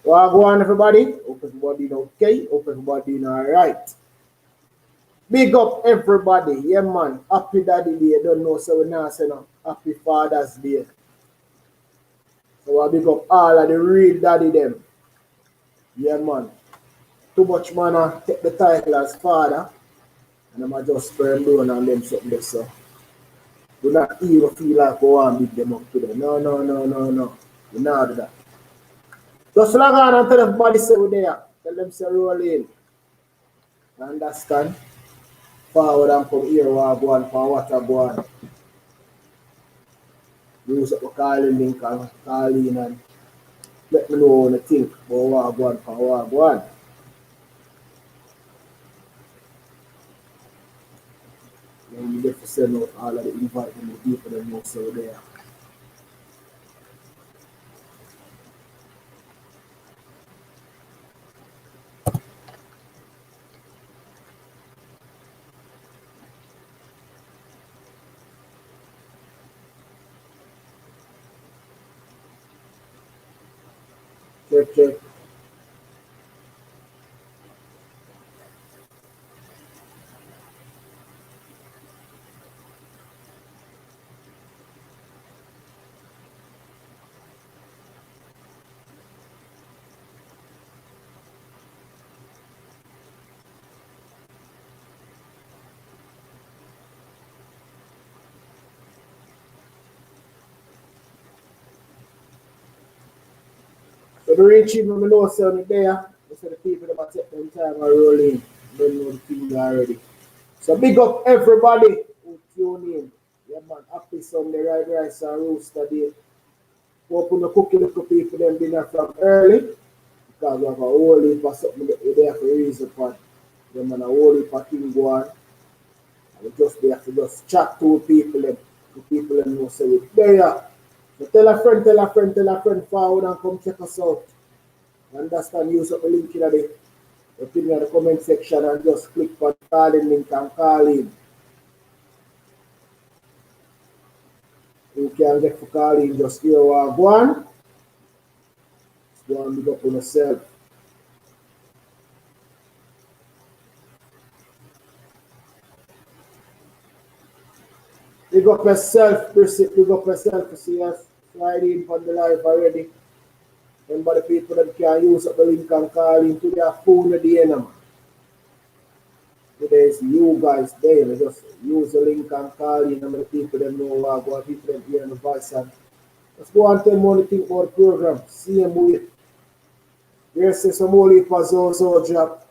Well, go on, everybody. Hope everybody doing okay. Hope everybody doing all right. Big up everybody. Yeah, man. Happy Daddy Day. Don't know, so we now say no. Happy Father's Day. So I big up all of the real daddy them. Yeah, man. Too much man take the title as father, and I'm just sperm down on them something there. So do not even feel like we want to beat them up today. No, no, no, no, no. We not do that. Just log on and tell everybody say we're there. Tell them say roll in. Understand? Forward and come here while go on for what I go on. Use up the calling link and call in and let me know what you think about what I go on for what I go on. Then you get to send out all of the invite and the people that know so there. Check, check. So the reach even we know so there, so the people that take them time are rolling. Don't know the things already. So big up everybody who tune in. Yeah man, happy Sunday, ride rice and rooster day. Hope the cookie little people them dinner from early. Because we have a whole heap of something that we there for reason for. Them and a whole heap of thing go on. And we just there to just chat to people them. The people them know say we there. So tell a friend, tell a friend, tell a friend forward and come check us out. Understand, use up the link in the thing in the comment section and just click on the calling link and call in. You can get for calling, just hear what go on. Go and big up on yourself. Big up yourself, big up yourself to see us Friday in on the live already. Remember the people that can use up the link and call in to their phone at the end, man. Today is you guys there. We just use the link and call in and the people that know what go, people that hear the voice and let's go and tell more think about the program. Same way. There's some more heap of ZOSO drop.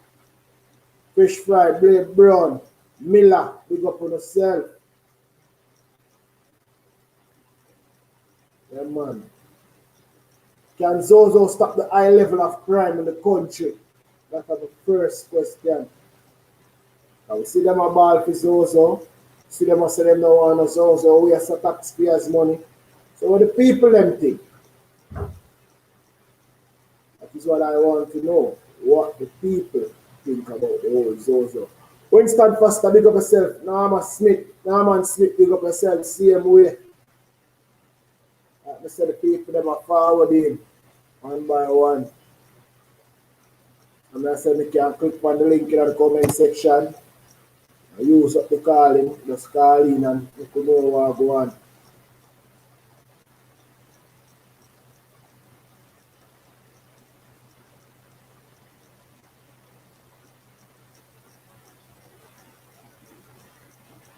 Fish fry, Blade Brown, Miller, big up on yourself. Yeah, man. Can ZOSO stop the high level of crime in the country? That's the first question. Now we see them a ball for ZOSO. See them say them no want no ZOSO. We are taxpayers' money. So what the people them think? That is what I want to know. What the people think about the whole ZOSO. Winston Foster, big up yourself. Norman Smith, big up yourself. Same way. I said the people them are forwarding one by one. And I said you can click on the link in the comment section. I use up the calling, just call in and you can know what go on.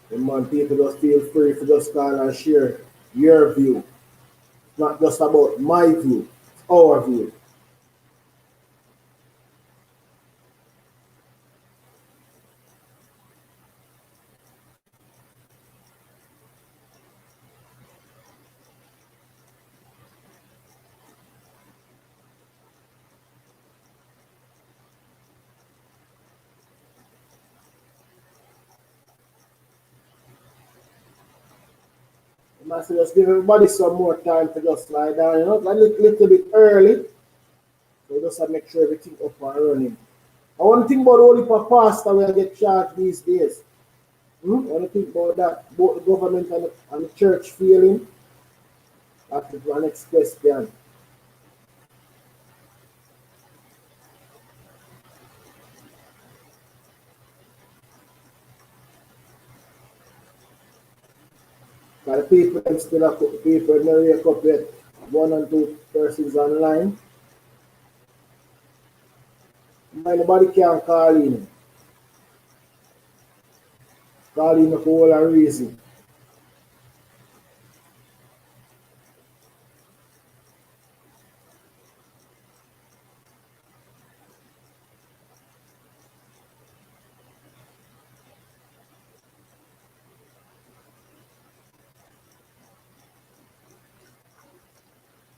And man, people just feel free to just call and share your view. It's not just about my view, it's our view. And I say just give everybody some more time to just lie down, you know, a little bit early. So just to make sure everything up and running. I want to think about all the pastor will get charged these days. I want to think about that, both the government and the church feeling. That is my next question. The people them still are people never wake up yet. 1 and 2 persons online. Nobody can call in. Call in for all a reason.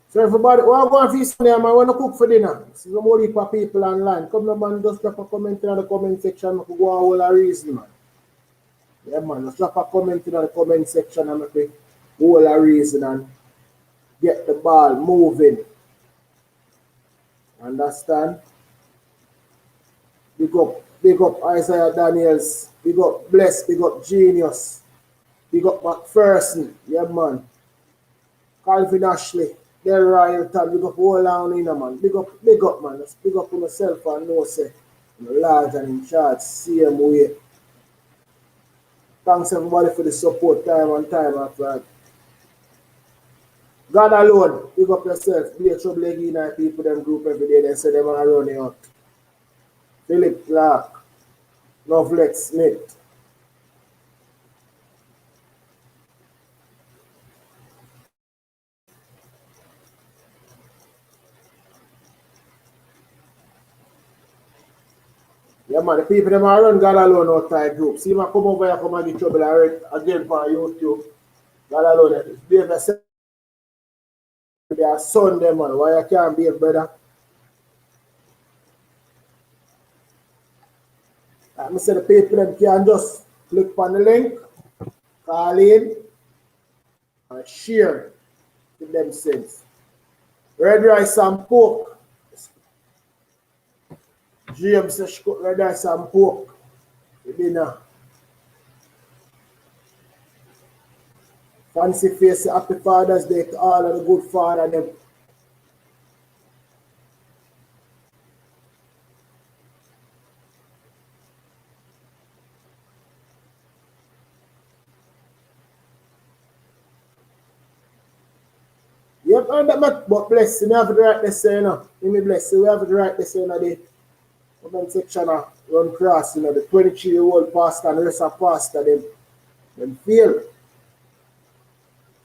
So everybody, what going to feast there, man? I want to cook for dinner. See some more heap of people online. Come on, man, just drop a comment in the comment section. I could go all a reason, man. Yeah, man, just drop a comment in the comment section and make me go all a reason and get the ball moving. Understand? Big up Isaiah Daniels. Big up Bless. Big up Genius. Big up McPherson. Yeah, man. Calvin Ashley. Del Ryerton. Big up all on in, man. Big up, man. Just big up on yourself and know, say, you're large and in charge. Same way. Thanks everybody for the support time and time after that. God alone, big up yourself. Be a trouble again, people them group every day. They say them are running out. Philip Clark, Lovelet Smith. Yeah, man, the people them are run God alone outside group. See, man, come over here, come and get trouble again for YouTube. God alone, be yourself. They are son them, man. Why you can't be a brother? I say the people them can just click on the link, call in, and share to themselves. Red rice and pork. James says cook red rice and pork for dinner. Fancy face, happy Father's Day to all of the good father them. Yep, and that but bless you, have the right to say, you know. Let me bless you, we have the right to say, you know, the comment section of run cross, you know, the 23-year-old pastor and the rest of pastor, them fail.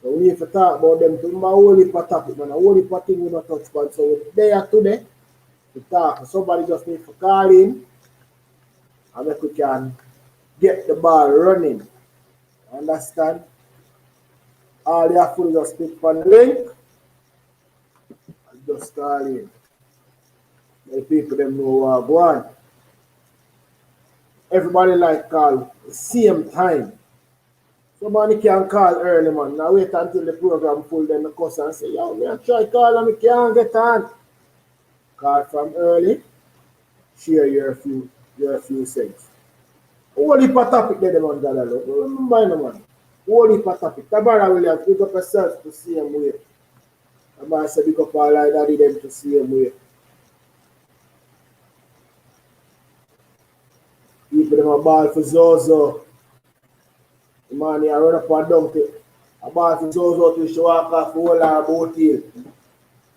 So we need to talk about them to my whole heap of topic, man. A whole heap of thing we not touch upon. So we're there today to talk. Somebody just need to call in and make we can get the ball running. Understand? All you have to do is just click on the link and just call in. The people them know what go on. Everybody like call the same time. Somebody can call early, man. Now wait until the program full, then the cuss and say, yo, me I try call and me can't get on. Call from early, share your few cents. Whole heap of topic there, man, God alone. Remember, man. Whole heap of topic. Tabara Williams, big up yourself to see him way. Tabara said, big up all like daddy them to see him way. People them a ball for ZOSO. The man here run up and down. A ball for ZOSO to show walk off the whole our boat here.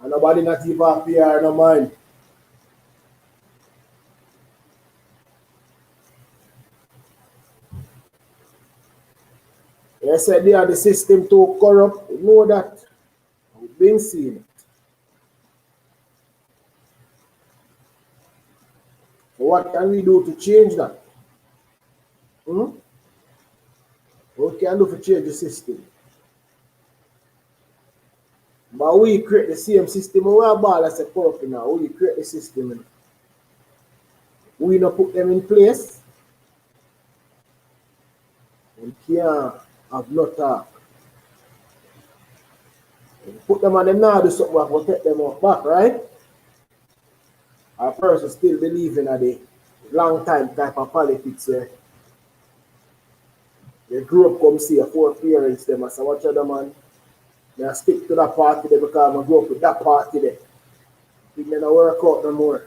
And nobody not even appear no mind. They said they are the system too corrupt. We know that. We've been seeing it. So what can we do to change that? What can we do to change the system? But we create the same system. We are ball as a corrupt now. We create the system. We not put them in place. We can't have no talk. We put them on them now, do something to protect them up back, right? Our person still believing in the long time type of politics where they grew up come see a 4 parents them as a watch other man. They stick to that party there because I grew up with that party there. It may not work out no more.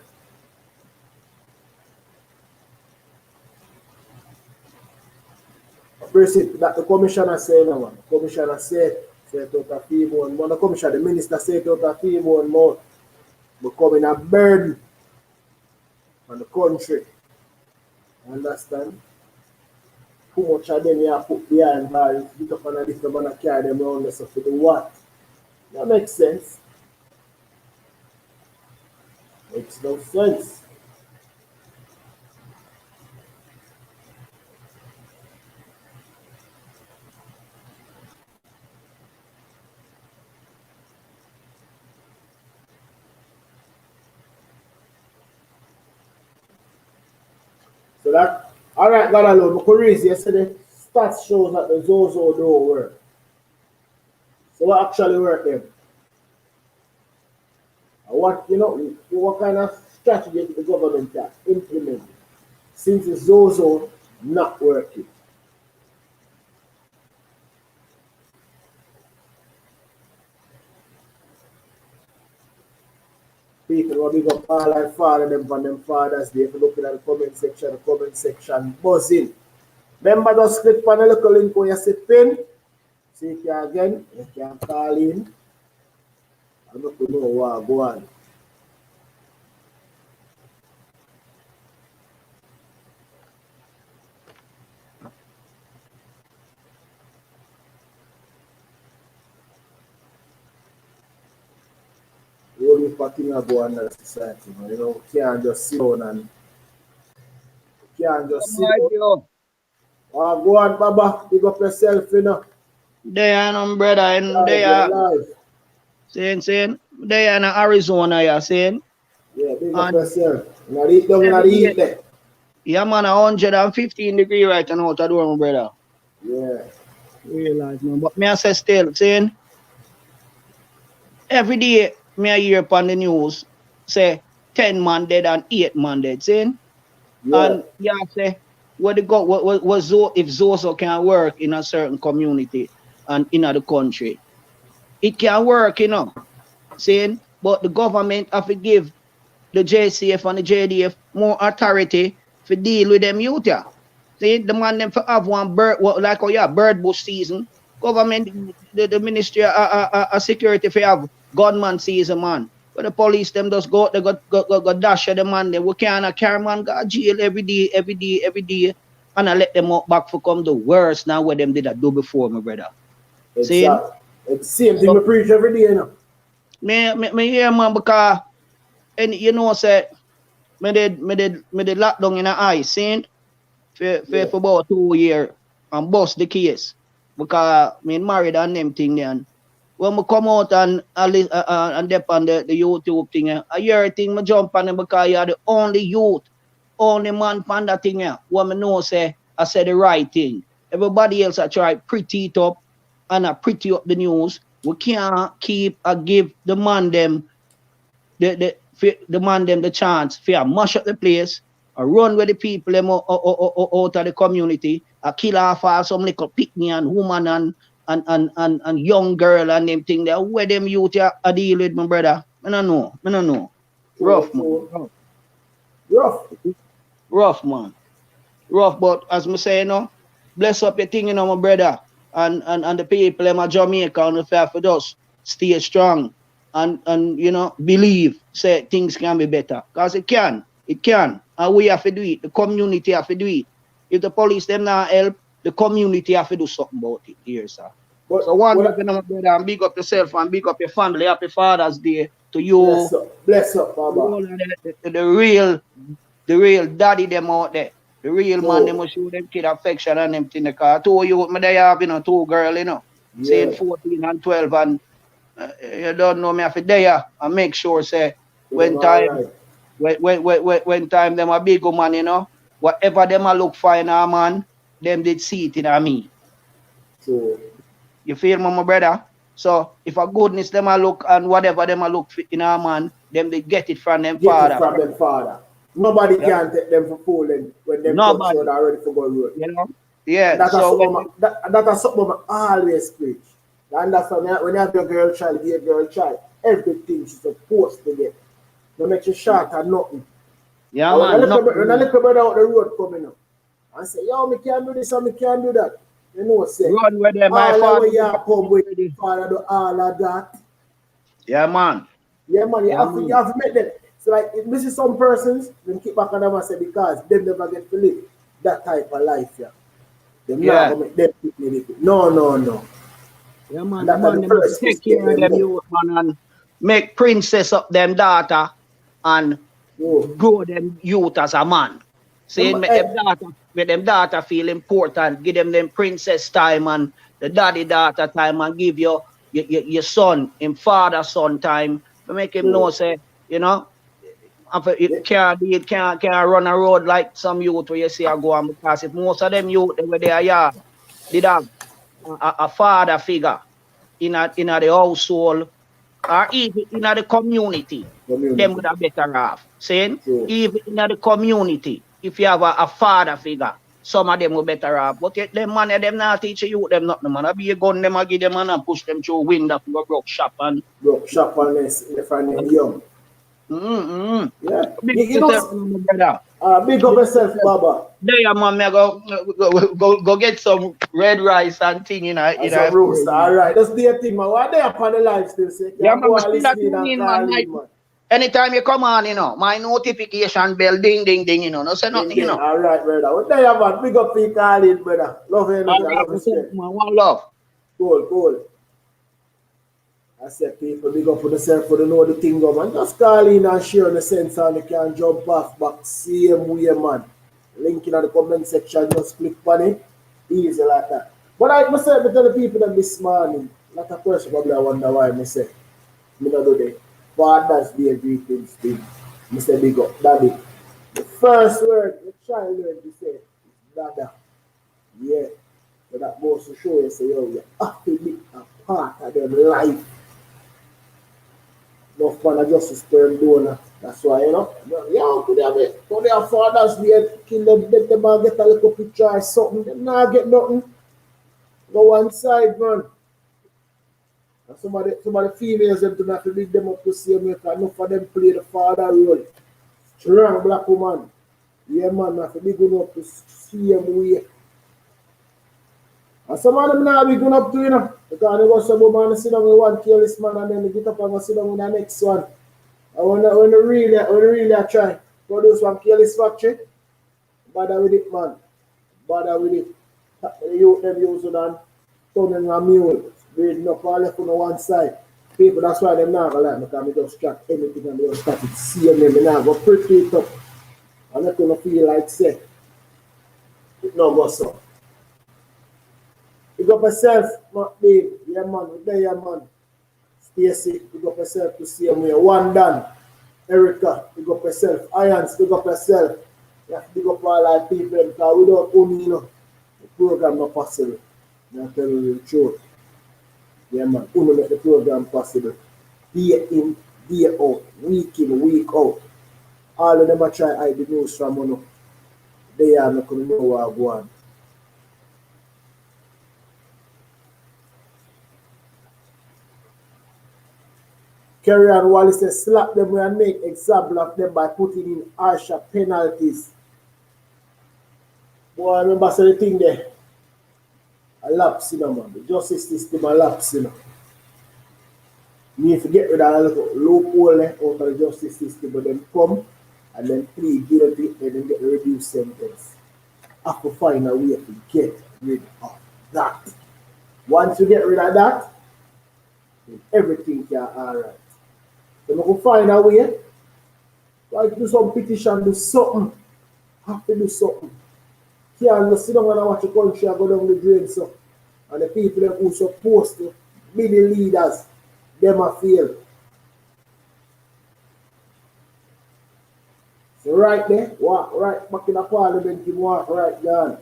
express it that the commissioner said, no man. The commissioner said it out of people and the commissioner, the minister said it out of people and mouth. Becoming a burden on the country. Understand? Too much of them you put behind bars, get up on a little man and carry them around so for the what? That makes sense. Makes no sense. So that, alright, God alone, Maurice yesterday, stats shows that the ZOSO don't work. So what actually work then? And what kind of strategy the government can implement since the ZOSO not working? People will big up all and father them from them fathers day. If you look at the comment section buzzing. Remember just click on the little link where you see pin. See if you again, you can call in. I don't know what go on. Only thing go on in the society, man. You know, can't just sit down and can't just sit down. Go on, Baba, pick up yourself, you know. They are brother, and they are saying they are in Arizona, you saying? Yeah, big up yourself. Not eat down, not eat there. Yeah, man, 115 degree right now out of door, my brother. Yeah. Realize, man. But me I say still, saying every day me I hear upon the news say 10 man dead and 8 man dead, saying? Yeah. And yeah, say what if ZOSO can work in a certain community and in other country. It can work, you know. Saying, but the government have to give the JCF and the JDF more authority to deal with them youth. Yeah. See, the man them for have one bird, like bird bush season. Government, the Ministry of Security for have gunman season, man. But the police them just go dash at the man. They we can't carry man go to jail every day, and I let them up back for come the worst now what them did do before, my brother. Exactly. It's the same thing we preach every day, you know. Me hear man because and you know say me did lockdown in a ice, see? For about 2 years and bust the case because me married and them thing then. When we come out and dep on the YouTube thing, a year thing me jump on it because you're the only youth, only man on that thing what me know say I said the right thing. Everybody else I try pretty it up and I pretty up the news. We can't keep give the man them the chance to mash up the place, run with the people them out of the community, kill off some little picnic and woman and young girl and them thing there. Where them youth are deal with, my brother? I don't know. Rough, man. Rough, man. Rough, but as me say, you know, bless up your thing, you know, my brother. And the people them at Jamaica on the fair for us stay strong and you know believe say things can be better. Because it can. And we have to do it. The community have to do it. If the police them not help, the community have to do something about it here, sir. But so one thing, my brother, and big up yourself and big up your family. Happy Father's Day to you. Bless up, Baba. The real daddy them out there. The real man, they must show them kid affection and them thing. Because 2 youth, me they have, you know, 2 girls, you know, saying 14 and 12, and you don't know me if they there, and make sure say when time them a big man, you know, whatever them a look for in a man, them did see it in a me. True. You feel me, my brother? So if a goodness them a look and whatever them a look in a man, them they get it from them father. Nobody can take them for fooling when them touch road already for go road. You know? Yeah. That's something I always preach. And that's when you have your girl child, be a girl child, everything she's supposed to get. No make you short or nothing. Yeah, and man. when I look brother out the road coming up and say, yo, me can't do this and me can't do that. You know, say, Run with them. My all the father. way you come with, father do all of that. Yeah, man. Yeah, man, Yeah, you have to make them. So, like, this is some persons, them keep back on them and say, because them never get to live that type of life, yeah. Them not Yeah. going to make them live it. No, no, no. Yeah, And man. The that man, the they must first take mistake care of them them do. youth, man, and make princess up them daughter and Yo. grow them youth as a man. Saying make them daughter feel important, give them princess time and the daddy daughter time and give your son, him father son time. Make him know, say, you know, Yeah. it can't run a road like some youth where you see I go on, because if most of them youth where they are, yeah, did have a father figure in the household or even in the community, them Community. would have better off. Saying True. even in the community, if you have a father figure, some of them will better off. But yet them man, them not teach you them nothing, man. I be a gun them, I give them and push them through window to go broke shop and Broke shop on this if I name young. Yeah. big You know, yourself, my brother. big up yourself, Baba. There, man, me go get some red rice and thing in And some roast. All right. That's the thing, man. Why they upon the live still say? yeah, Can't man, go we and still a listen in tune and in, call man. Like, in, man. anytime you come on, you know, my notification bell ding, ding, ding, you know, no say nothing, you know. All right, brother. What they have, man? Big up for calling, brother. Love you, All energy. I right, love what's up, respect. man? One love. Cool, cool. I said, people, big up for themselves for the know the thing, go, man. Just call in and share the sense and you can jump off back same way, man. Link in the comment section, just click on it. Easy like that. But I must say, I tell the people that this morning, like a person probably I wonder why I say, me not do the Father's Day greetings thing. I say, big up, daddy. The first word the child learned to say is dada. Yeah. So that goes to show you, say, yo, you have to be a part of their life. No fun of just a sperm donor. That's why, you know. Yeah, could they have fathers there, kill them, let them all get a little picture or something. Them not get nothing. Go one side, man. And some of the females them do not have to big them up to see me, because enough of them play the father role. Strong black woman. Yeah, man, have to big them up to see them way. And some of them now big them up to, you know. Because they go some woman sit down with one careless man and then they get up and go sit down with the next one. And when they really try produce one careless factory, bother with it, man. Bother with it. You them use it on turning a mule, breathing up all left on one side. People, that's why them not gonna like me, because I just track anything and they just start it seeing them. They not go pretty it up. I'm not gonna feel like say it no go so. Pick up yourself, babe. Yeah, man. There, yeah, man. Stacy, pick up yourself to see me. One done. Erica, pick up yourself. Irons, pick up yourself. Yeah, pick up all our people, because without only, you know, the program not possible. I'm telling you the truth. Yeah, man. Only make the program possible. Day in, day out, week in, week out. All of them are try hide the news from you. They are not going to know what I want. Carry on Wallace says, slap them and make example of them by putting in harsher penalties. Boy, I remember saying the thing there. A lapse, you know, man. The justice system a lapse, you know. You need to get rid of a little loophole out of the justice system, but then come and then plead guilty and then get a reduced sentence. I have to find a way to get rid of that. Once you get rid of that, then everything can alright. Then I can find a way. Like do some petition, do something. Have to do something. Can't just sit down and watch the country and go down the drain so. And the people that who supposed to be the leaders, them a fail. So right there, walk right back in the parliament, you walk right down.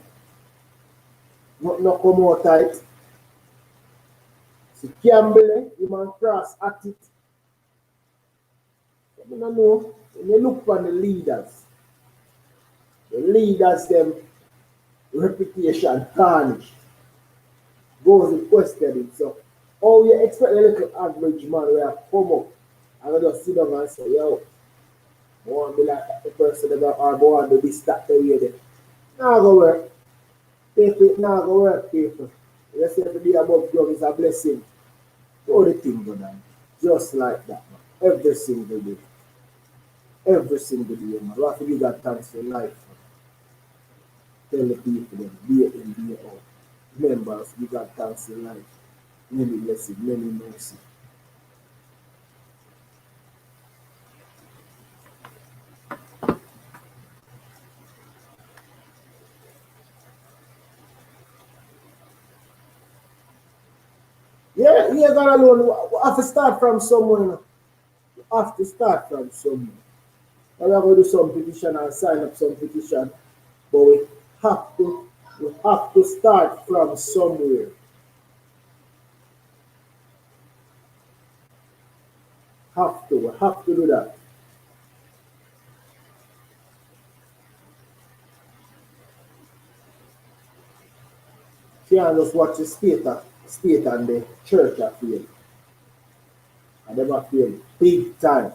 Not come out tight. So Campbell, you man cross at it. I don't know. When you look for the leaders them reputation tarnished. Goes in question. So how you expect a little average man where come up and just sit down and say, yo, I want to be like the person that I want to do this, that, the way there. Now go work. People now go work, people. You say to be above ground is a blessing. All the thing go down. Just like that, man. Every single day. Every single day, man. We have to give that thanks for life. Tell the people them, day in, day out. Members, give that thanks in life. Many blessings, many mercy. Yeah, yeah, God alone. We have to start from somewhere. You know. We have to start from somewhere. We are going to do some petition and sign up some petition, but we have to start from somewhere. We have to do that. Can't just watch the state and the church are fail. And them are fail big time.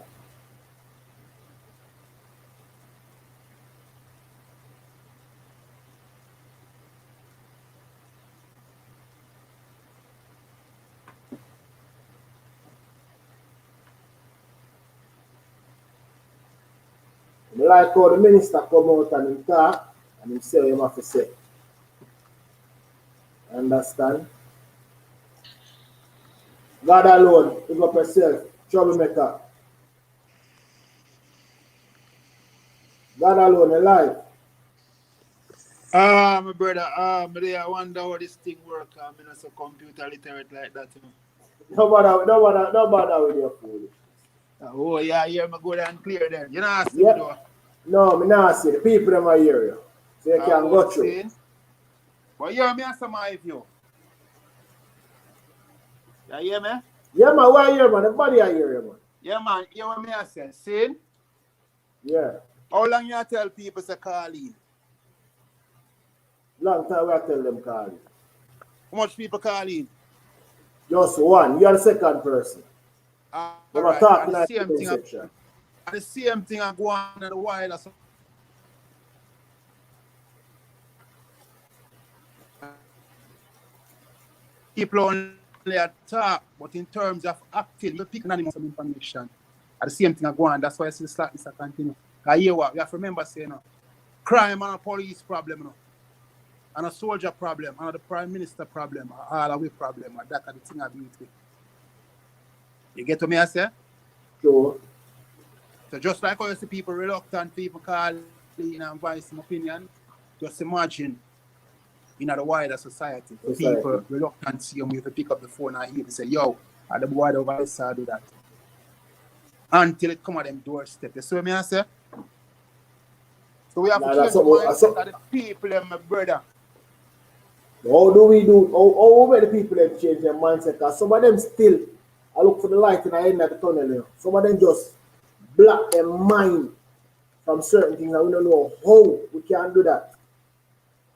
I like how the minister come out and him talk and him say what him have to say. Understand? God alone, pick up yourself, troublemaker. God alone, alive. My brother, I wonder how this thing work. I'm not so computer literate like that, you know. No bother with your foolish. Oh, yeah, hear me good and clear then. You know, I see Yep. me though. No, me not see. The people them are hear you. So you can go through. See? But hear me answer my view. You hear me? Yeah, man, why hear, man? The body I hear you, man. Yeah, man, hear what me I say. See? Yeah. How long you tell people to call in? Long time I tell them call you. How much people call in? Just one. You're the second person. They were Alright, talking and the at same the thing section. and the same thing I go on in the wild or people only talk, but in terms of acting, we pick anonymous information. At the same thing I go on, that's why I see the slackness I continue. I hear what we have to remember saying crime and a police problem, you know, and a soldier problem, and the prime minister problem, all away problem, and that kind of thing I do with. You get what me I say? Sure. So just like how you see people reluctant, people calling and voice some opinion, just imagine in the wider society, people reluctant see them, you have to pick up the phone and even say, yo, the boy over there saw do that. Until it come at them doorstep. You see what I say? So we have to change the mindset of the people and my brother. How do we do? How many people have changed their mindset? Because some of them still, I look for the light in the end of the tunnel. You know. Some of them just block their mind from certain things and we don't know how we can do that.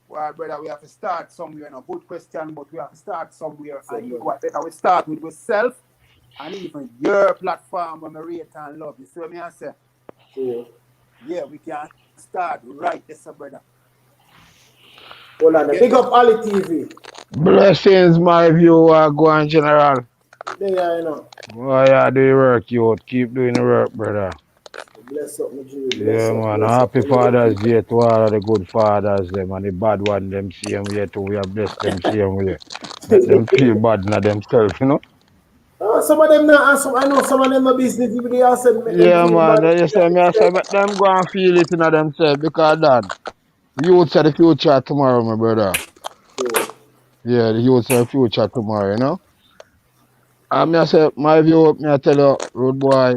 Well, brother, we have to start somewhere. No good question, but we have to start somewhere. And you know, we start with yourself and even your platform when we rate and love. You see what I say? Sure. Yeah, we can start right there, brother. Hold on, big up Ali TV. Blessings, my viewer, go on, General. There, you know. Oh, yeah, do your work, you. Keep doing the work, brother. Bless up, my Jew. Yeah, man. Happy Father's Day to all of the good fathers, them, and the bad one, them same way too. We have blessed them same way. Let them feel bad in themselves, you know? Some of them not, I know some of them are business, even they also make them Yeah, feel man. bad. You say, me, I say, let them go and feel it in themselves because that. Youths are the future tomorrow, my brother. Sure. Yeah, the youths are the future tomorrow, you know? And me, I say, my view, me, I tell you, road boy,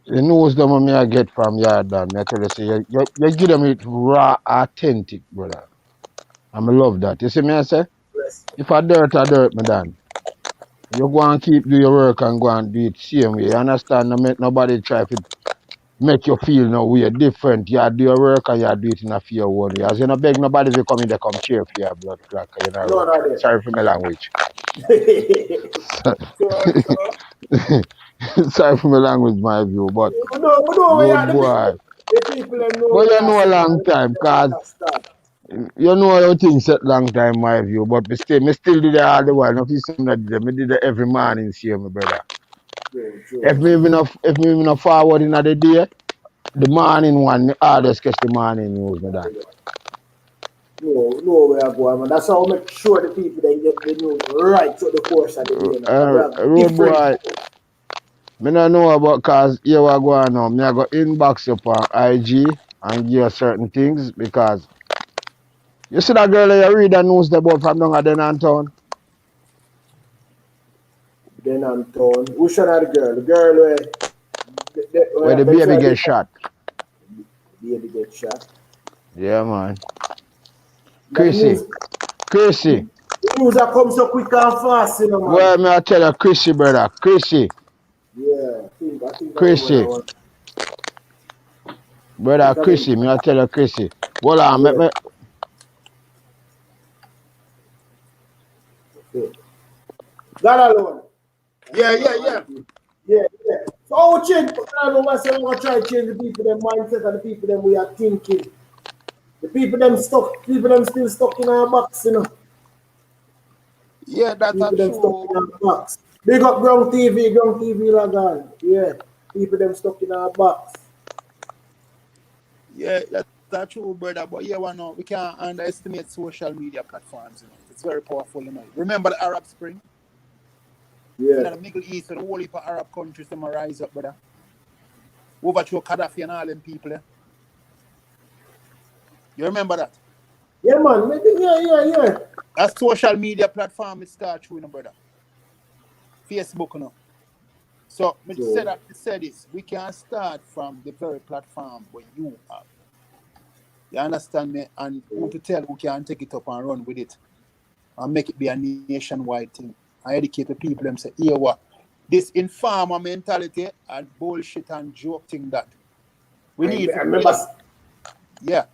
the news them me I get from Yardan, me I tell you, say, you give them it raw, authentic, brother. And I love that. You see me, I say, Bless. if I dirt, me done. You go and keep do your work and go and do it same way. You understand? No make nobody try to make you feel no way different. You do your work and you do it in a fair one way. As you know, beg nobody to come in there come cheer for your blood clot, you know, No, not sorry for my language. so, Sorry for my language, my view, but we know where good boy. the people them know But where you I know a say, long time, cause understand. You know how things set long time, my view, but me still do that all the while. Not something that did. Me did that every morning, see my brother. If me even a forward in the day, the morning one, me hardest catch the morning news, me that. No way I go, man. That's how I make sure the people then get the news right through the course of the day. Road boy, me don't know about cause here I go on now. Me I go inbox you on IG and give you certain things because you see that girl that you read the news about from down at Denantown? Denantown. Which one are the girl? The girl Where the baby get shot. The baby get shot. Yeah, man. Chrissy. Chrissy. The news that come so quick and fast, you know, man. Well, me I tell you, Chrissy, brother. Chrissy. Yeah, I think Chrissy. Brother Chrissy, me I tell you, Chrissy. Well, yeah. God alone. Yeah. Yeah. So how change? I know myself. I'm gonna try to change the people, their mindset, and the people them we are thinking. The people them still stuck in our box, you know. Yeah, that's People them true. stuck in our box. Big up GRUNG TV Lagan. Yeah. People them stuck in our box. Yeah, that's true, brother. But yeah, we can't underestimate social media platforms, you know. It's very powerful, you know. Remember the Arab Spring? Yeah. In the Middle East, the whole heap of Arab countries them rise up, brother. Overthrow Gaddafi and all them people, eh? You remember that? Yeah, man. Yeah. That social media platform is start through, you know, brother. Facebook, you know. So, say this. We can start from the very platform where you are. You understand me? And want to tell who can take it up and run with it. And make it be a nationwide thing. And educate the people and say, here what? This informer mentality and bullshit and joke thing that we need. I remember. Yeah.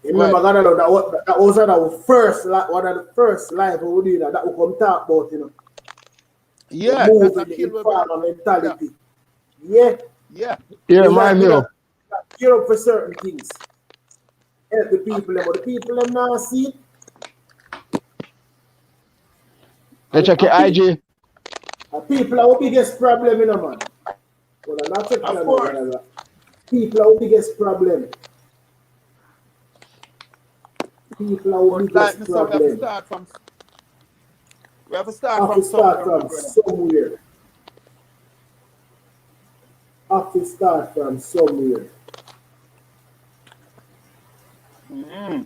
Remember, right. that was one of the first live we did that we come talk about, you know. Yeah, that's the informer mentality. Yeah. Yeah, my view. Gear up for certain things. Help the people, but the people them now see it. They check your IG. People are our biggest problem, you know, man. Well, I'm not checking that. People are our biggest problem. People are our biggest problem. We have to start from somewhere. Have to start from somewhere. Mm-hmm.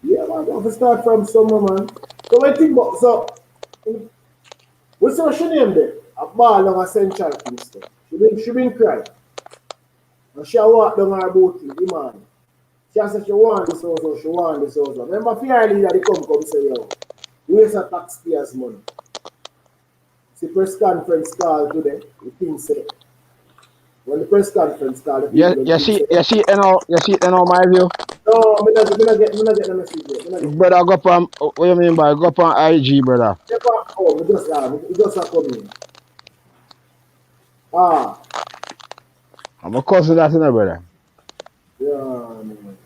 Yeah, man, we have to start from somewhere, man. So I think about what's her name there? A ball on a central Kingston. She been crying. And she walked down her boat in the man. She said she want this also, she want this also. Remember fairly that they come say, yo, waste of taxpayers' money. See press conference call today, the thing said. When the press conference call, the people you see it now, my view? No, I'm not get the message yet. Brother, go up on, what you mean by go up on IG, brother? We just come in. I'm a cousin that's in there, brother. Yeah, man.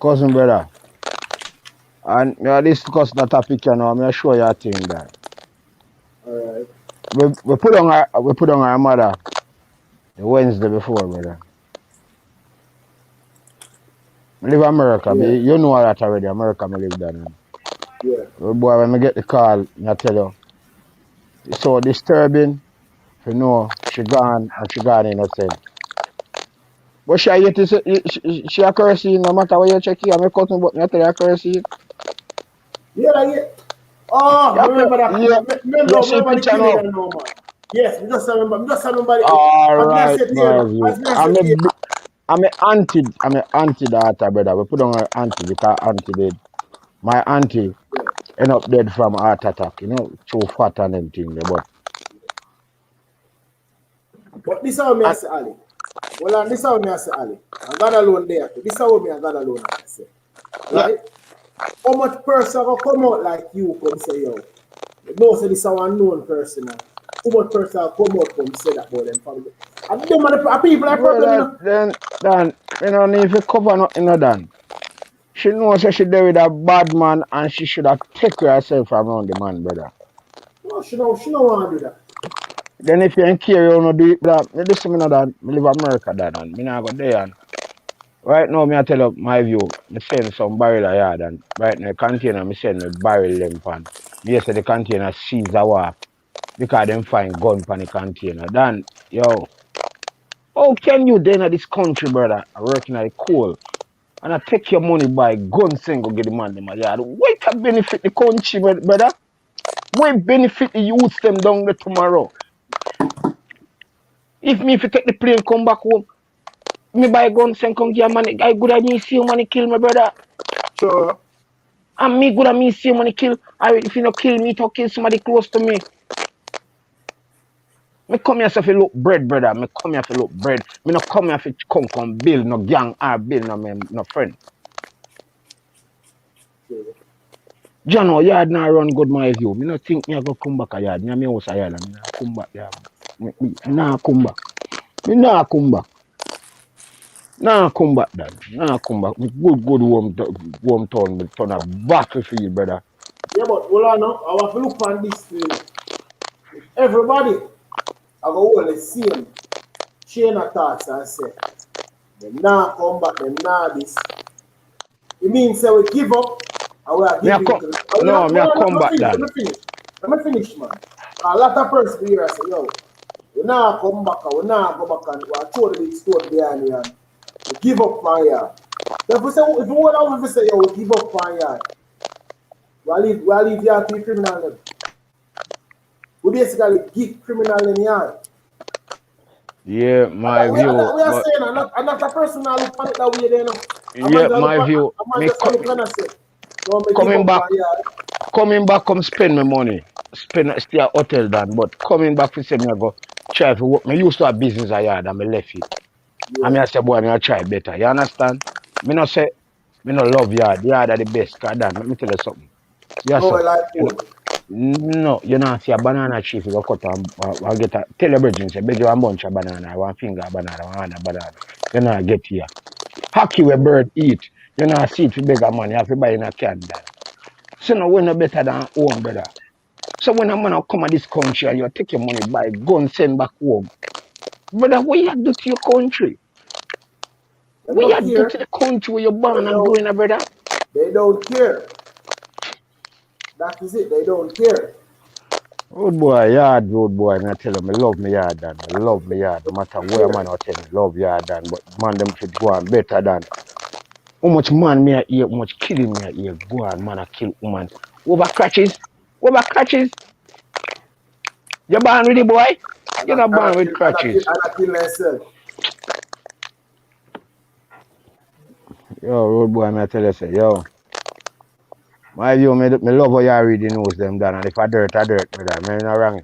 Cousin, brother. And me discuss that topic, you know, I'm sure you thing that. Alright. We put on our mother the Wednesday before, brother. I live in America, Yeah. you know that already. America, I live there. Yeah. Boy, when I get the call, I tell you, it's so disturbing. You know, she gone innocent. But she accuracy, no matter what you check here, I'm cousin, but I tell you accuracy. Yeah. Oh, yeah, remember that. Yeah. Remember the killing no man. Yes, just remember the Alright, I'm an auntie daughter, brother. We put on her auntie because auntie did. My auntie end up dead from heart attack, you know, too fat and everything. But this is how me say, Ali. Well, this is how me say, Ali. I got alone there. This is how me I got alone, I say. Right? Yeah. How much person will come out like you come say, yo? You know, say this is our unknown person. How much person will come out come say that about them family? And them are the people are problem. Then, you know, if you cover nothing, then. She knows that she there with a bad man and she should have taken herself around the man, brother. No, she don't want to do that. Then if you ain't care, you don't do it, brother. Me listen, me know that. Me live America, dad, and me not go there. And right now, me I tell you my view. Me send some barrel a yard, and right now the container, me send me barrel them pan. Me say the container seize a war because them find gun pan the container. Then, yo, how can you then at this country, brother, working at the coal? And I take your money by gun and go get the man them a yard. Why can benefit the country, brother? Why benefit the youths them down there tomorrow? If me if you take the plane come back home, me buy gun and come get money. I good at me see you money kill my brother. Sure. And me good at me see you money kill. If you no kill me, to kill somebody close to me. Me come here to look bread, brother. Me come here to look bread. Me no come here to come build no gang or build no friend. Jano, yard now run good my view. Me no think me go come back a yard. Me house a yard and me nah come back there. Me nah come back. Me nah come back. Nah come back, dad. Nah come back. Me good warm town, but turn a battlefield, brother. Yeah, but hold on now. I want to look on this thing. Everybody, I go all the same chain of thoughts and say, them nah come back, them nah this. It means say we give up and we are giving to me a come back, dad. Let me finish, man. A lot of person here say, yo, we nah come back and we nah go back and we are totally stored behind here and we give up my yard. So if we want to say, yo, we give up my yard, we leave yard to criminal them. We basically give criminal in yard. Yeah, my view. We are saying, I'm not a person that look on it that way there now. Yeah, my view. Coming back, come spend my money. Stay at hotel done, but coming back to say me I go try to work. Me used to have business a yard and me left it. Yeah. And me I say, boy, me I try better. You understand? Me no say, me no love yard. Yard are the best. Cause Dan, let me tell you something. Yeah, so, no, you know, see a banana tree, you go cut and I'll get a, tell your brethren, say, beg you one bunch of banana, one finger of banana, one hand of banana. You know, get here. Hockey where bird eat. You know, see it for bigger money, you have to buy in a can, Dan. So no, we're no better than home, brother. So when a man come to this country and you take your money, buy gun, send back home. Brother, what you do to your country? What you do to the country where you're born and growing up, brother? They don't care. That is it, they don't care. Road boy, man, I tell him, I love me yard, Dan. I love me yard. No matter where man I tell me, love yard, Dan. But man, them should go on better than. How much man me I hear, how much killing me I hear, go on, man, I kill woman. Over crutches. You born with the boy? You're not born with crutches. I kill myself. Yo, road boy, man, I tell you, say, yo. My view, me love how you read the news them, Dan. And if I dirt, brother. Me not wrong.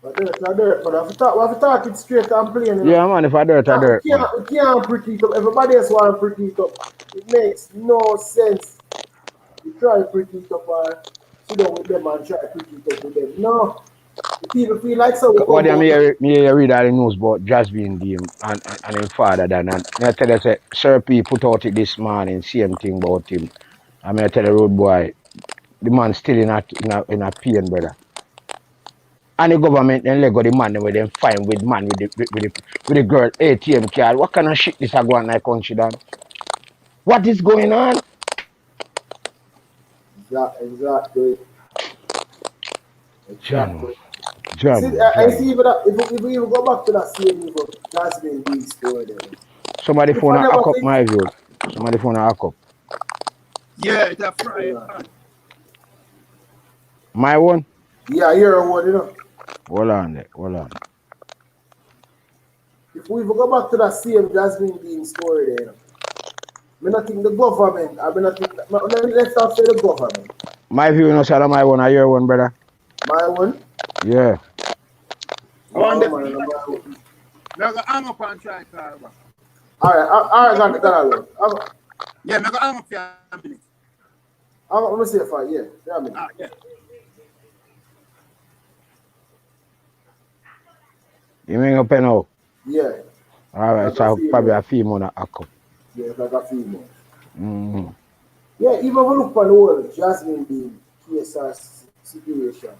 But dirt, but if you talk it straight and plain, you know. Yeah, man, if I dirt, We can't pretty it up. Everybody else want to pretty it up. It makes no sense. You try to pretty it up or sit down with them and try to pretty it up with them. No. The people feel like so. What do you read all the news about Jasmine Dean and his father, Dan? And I tell you, say, Sir P put out it this morning, same thing about him. I mean, I tell the road boy, the man still in a pain, brother. And the government then let go the man with them fine with man with the girl ATM card. What kind of shit this are going on in the country, Dan? What is going on? Exactly. John. See, I see if we even go back to that same level, that's been being stored there. Somebody phone a hack up my view. Somebody phone a hack up. Yeah, that's right. My one? Yeah, you're one, you know. Hold on. If we even go back to that same Jasmine being story there, you know. I not think the government, let's not say the government. My view, you know, sir, my one, I hear one, brother. My one? Yeah. I'm going to hang up and try to call back. Alright, got it. Yeah, I'm going to hang up for a minute. Let me see if I, yeah. Yeah. You mean up and out? Yeah. All right, Like a so probably a female. female na echo. Yeah, it's like a female. Mm-hmm. Yeah, even when we look on the whole Jasmine being case or situation.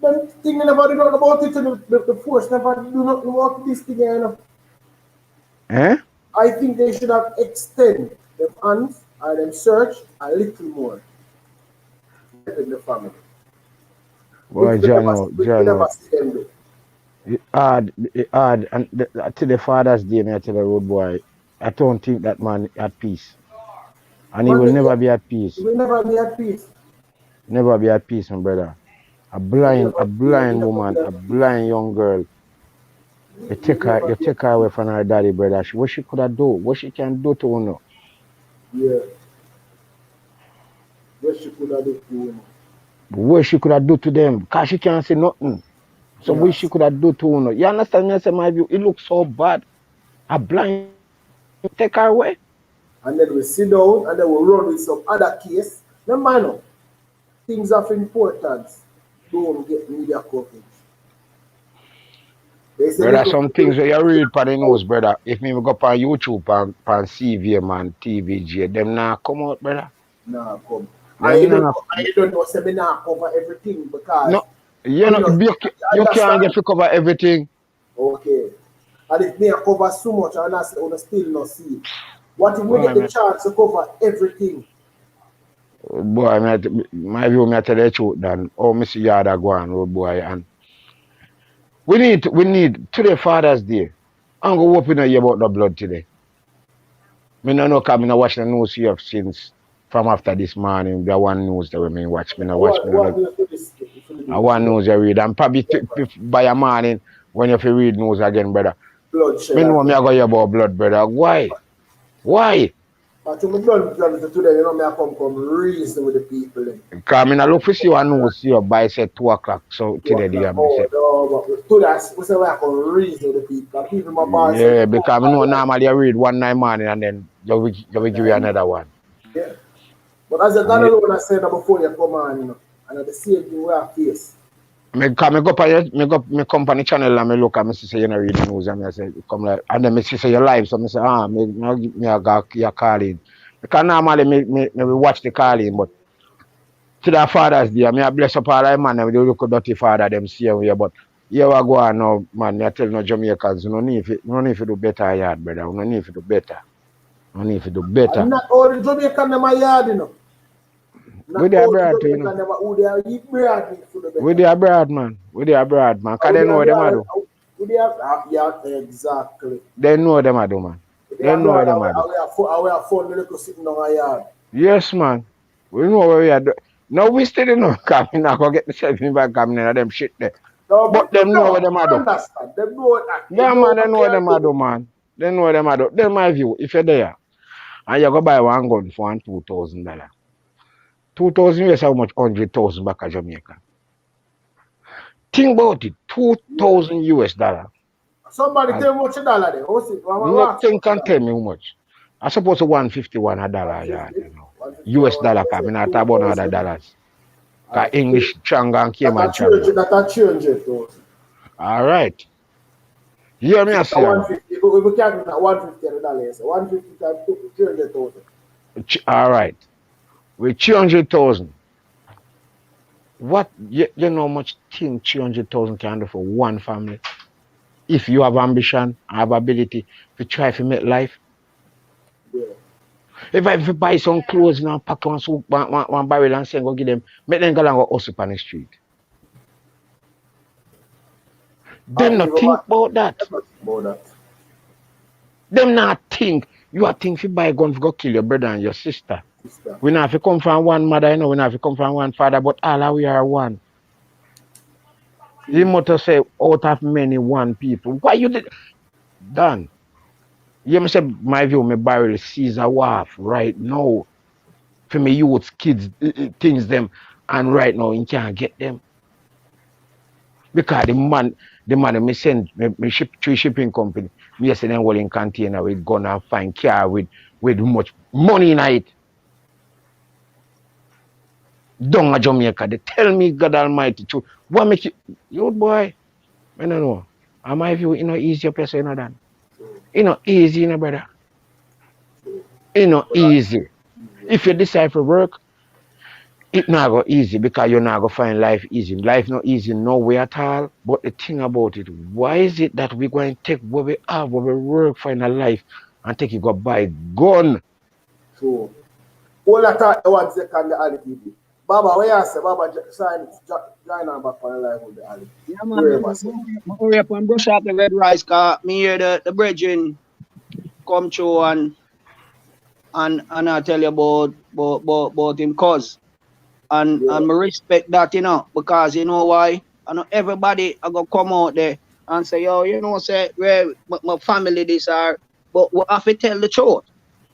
Them thing never do nothing about it, and the force never do nothing about this thing, you know. Eh? I think they should have extend them hands and them search a little more in the family. Boy, Which we never see them do. it hard, and to the Father's Day, me I tell the road boy, I don't think that man at peace, and he Man, will never yeah, be at peace, we never be at peace. never be at peace, my brother. We never, A we blind never woman, be a at peace. blind young girl. We never You be at take her away peace. from her daddy, brother. What she could have do? What she can do to you? Yeah, what she could have done to him. What she could have do to them? Cause she can't say nothing. So what she Yes. could have do to you? You understand me? I say my view. It looks so bad. A blind take her away. And then we sit down and then we run with some other case. No man, things of importance don't get media coverage. They say Brother, little some things where you read for the news, brother. If me go on YouTube and CV man, TVG, them now come out, brother. nah come. Them now I don't know say me nah cover everything because no. You I know, know you can't understand. get to cover everything. Okay. And if me I cover so much and I still not see it. What if we Boy, get the man. chance to cover everything? Boy, my view, me I tell you the truth, then. Oh, me see yard go on, road boy, and we need today Father's Day. I'm gonna open a year about the blood today. Me no know, cause me no watch the news here since from after this morning. The one news that we me watch. Me no watch. Me no know. What do you for this for the I news? want news you read. And probably by a morning when you fi read news again, brother. Bloodshed Me know me again. I go hear about blood, brother. Why? Why? But to me blood today, you know me I come reason with the people. Because me no look for see one news here by say 2 o'clock. So 2 today o'clock. the me Oh say. no, but to that we say we have to reason with the people. And people my boss say, Yeah, because me know normally you read one night morning and then you will give you another one. yeah. But as a And God alone I said that before you come on, you know. And at the same thing we have face. me go on me company channel and me look and me see say you not read the news and me say come like and then me see say you live so me say me I got your calling. Because normally me will watch the calling but to the Father's Day me I bless up all the man them they look dirty father them see we but here we go on now man me I tell no Jamaicans you no need to do better yard brother you no need to do better. You need to do better. And not all the Jamaican them are yard, you know. We Not there all the abroad too, you know. Jamaican them are who they are eat bread need to the We better. there abroad, man. We there abroad, man. Cause Who they they know are what them a yard, do. who they are yeah, exactly. They know what them a do, man. They They are know what blood, them a do. we are fun, little sitting on a yard. Yes, man. We know what we are doing. No, we still don't know. Cause we not gonna get the 75 coming in them shit there. No, But but them know what them a I do. understand. They know that. They Yeah, know man, they what know they what are them a do, doing. man. They know what them a do. Them my view. If you're there and you go buy one gun for $2,000. 2,000 US how much 100,000 back at Jamaica. Think about it. Yeah. 2,000 US dollar. Somebody And tell me what you dollar there. What's it? What nothing can dollar? tell me how much. I suppose 151 a dollar, yeah, 150. you know. 150 US hours. dollar, They cause say me not talk about no other 2,000. dollars. Cause And English changa and that Cayman a change changa. it. That a change it. So All right. Hear me I that say, man. 150. If we can't do that 150 dollars, 150 times 300,000. All right. With 300,000. What you know how much thing 300,000 can do for one family? If you have ambition, have ability to try to make life. Yeah. If I buy some clothes now, pack one barrel and say go give them, make them go and go hustle on the street. And Them not even think what? about that. About that. Them not think. You are think if you buy a gun to go kill your brother and your sister. Sister. We not have to come from one mother, you know, we not have to come from one father, but all of we are one. He must say out of many one people. Why you did done? You must say my view, my barrel Caesar Wharf right now. For me youths, kids, things them, and right now you can't get them. Because the man me send me ship to shipping company. Me send them all in container with gun and find car with much money in it. Down Jamaica. They tell me God Almighty to what make you boy. I don't know. And my view, easy your person, that. Easy, brother. Easy. If you decide to work, it not go easy because you're not going to find life easy. Life not easy no way at all. But the thing about it, why is it that we're going to take what we have, what we work for in our life, and take it go buy gun? So, all that time, 1 second, the Ali TV. Baba, where you say? Baba, join on back on the live with the Ali. Yeah, man. Hurry up and brush off the red rice, cause me hear the brethren come through and I tell you about him cause. And I respect that, because you know why? I know everybody are gonna come out there and say, yo, say where my family this are, but we have to tell the truth.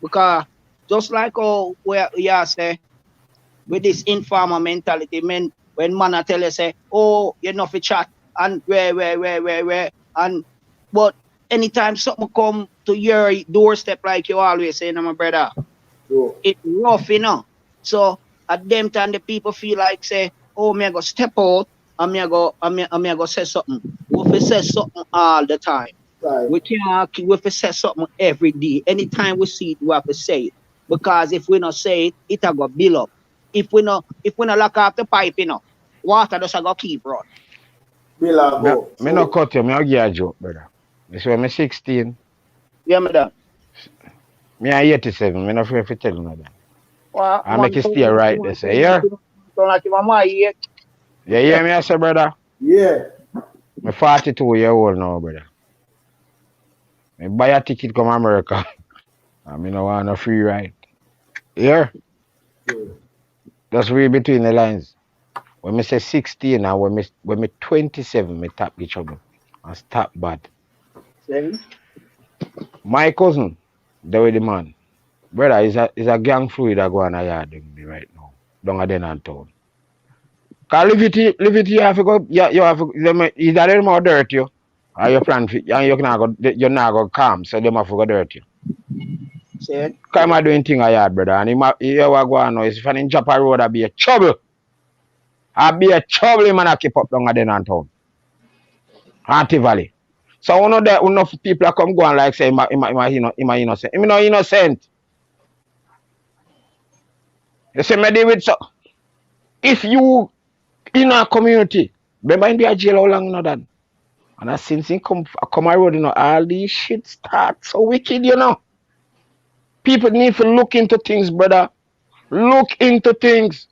Because just like how we say with this informal mentality, when man I tell you say, oh, you're not for chat and where and but anytime something come to your doorstep like you always say, my brother, it's rough, So at them time the people feel like say, oh, me I go step out and me I go say something. We have to say something all the time. Right. We have to say something every day. Anytime we see it, we have to say it. Because if we not say it, it'll go build up. If we not lock off the pipe, water just go keep run. Me no cut you, me I'll give you a joke, brother. Me say me 16. Yeah, madam. Me I 87, me not afraid to tell you that. Well, I make it stay right there, say, yeah? You hear me, I say, brother? Yeah. Me 42 years old now, brother. Me buy a ticket come America. I mean, I want a free ride. Yeah? Just read between the lines. When me say 16 and when me 27, me tap the trouble and stop bad. See? My cousin, the way the man, brother, is a gang fluid that go on a yard with me right now. Down there in town. Cause live it, you have to go, you have to, either them more dirt you, or you plan, and you're not go calm, so them have to go dirt you. See? Cause I'm doing thing a yard, brother, and you go on now, if you drop a road, I'll be a trouble. I'll be a trouble, man, I keep up down there in town. Auntie Valley. So one of the enough people come go and like say, innocent. I'm not innocent. You say, me deal with so. If you in a community, remember in the jail how long that? And as since he come around, all these shit start so wicked, People need to look into things, brother. Look into things.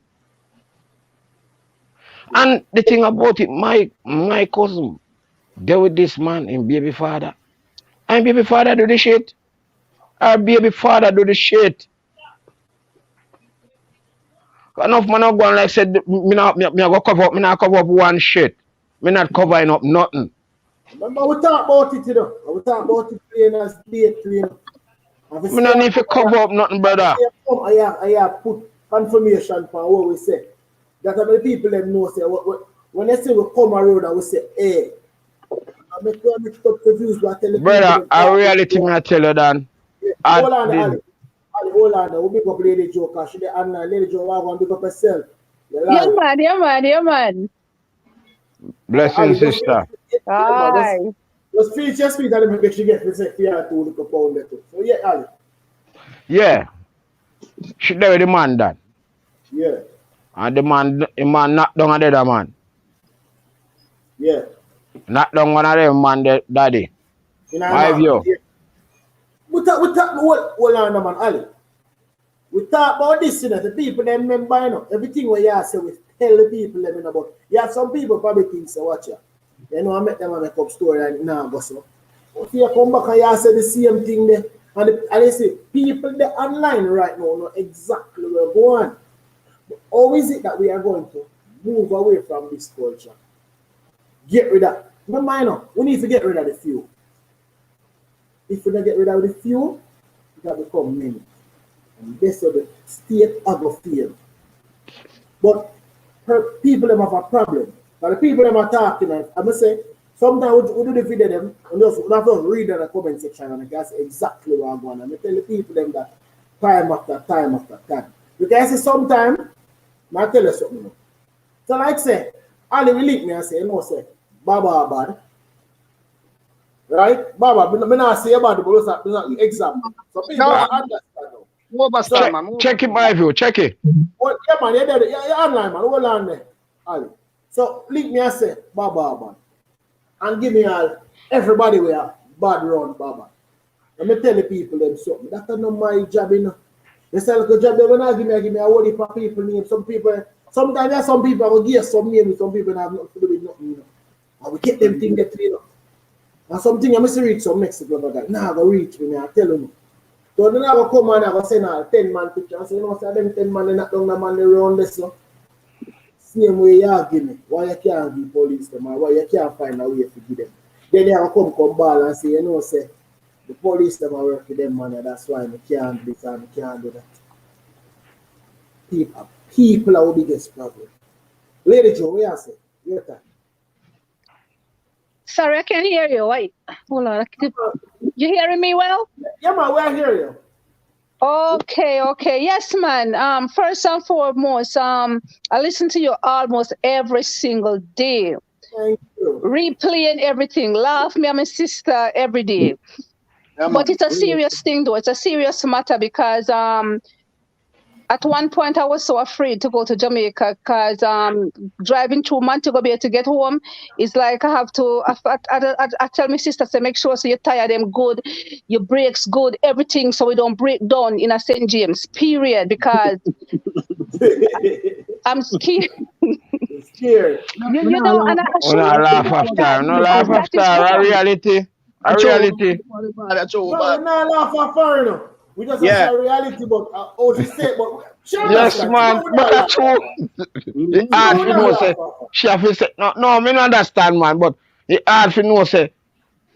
And the thing about it, my cousin, there with this man and baby father. And baby father do the shit. Our baby father do the shit. Enough man not going like said me go cover up one shit. Me not covering up nothing. Remember we talk about it, We talk about it plain as day, Me not need to cover up nothing, brother. I have put confirmation for what we say. That the people them know say when they say we come around and we say, hey, I make up confused by telling brother, a reality me I tell you, Dan. Hold on, Ali. Hold on, we'll make up Lady Joe, because she and Lady Joe want to pick up herself. Yeah, man. Blessing, sister. Hi. Just feel that make she get the second to look upon that. So yeah, Ali. Yeah. She there with the man, Dan. Yeah. And the man knocked down another man. Yeah. Knocked down one of them man, daddy. My view. Yeah. We talk, hold on, man, Ali. We talk about this, the people them remember, everything what you say, we tell the people them about. You have some people probably think, so watch ya. I met them and make up story and now go so. But you come back and you say the same thing there. And they say, people they online right now know exactly where we're going. But how is it that we are going to move away from this culture? Get rid of, remember, we need to get rid of the few. If we don't get rid of the few, it will become many. And that's how the state of fail. But people them have a problem. But the people them are talking, and I must say, sometimes we do the video them, and just read in the comment section, and that's exactly what I'm going. And I tell the people them that time after time after time. Because I say sometimes, I tell you something. So like say, Ali will link me and say, say, Baba bad. Right? Baba, me not say about the but it's an example. So people No, understand now. overstand, man. Check it, my view. Check it. Well, yeah, man, you're there. You're online, man. Hold on there. Ali. So, link me and say, Baba, man. And give me all, everybody we are bad run, Baba. Let me tell the people them something. That's not my job, you know. They say, look, a job, they will not give me a whole heap of people name. Some people, sometimes there are some people I will give some name, some people have nothing to do with nothing, you know. And we get them things that, you know. And something I must reach some Mexico, but now I go reach me, I tell you. So then I go come and I go send a 10-man picture and say, you know, say them 10 man, they not down the man around this, so. Same way you give me, why you can't give police them, or why you can't find a way to give them. Then they will come ball and say, you know, say, the police them are working them money, that's why we can't do this and we can't do that. People are our biggest problem. Lady Joe, where you say? Your time. Sorry, I can't hear you. Wait. Hold on. You hearing me well? Yeah, man, we hear you. Okay. Yes, man. First and foremost, I listen to you almost every single day. Thank you. Replaying everything. Laugh me and my sister every day. Yeah, But man. it's a serious thing though. It's a serious matter because at one point I was so afraid to go to Jamaica because driving through Montego Bay to get home is like I have to I tell my sister to make sure so you tire them good, your brakes good, everything so we don't break down in a St. James, period, because I'm scared. Scared. You know, and I Oh, no, assure laugh you after. No that laugh that after. is A wrong. reality. A That's reality. That's No, we're not laughing at foreigner. We just Yeah. say reality, but how she say, but she Yes, understand. She man. know we But not that's laugh. true. It's She hard know we to not know, laugh say. at. She have to say, no, me not understand, man. But it's hard to know, say,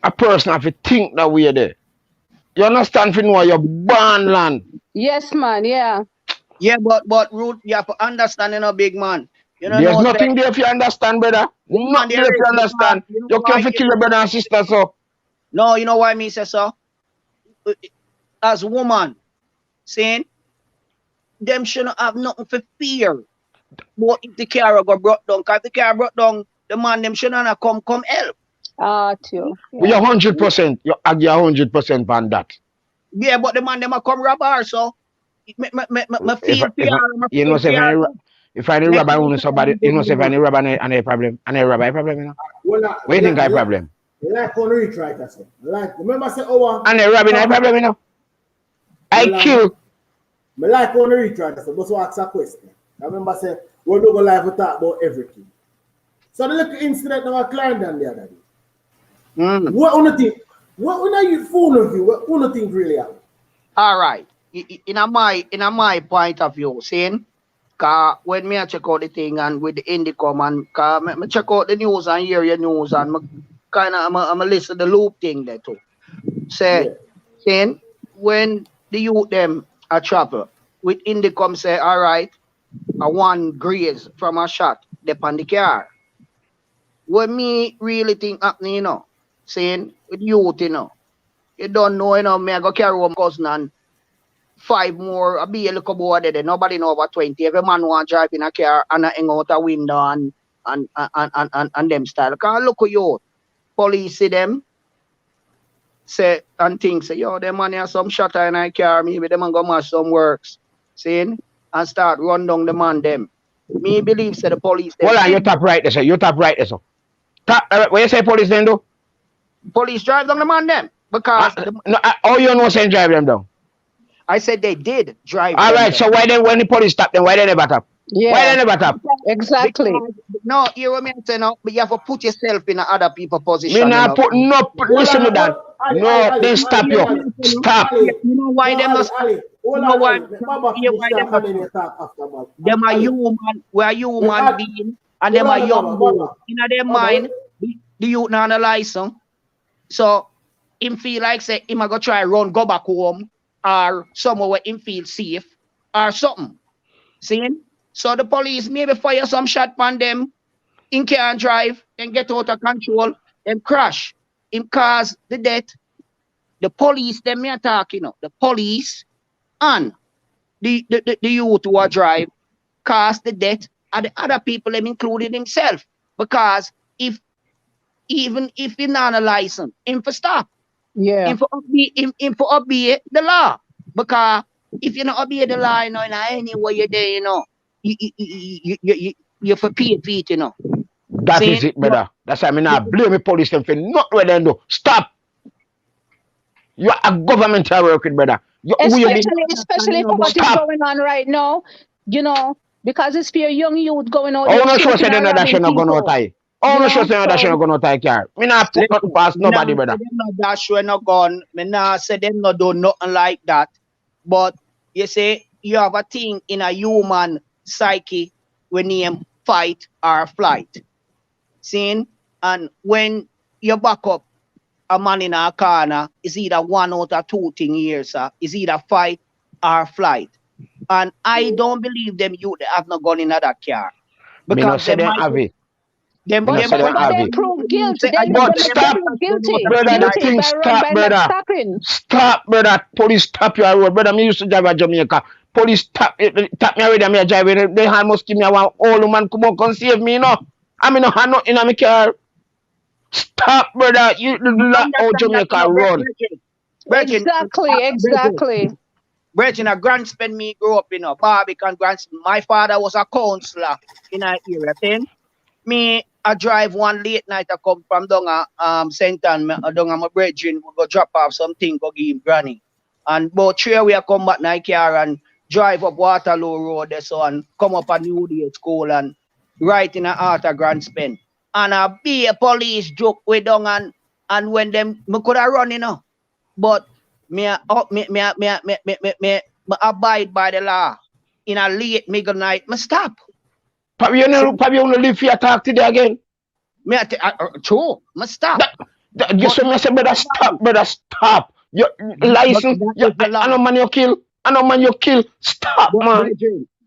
a person have to think that way there. You understand, for know your born land. Yes, man, yeah. Yeah, but Ruth, you have to understand, you know, big man. You don't There's know, say, nothing there if you understand, brother. yeah, man, Nothing there there if you is. understand. You know You why? can't kill your brother and sister, so. No, you know why me say so? As woman, saying, them shouldn't have nothing for fear. But if the car go brought down, because if the car brought down, the man, them shouldn't have come help. Too. We Yeah. are 100%. You agree 100% on that. Yeah, but the man, them a come rob her, so me feel If fear, me you know, feel say, fear. if I Next rob time I somebody, you know, say, if I rob and a problem, you know. Well, What do you think I problem? like on reach right, I say. Like, remember say, oh, And a robbing, I problem, you know. I kill. Me like on reach right, I say, but so ask a question. I remember say, we don't go live to talk about everything. So the little incident that I climbed on the other day. What on the thing? What when are you phone of you? What on the thing really happen? All right. In a my point of view, saying, cause when me I check out the thing and with the Indicom and cause me check out the news and hear your news and I'm a listen to the loop thing there too. Yeah. Saying when the youth them a travel with Indicom say, all right, I want graze from a shot depend the car. What me really think happening, you know, saying with youth, you know, you don't know, you know, me I go carry home cousin and 5 more, a be a little boy there. Nobody know over 20. Every man want drive in a car and a hang out a window and them style. Cause look at you. Police see them, say and think say, yo, them man have some shutter in a car, maybe them man go mash some works. Seeing? And start run down the man them. Me believe say the police them. Hold on, you tap right there, sir. You tap right there, sir. Tap, what you say police then do? Police drive down the man them. Because How you know say drive them down? I said they did drive All them right, down. so why then when the police stop them, why they never tap? Why Yeah, they never tap? exactly. Because, no, you know what I mean? Say, no, but you have to put yourself in other people's Me position, you not know. put no, Hold listen on, to that. No, Ali, then stop you. Ali, Stop. Ali. You know why No, them not stop? Ali, hold You know on, why? Ali. Baba You finish why talk them and not then stop? you talk after Baba. Them are Ali, human. We are human being, and hold them are on, young boys. Baba. In their Baba, mind, the youth not analyze some. So him feel like say him a go try run, go back home, or somewhere where him feel safe, or something. See? So the police maybe fire some shot on them, him can't drive, then get out of control, then crash. Him cause the death. The police, them me talking, you know, the police and the youth who are drive cause the death of the other people, them including himself. Because if even if you're not a license, him for stop. Yeah. Him for obey the law. Because if you not obey the law, you know, in any way you're there, you know, you for pay feet, you know. That is it, brother. That's why I mean, I blame the police them for not what they do. Stop. You are a government working, brother. Especially for what is going on right now, you know, because it's for young youth going out. Oh, no, sure, say they're not dashing not going out. Oh, no, sure, say they're not dashing not going out. Car. Me not put nothing past nobody, brother. Them not dash when not gone. Me not say them not do nothing like that. But you say you have a thing in a human psyche when you fight or flight. Seeing? And when you back up a man in a corner, is either one out of two things here, sir. Is either fight or flight. And I don't believe them you have not gone in that car. Because they have it. They prove guilty. But stop, guilty. Brother, the thing stop, brother. Stop, brother. Police stop your road. Brother, me used to drive a Jamaica. Police tap me already, me drive. They almost give me a one old woman come on, come save me, you know. I mean, no have nothing in my car. Stop, brother. You not how Jamaica run. Exactly. Brethren, a grandspend me grew up in a Barbican grandspend. My father was a counselor in our area. Then me, I drive one late night. I come from down St. Ann, down my brethren, we go drop off something, go give him granny. And about 3 we come back in car and drive up Waterloo Road there, so and come up a New Day school and right in a heart of grandspend. And a police joke way down and when them me could have run, you know. But me abide by the law. In a late midnight, me stop. Probably you only live for talk today again. True, me stop. You say me say, brother, stop. Your license, I know man you kill. Stop, man.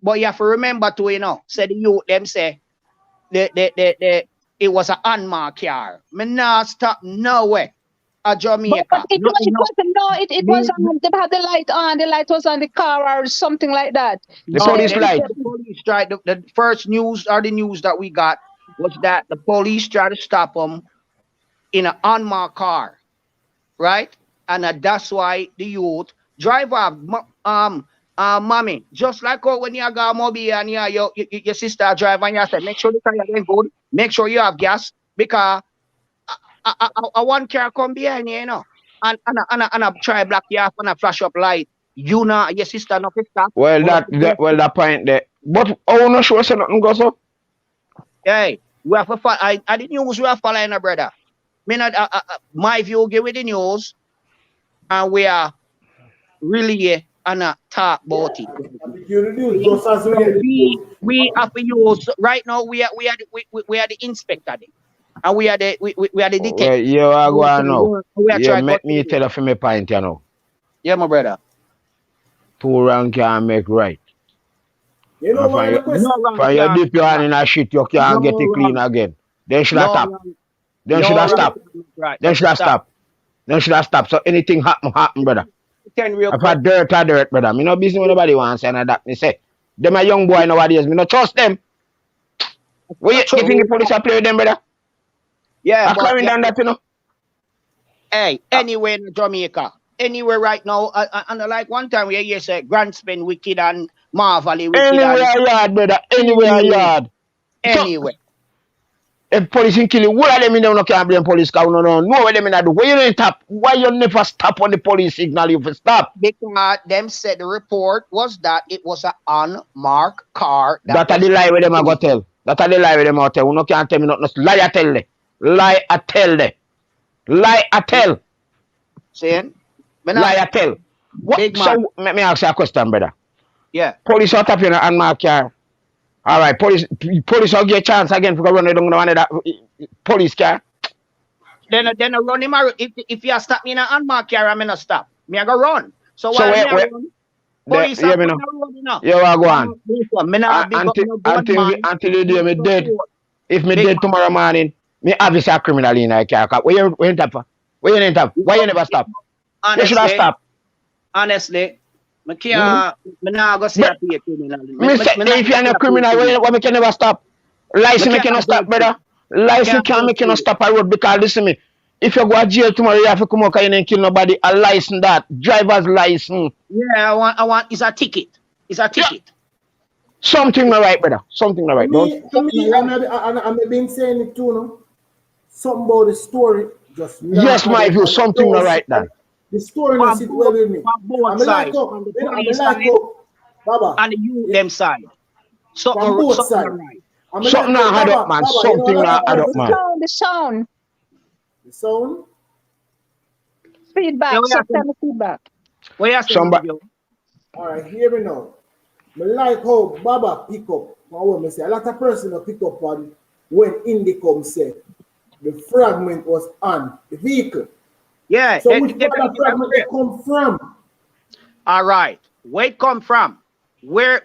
But you have to remember too, you know, say the youth them say it was an unmarked car. Me not stop nowhere. A Jamaica. But it was they had the light on. The light was on the car or something like that. The police light. The police tried. The first news or the news that we got was that the police tried to stop them in an unmarked car, right? And that's why the youth drive up. Mommy, just like when you go mobile and your sister drive and you say, make sure the tire is good, make sure you have gas because. I one car come behind you, you know, and I try black you off and I flash up light. You know, your sister not stop. Well, that point there. But I not sure say nothing goes up. Hey, we have to follow. I the news we are following, brother. Me not my view give with the news, and we are really and talk about it. We have to use right now. We are the inspector. And we are the detective. Well, you are going now. You make me tell you for my point, you know. Yeah, my brother. 2 wrong can't make right. You know what? For you dip your hand in a shit, you can't get it clean again. Then should have stopped. Then should have stopped. Then should have stopped. Then should have stopped. So anything happen, brother. If I dirt, brother. Me no business with nobody wants and that. Me say, them a young boy nowadays. Me no trust them. What you think the police are play with them, brother? Yeah, but down that, you know. Hey, anywhere in Jamaica, anywhere right now, and like one time we hear say Grandspin wicked and Marvally wicked. Anywhere yard, brother. Anywhere yard. Anywhere. If police in kill you, what are them in there? No can't blame police. No, what them in do? Why you don't stop? Why you never stop when the police signal you for stop? Because them said the report was that it was an unmarked car. That are the lie with them I go tell. That are the lie with them I tell. No can't tell me nothing. Lie I tell them. Lie I tell them. Lie I tell. Saying? Lie I tell. What? So, let me ask you a question, brother. Yeah. Police are tapping an unmarked car. All right, police will get a chance again for running down one of that police car. Then I run him. If you stop me in an unmarked car, I'm gonna stop. Me I go run. So why me run? Police are gonna run, you know. You are going. Until you do me dead. If me dead tomorrow morning, me obviously a criminal in a car. Where you end up? Why you never stop? Honestly, you should have stopped. Honestly, me can't. Me not go say a criminal. If you're not a criminal, why you can never stop? License me cannot stop, brother. License can't make you no stop a road because listen me. If you go to jail tomorrow, you have to come out and you ain't kill nobody. A license that driver's license. Yeah, I want. It's a ticket. It's a ticket. Something not right, brother. Something not right. I'm been saying it too, no? Something about the story. Just yes, my view. Something not right, then. The story not sit well with me. I'm like, Baba. And you them side. So From both sides. right. Something not add up, man. Something not add up, man. The sound. The sound. Feedback. Feedback. What you saying? All right, hear me now. I like how Baba pick up. I say a lot of person pick up on when Indicom said the fragment was on the vehicle. Yeah. So which part of the fragment they come from? All right. Where it come from? Where?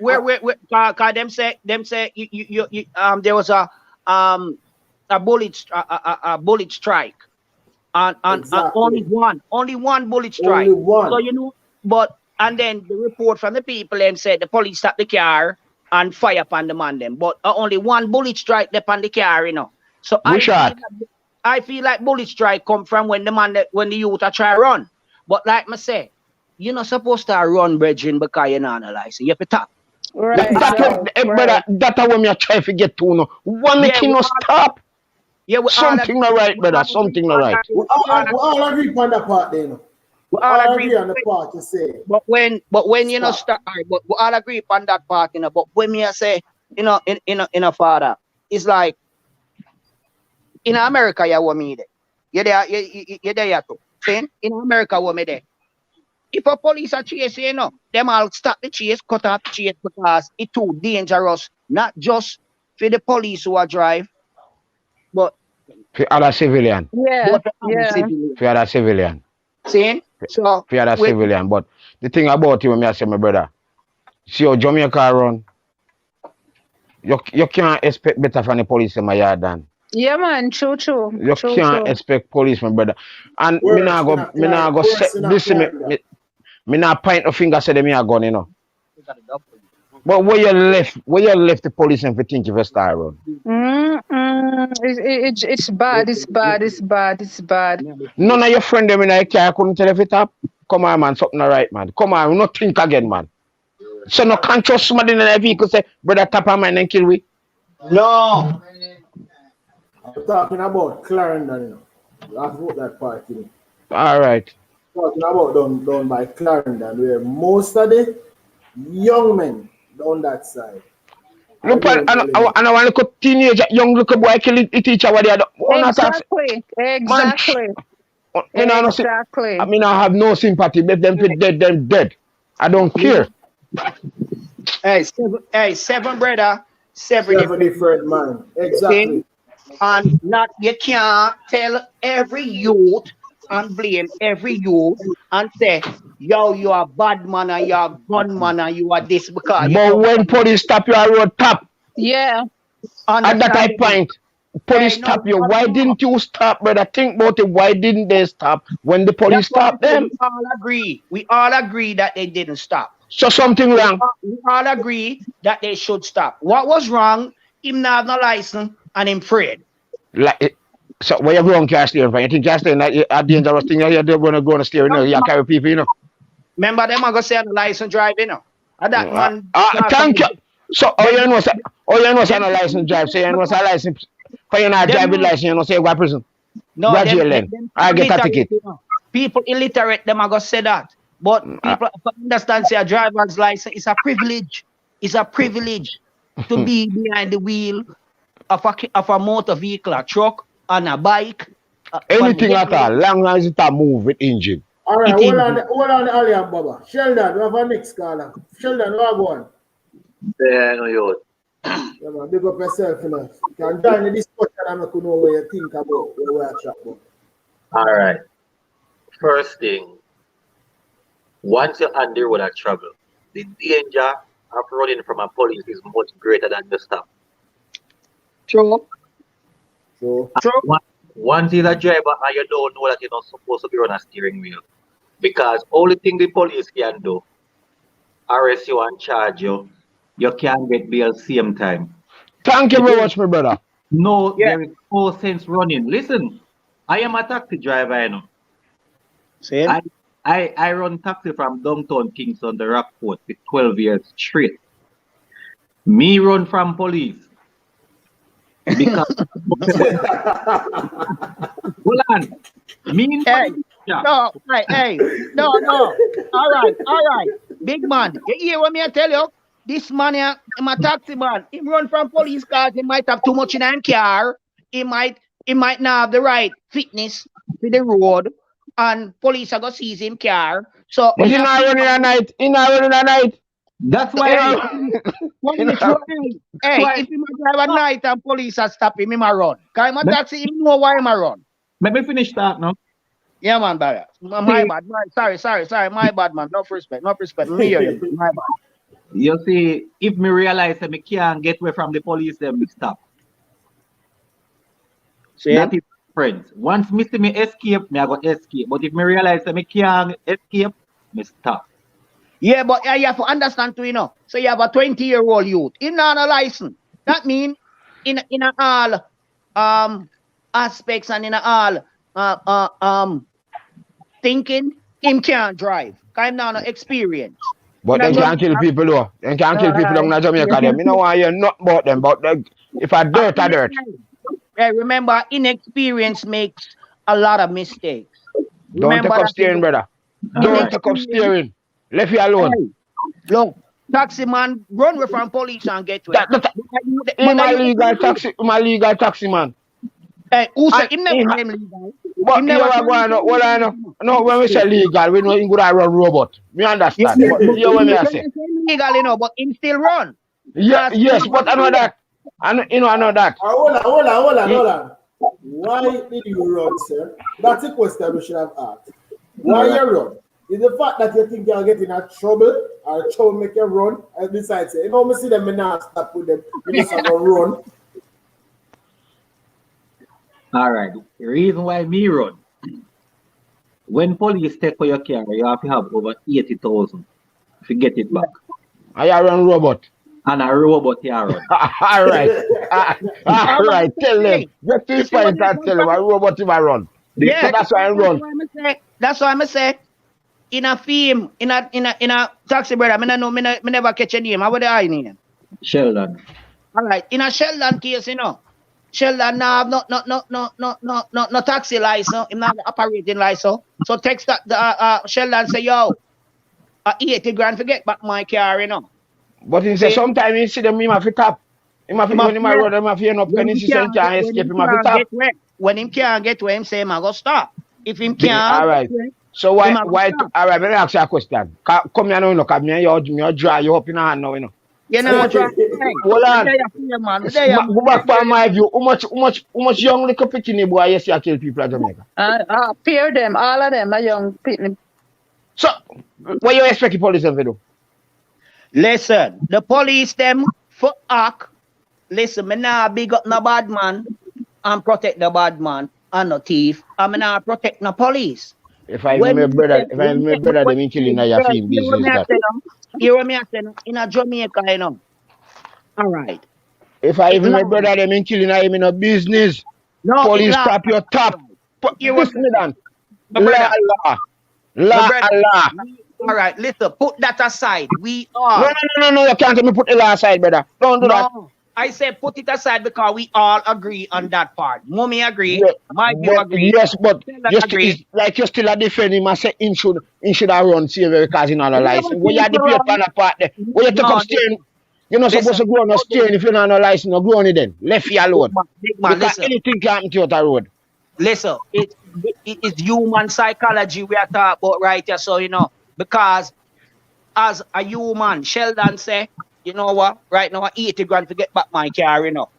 Cause them say you there was a bullet strike, and only one bullet strike. Only one. So you know, but and then the report from the people them said the police stopped the car and fire upon the man them, but only one bullet strike upon the car, you know. So I feel like bullet strike come from when the youth are try run, but like I say. You're not supposed to run, brethren, because you're not analyzing. You have to tap. Right. Brother, that's what me try to get to know. One making no stop. Yeah, something not right, brother. Something not right. We all agree on that part, then. We all agree on the part to say. But when you know start, but we all agree on that part, you know. But when me I say, you know, in a father, it's like in America, you want me there. You're there too. Saying in America, what me there. If a police are chasing, you know, them all stop the chase, cut off the chase because it's too dangerous. Not just for the police who are drive, but for other civilian. Yeah. For other civilian. See? So for other civilian. But the thing about you, when I say, my brother, see how Jamaica run, you can't expect better from the police in my yard than. Yeah, man, true. You can't expect police, my brother. And me not go say, listen, me not point a finger say them here gun, you know. But where you left the police and think if you start run? It's bad. None of your friend them in a car couldn't tell if it up. Come on, man, something right, man. Come on, we not think again, man. So no can't trust somebody in a vehicle say, brother, tap a man and kill we. No. I'm talking about Clarendon, you know. You have to vote that part, you know. All right. Talking about down by Clarendon, where most of the young men down that side. Look, and I want to look at teenager, young little boy kill the teacher what they are doing. Exactly. I mean, I have no sympathy. Let them be dead, them dead. I don't care. Hey, seven brother, seven different man. Exactly. And not you can't tell every youth and blame every youth and say, yo, you are bad man and you are gunman and you are this because. But when police stop you on road top. Yeah. At that point, police stop you. Why didn't you stop, brother? Think about it. Why didn't they stop when the police stopped them? We all agree that they didn't stop. So something wrong. We all agree that they should stop. What was wrong? Him not have no license and him afraid. Like, so where you going to steer from? You think you're staying a dangerous thing? You're going to go on steer, you know? You carry people, you know? Remember them are going to say on the license drive, you know? That man. Thank you. So, you know, say no license drive. So, you know, say license. Because you're not driving license, you know, say go to prison. No, go jail then. I get a ticket. You know? People illiterate, them are going to say that. But people understand, say a driver's license is a privilege. It's a privilege to be behind the wheel of a motor vehicle, a truck, on a bike. Anything at all, long as it a move with engine. All right, hold on, Alian Baba. Sheldon, we have a next caller. Sheldon, we are going. Yeah, I know you. Yeah, man, big up yourself, you know. You can join the discussion and I can know what you think about what we are talking about. All right. First thing, once you're on the road of travel, the danger of running from a police is much greater than the stop. True. Once you're a driver and you don't know that you're not supposed to be on a steering wheel, because only thing the police can do, arrest you and charge you, you can't get bail same time. Thank you very much, my brother. No, Yeah. there is no sense running. Listen, I am a taxi driver, you know. See? I run taxi from downtown Kingston to Rockport for 12 years straight. Me run from police because hold on. Me in Hey, police. Yeah. no, hey, no. All right. Big man, you hear what me I tell you? This man here, him a taxi man. He run from police cars. He might have too much in his car. He might not have the right fitness to the road, and police are gonna seize him car. So But he not running at night. He not running at night. That's You why hey, know, you police know. run. that's Hey, why if he drive at night and police are stop him, a run. Cause him a let, taxi, him know why him a run. let me finish that now. Yeah, man, brother. My See, bad. Sorry. My bad, man. No respect. Me hear you. My bad. you see, if me realize that me can't get away from the police, then me stop. See? That is friends. Once me see me escape, me I go escape. But if me realize that me can't escape, me stop. Yeah, but you have to understand too, you know. So you have a 20-year-old youth. He not a license. That means in a all aspects and in a all thinking, him can't drive. Cause him not no experience. But In a they can't kill Jamaica, people though. They can't kill people down in Jamaica. Them. You know why you not about them, but they, if I dirt, I dirt. remember, inexperience makes a lot of mistakes. Don't take Remember up that. steering, brother. All Don't right. take up Inexperience. steering. Left you alone. Hey, look, taxi man run away from police and get away. Him a legal taxi. Him a legal taxi man. Hey, who say And him never him, claim legal? but Him you never are claim going. Well, I know. No, when we say legal, we know him good at run robot. Me Yeah, understand. But but you what me I him say. legal, you know, but him still run. Yeah, Cause yes, but I know that. I know that. Hold on. He- Why did you run, sir? That's a question we should have asked. Why you run? Is the fact that you think you're getting in trouble or trouble make you run and decide say, you know, me see them and not stop with them. You just have to run. All right. The reason why me run. When police take for your car, you have to have over 80,000 to get it back. I run robot. And a robot you run. All right. All right. Tell them. Get to You the see what point and tell them a robot if I run. Yeah, So that's why I run. That's why I say in a film, in a taxi brother, me never catch a name. How would I name? Sheldon. All right. In a Sheldon case, you know, Sheldon now have no taxi license, him not operating license. So text that Sheldon say, yo, 80 grand forget back my car, you know. But he say sometimes you see them, him have to tap. Him have to, when him a run, him have to end up when he see him can't escape, him have to tap. When him can't get where him say him I go stop. If him can't All right. So why him a go stop. all right, let me ask you a question. Come here now, you know, cause me and draw you up in a hand now, you know. You know, try. Hold on. Go Go back to my view. How much young little bikini boy you see a kill people in Jamaica? Pair them, all of them are young people. So what you expect the police to do? Listen, the police them for act. Listen, me nah big up no bad man and protect the bad man and no thief. And me nah protect no police. If I my brother, them in killing your film business that. You what me say? In a Jamaica, you know. All right. If I even my brother them in killing him in a business, No, police stop your top. Listen me down. La. All right, listen, put that aside. We are. No, you can't let me put the law aside, brother. Don't do that. I said put it aside because we all agree on that part. Mommy agree. Yeah, My view agree. Yes, but you agree. still, like you still a defend him and say him should have run CV because he not a license. Where you debate on that part there? Where you take up steering? You're not supposed to go on a steering if you're not a license. No, go on it then. Left you alone. Big man, because anything can happen to you on the road. Listen, it is human psychology we are talking about right here. So, you know, because as a human, Sheldon say, you know what, right now, 80 grand to get back my car, you know.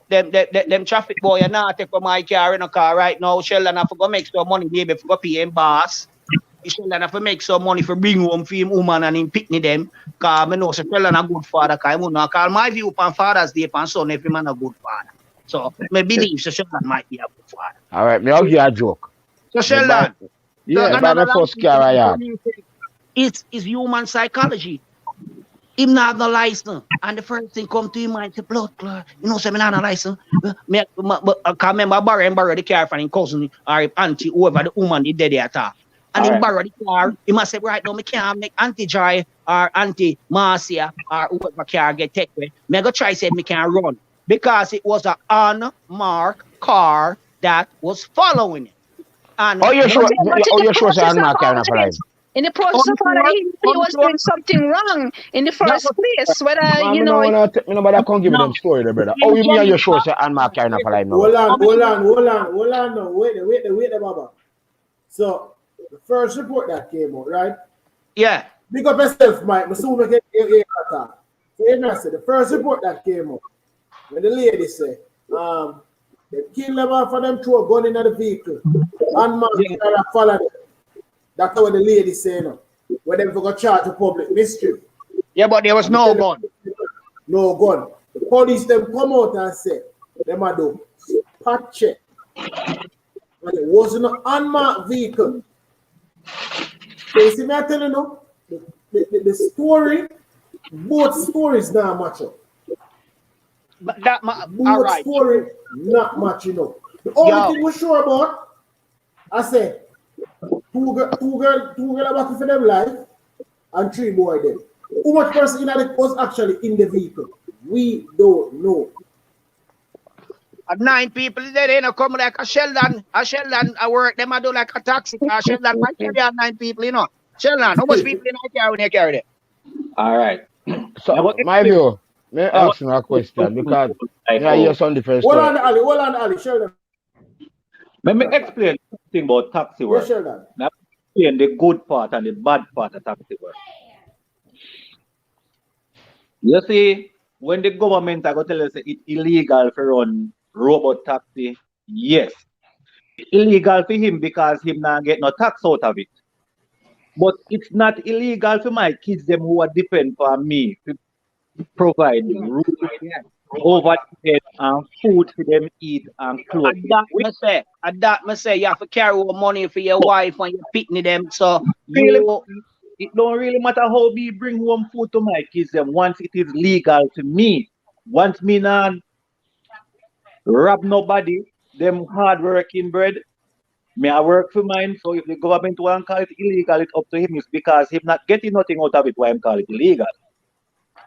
Them traffic boy are not take for my car in a car right now. Sheldon have to go make some money, baby, for go pay him boss. Sheldon have to make some money for bring home for him woman and him picnic them. Because I know so Sheldon a good father, because I not call my view upon Father's Day upon son if him a good father. So, I believe so Sheldon might be a good father. All right, me I'll give you a joke. So, Sheldon. Yeah, by the first car I had. It's human psychology. Him not have no license. And the first thing come to him mind, say, blood clot. You know, say me not have no license. I can't remember borrow the car from his cousin or his auntie, whoever the woman he dead at her. And All him right. borrow the car. He must say, right now, me can't make Auntie Joy or Auntie Marcia or whoever car get take away. Me go try say me can run. Because it was an unmarked car that was following it. And Oh, you sure? But in Oh, the you sure? Say process of Anmark all carrying of for life. it, in the process of all that, he was doing something wrong in the first place. Whether, Man, you me know, no wanna me nobody come give me no, them story, there, brother. in Oh, you me and you sure? Jamaica, Say Anmark carrying for life now. Hold on now. Wait, Baba. So, the first report that came out, right? yeah. Big up yourself, Mike. So the first report that came out, when the lady said, they kill them off for them throw a gun in the vehicle. And man, Yeah. follow them. That's what the lady said now. When them for charge of public mischief. Yeah, but there was no gun. No gun. The police them come out and say, them are do spot check. And it wasn't an unmarked vehicle. So you see me I tell you now, the story, both stories not match up. But that all Both right. story not matching up. The only thing we're sure about, I say, two girl back for them life and 3 boy them. Who much person in that was actually in the vehicle? We don't know. And 9 people there, they come like a Sheldon. I work them, I do like a taxi car. Sheldon might carry out 9 people, you know. Sheldon, how much people in I carry when you carry it? All right. So, my view, may I ask you a question because I hear some different Hold story. on, Ali, Sheldon. Let me explain something about taxi work. Yes, Sheldon. Now, explain the good part and the bad part of taxi work. You see, when the government are going to tell us it's illegal to run robot taxi, yes. It's illegal for him because him not get no tax out of it. But it's not illegal for my kids, them who are depend on me to provide roof over them and food for them eat and clothes. And that me say, you have to carry over money for your wife and your picnic them. So Really, you it don't really matter how me bring home food to my kids them once it is legal to me. Once me not rob nobody, them hard working bread. Me I work for mine, so if the government want call it illegal, it's up to him. It's because him not getting nothing out of it why him call it illegal.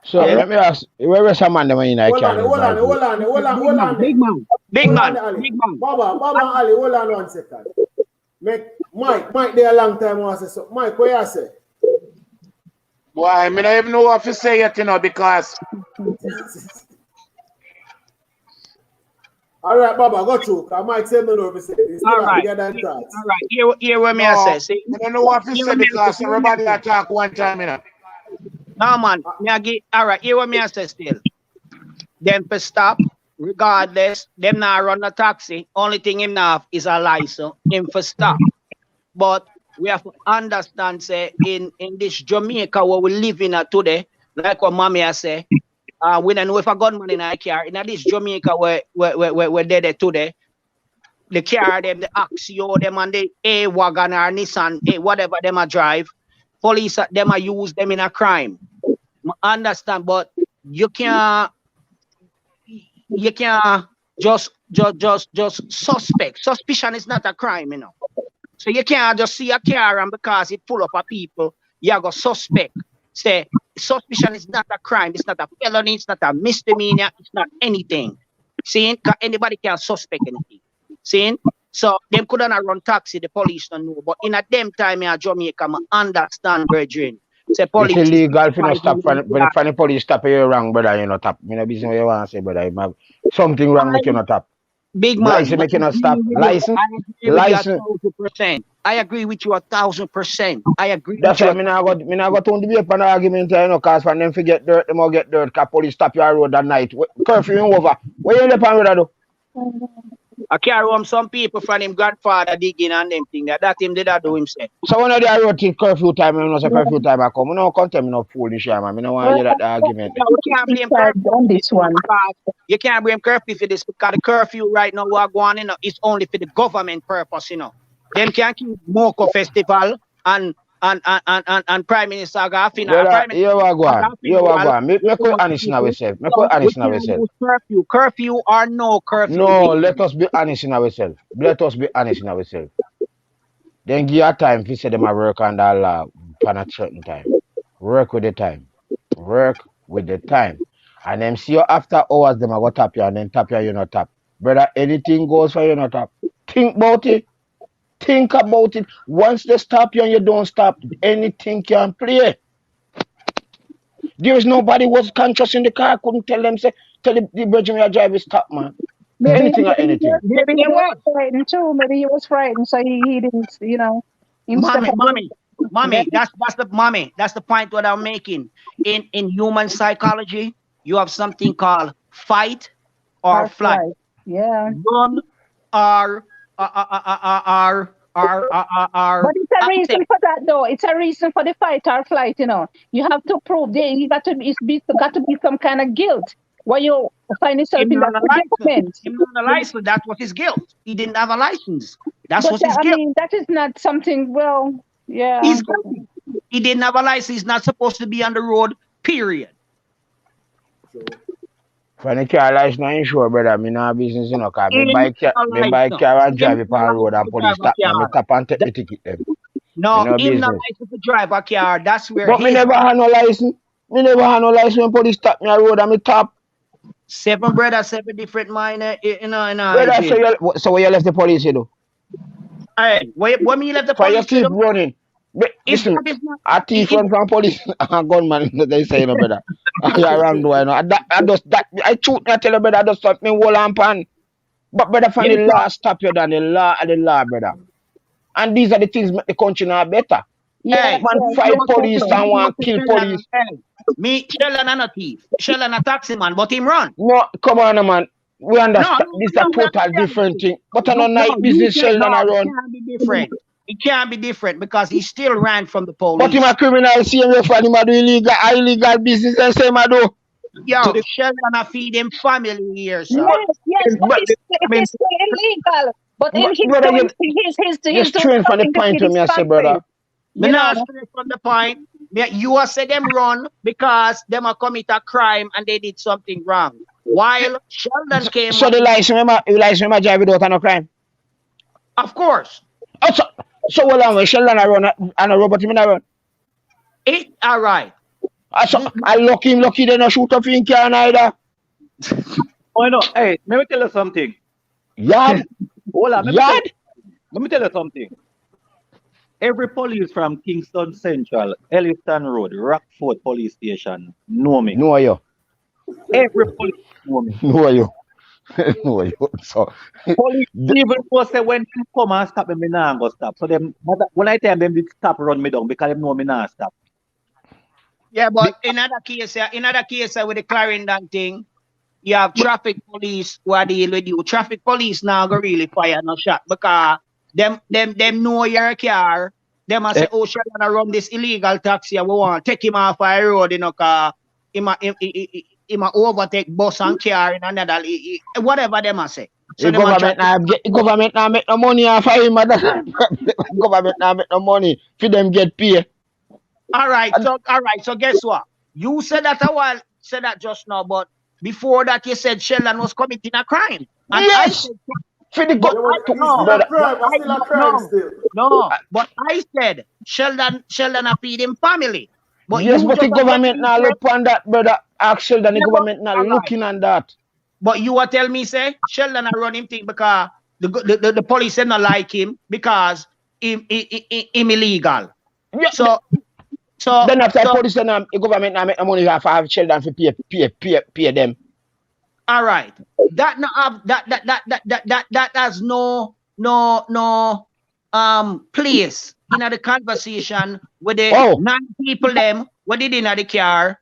So Yeah. let me ask, where is some man them in I Hold carry? on. big man. Baba Ali, hold on 1 second. Make Mike there a long time I say so. Mike, what you say? Boy, I don't even know what to say yet, you know, because All right, Baba, go through. I might say no to say this. All right. Bigger than that. All right. Here what me I say. See? I don't know what to Here say what me I because say. everybody attack one time, you know. No man, me I get all right. Here what me I say still. Them for stop, regardless, them not run a taxi. Only thing him now have is a license. Him for stop. But we have to understand, say, in this Jamaica where we live in today, like what mommy I say, we don't know if a gunman in a car. In this Jamaica where they're there today, the car them, the Axio them and the A-Wagon or Nissan, whatever them a drive, police them a use them in a crime. Understand, but you can't just suspect. Suspicion is not a crime, you know. So you can't just see a car and because it full of people, you go suspect. Say suspicion is not a crime, it's not a felony, it's not a misdemeanor, it's not anything. Seeing anybody can suspect anything. Seeing? So them couldn't run taxi, the police don't know. But in a them time in Jamaica, I understand, brethren. Say police It's illegal if you not stop when the police stop you wrong, brother, you not tap. Me no business what you want to say, brother. You have something wrong make you not tap. Big man, License make you not stop. License? License. I agree with you 1,000%. I agree That's with why you. me not go to debate on the argument, you know, cause when them forget dirt, them all get dirt, cause police stop your road that night. Curfew over. Where you depend with do? I carry home some people from him grandfather digging and them thing that him did that do himself. So when I road till curfew time, you know, say curfew time I come. I don't come tell me no foolish, man. I don't want to hear that argument. No, we can't blame curfew on this one. You can't blame curfew for this because the curfew right now we're going, you know, it's only for the government purpose, you know. Them can keep Moko Festival and and Prime Minister Gaffin, Brother, Prime Minister you are going. You are going. Me quit honest in people, ourselves. Me so quit we honest in can't ourselves. use curfew. Curfew or no curfew. No, let us be honest in ourselves. Let us be honest in ourselves. Then give your time if you say them a work on that law for a certain time. Work with the time. Work with the time. And them see you after hours, them a go tap you and then tap you not tap. Brother, anything goes for you not tap. Think about it. Think about it. Once they stop you and you don't stop, anything can play. There is nobody was conscious in the car. Couldn't tell them, say, tell the virgin you drive stop, man. Maybe Anything or anything. maybe he There was was. frightened too. Maybe he was frightened, so he didn't, him step Mommy, away. that's the point what I'm making. In human psychology, you have something called fight or flight. Yeah. Run or But it's a reason for that, though. It's a reason for the fight or flight. You have to prove there. You got to be some kind of guilt where you find yourself in that predicament. Him not a license. That's what his guilt. He didn't have a license. That's what his I guilt. mean, that is not something. Well, yeah. He's guilty. He didn't have a license. He's not supposed to be on the road. Period. For the car license, not insure, brother. Me no business, cause me buy car and drive it on the road and police stop me. Me tap and take the ticket them. No, no him business. not license to drive a car. That's where. But me never had no license. Me never had no license when police stop me on the road and me tap. 7 brothers, 7 different minor. Brother, so where you left the police, you do? Hey, where me left the police? police? So you keep running. But listen, a thief run from police and gunman, they say, brother. I around do I know. I shoot me, I tell you, brother, I just stop me wall and pan. But brother, from the law stop you than the law, brother. And these are the things make the country now better. Yeah, man fight police and want kill police. Me, Sheldon and a thief. Sheldon a taxi man, but him run. No, come on, man. We understand this is a total different thing. But on a night business, Sheldon a run. It can't be different. It can't be different because he still ran from the police. But him a criminal, same way for him a do illegal business and same a do. Yo, Sheldon a feed him family here, sir. Yes, but it's illegal. But in his straight from the point to me, I say, brother. Me not straight from the point. You are say them run because them a commit a crime and they did something wrong. While Sheldon came. So the license remember drive without no crime? Of course. So well on Sheldon I run and a robot him run. It alright. I lucky they no shoot up in car neither. Oh no, hey, let me tell you something. Yard. Hold on, Yard. Let me tell you something. Every police from Kingston Central, Elliston Road, Rockford Police Station know me. Know you. Every police know me. Know you. Know you. So police even say when they come and stop me now and go stop. So them when I tell them they stop run me down because they know me now stop. Yeah, but in other case with the Clarendon thing, you have traffic police who are deal with you. Traffic police now go really fire no shot because them know your car. Them a say, oh, shall I run this illegal taxi and we want take him off the road, car. He might overtake bus and car in another whatever them a say. So the government now make no money off of him. Government now make no money for them get paid. All right, so guess what? You said that just now, but before that you said Sheldon was committing a crime. And yes. But I said Sheldon a feed him family. But yes, but the government now look on that, brother. Ask Sheldon, the government now looking on that. But you will tell me, say, Sheldon a run him thing because the police not like him because him illegal. Yeah. So then after police and the government now make the money off of Sheldon for pay them. All right. That has no place in the conversation with the 9 people them what did in the car.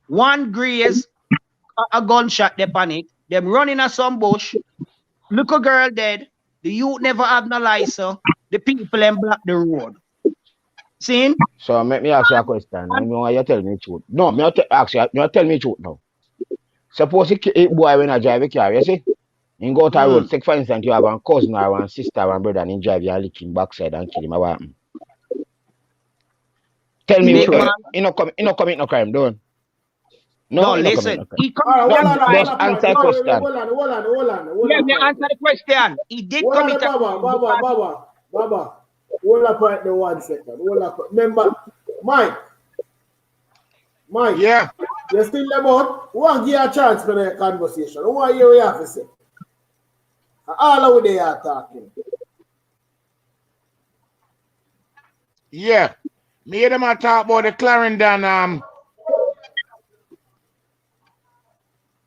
One graze a gunshot they panic. Them running at some bush. Look a girl dead. The youth never have no license. The people them block the road. See? So let me ask you a question. I know you tell me the truth. No, me ask you tell me the truth now. Suppose a boy when I drive a car, you see? You go to the road, take for instance, you have a cousin or one sister or one brother and you drive your licking backside and kill him. What happen? Tell me, Big man. he no commit no crime, don't. No, he no commit listen. no crime. He All commit right, that hold crime. on, Just answer the question. Hold Yeah, on. me answer the question. He did Hold on, commit a crime. because- Baba. Hold up right there 1 second. Hold up. Remember, Mike, Yeah. you still about? We want to give you a chance for the conversation. We want to hear what you have to say. All of they are talking. Yeah. Me and them a talk about the Clarendon,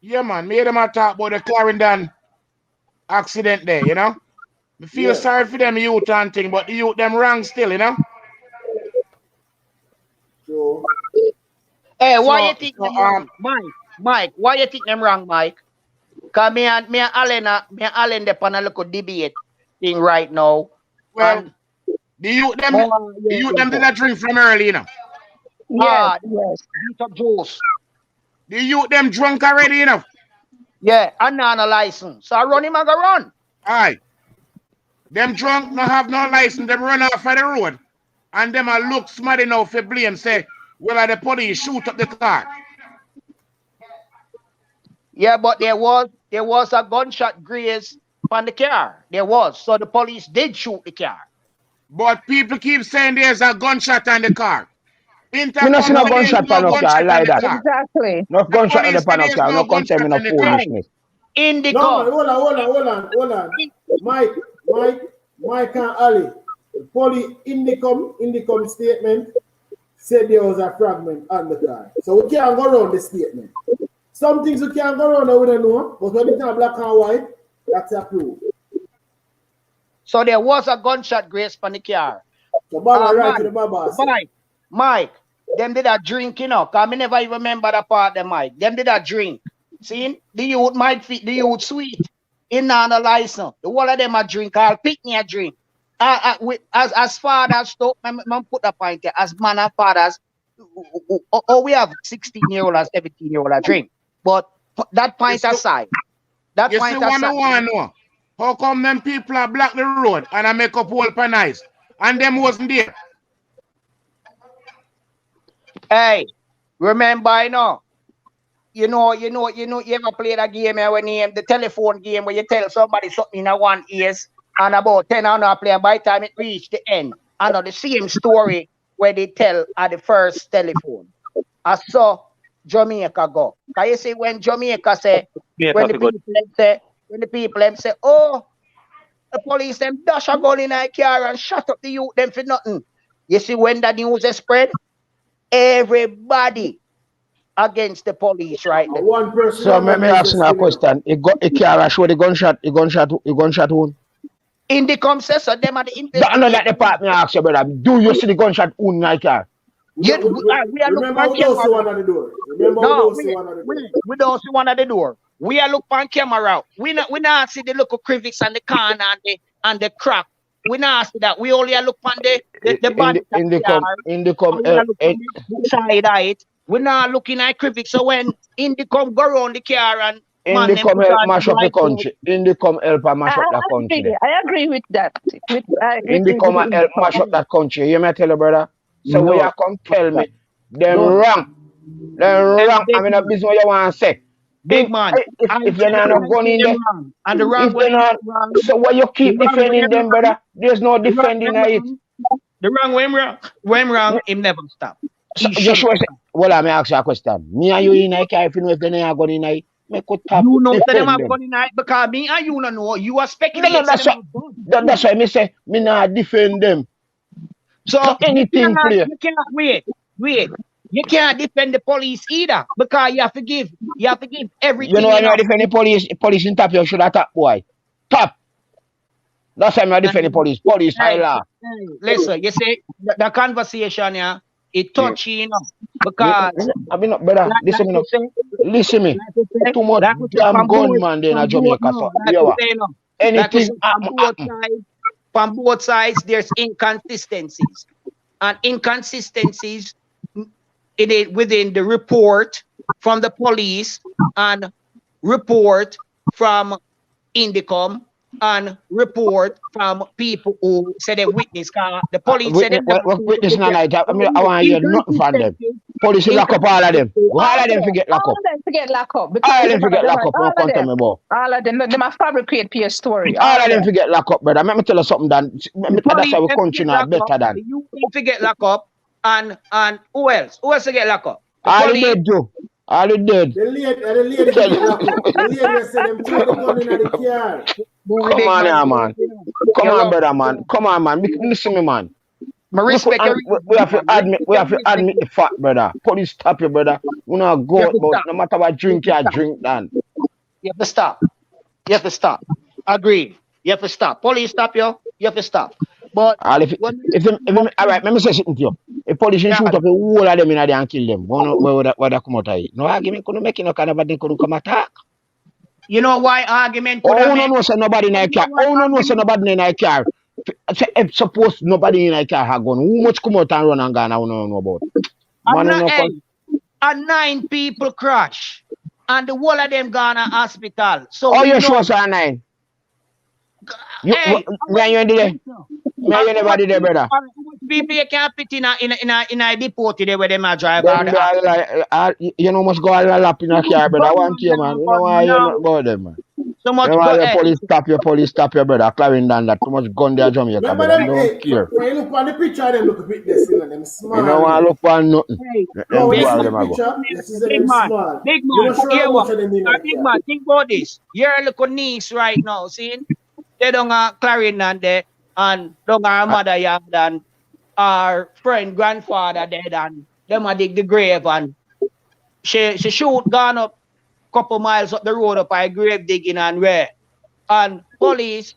yeah, man. Me and them a talk about the Clarendon accident there, you know? Me feel Yeah. sorry for them youth and thing, but the youth them wrong still, you know? So, Hey, why So, you think them wrong? Mike, why you think them wrong, Mike? Cause me and Allen they on a little debate thing right now. well, And the youth them more did a drink from early, you know? Yes, beat yes. up Juice. The youth them drunk already, you know? Yeah, and not a license. So I run him and go run. Aye. Them drunk no have no license, them run off of the road. And them a look smart enough for blame, say, well, the police shoot up the car. Yeah, but there was a gunshot graze on the car. There was. So the police did shoot the car. But people keep saying there's a gunshot on the car. Me no see Intercom no said there's gunshot no pan no car, gunshot on lie the that. car. Exactly. No The gunshot on the police said pan no there's car, no no concern me gunshot no on the car. foolishness. Indicom. no, man, hold on. Mike and Ali. The police Indicom statement said there was a fragment on the car. So we can't go around the statement. Some things we can't go around that we don't know, but when it's black and white, that's a proof. So there was a gunshot graze on the car. So Baba right to the Baba. Mike, them did a drink, you know, because I never even remember that part of Mike. Them did a drink. See, the youth might fit, the youth sweet. In on the license. The whole of them a drink, I'll pick me a drink. As fathers, man put the point there, as man and fathers, we have 16-year-old and 17-year-old a drink. But that point aside, You see what I want to know? How come them people are block the road and I make up whole pan ice? And them wasn't there. Hey, remember, you ever play that game when the telephone game where you tell somebody something in one ears and about 10 hours play, and by the time it reach the end, I know the same story where they tell at the first telephone. I saw Jamaica go. Can you see when Jamaica say, when the people say, oh, the police them dash a gun in a car and shut up the youth them for nothing. You see when the news is spread, everybody against the police right now. One person. So me ask you a question. He car show the gunshot wound. Indicom says so them are the investigation. That the part me ask you, brother. Do you see the gunshot wound in my car? We are remember we don't see one at the door. We don't see one at the door. We are look on camera. We not see the little crevice and the corner and the crack. We not see that. We only look on the body. Side of it. We're not looking at crevice. So when Indicom go around the car and Indicom help mash up the country. Indicom help mash up the country. I agree with that. Indicom help mash up that country. You hear me tell you, brother? So when you come tell me, them wrong. I mean, a business what you want to say. Big man. If you're not gun in there, and the wrong way, so why you keep defending them, brother? There's no defending it. The wrong way, wrong, him never stop. Well, I may ask you a question. Me and you in a car if you know if they not gun in it. Me could tap you know that them have gun in it because me and you don't know. You are speculating. That's why me say me not defend them. So anything play. You cannot wait. You can't defend the police either because you have to give everything. You know when you defend the police in top you should attack boy. Top. That's why I defend the police. Police high law. Listen, you see the conversation here, it touching because I mean brother, listen me. Too much damn gunman there in Jamaica. So anything from both sides, there's inconsistencies. And inconsistencies within the report from the police and report from Indicom and report from people who say they witness. The police said them Witness night. I mean, I want to hear nothing from them. Police will lock up all of them. All of them forget lock up. All of them forget lock up. All of them forget lock up. Don't come to me, boy. All of them might fabricate your story. All of them forget lock up, brother. Let me tell you something, Dan. That's how we country now better than. You forget lock up, and who else? Who else forget lock up? All they do. All they did. The lady forget lock up. The lady said them threw the gun in the car. Come on here, man. Come on, brother, man. Come on, man. Listen me, man. We have to admit the fact, brother. Police stop you, brother. We not go out, but no matter what drink you drink, Dan. You have to stop. You have to stop. Agreed. You have to stop. Police stop you. You have to stop. But all right, let me say something to you. If police shoot up the whole of them in there and kill them, where they come out of it? No argument couldn't make no kind of they couldn't come attack. You know why argument? Oh no, say nobody in a car. Oh no, say nobody in a car. Suppose nobody in a car have gone. Who much come out and run and gone? I don't know about. And 9 people crash, and the whole of them gone to hospital. So oh, you sure, sir? 9. Me and you in there. Me and you never did there, brother. People you can't fit in a depot there where them are drive. You know must go all lap in a car, brother. I want you, man. You know why you not about them, man. So much police stop your brother. Clarendon that too much gun there, Jamaica. Remember Brother. them, Don't care. When you look on the picture, they look a bit less, you know, them small. You know why look for nothing. No, this is the picture. This is them small. Big man, think about this. Your little niece right now, see? They don't have Clarendon there, and don't have mother young than our friend grandfather dead, and them a dig the grave, and she shoot gone up couple miles up the road up by grave digging and where. And police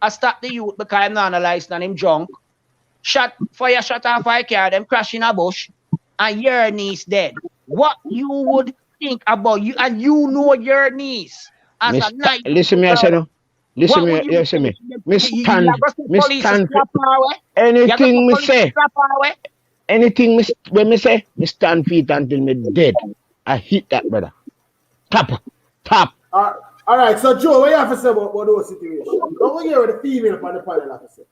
stop the youth because I'm not analyzed and him drunk. Fire shot off a car, them crash in a bush, and your niece dead. What you would think about you, and you know your niece as a night. Listen me, I say no. Listen me. Me stand. Anything me say. When me say, me stand feet until me dead. I hit that, brother. Tap. All right, so Joe, what you have to say about those situations? Don't hear what the female on the panel have to say.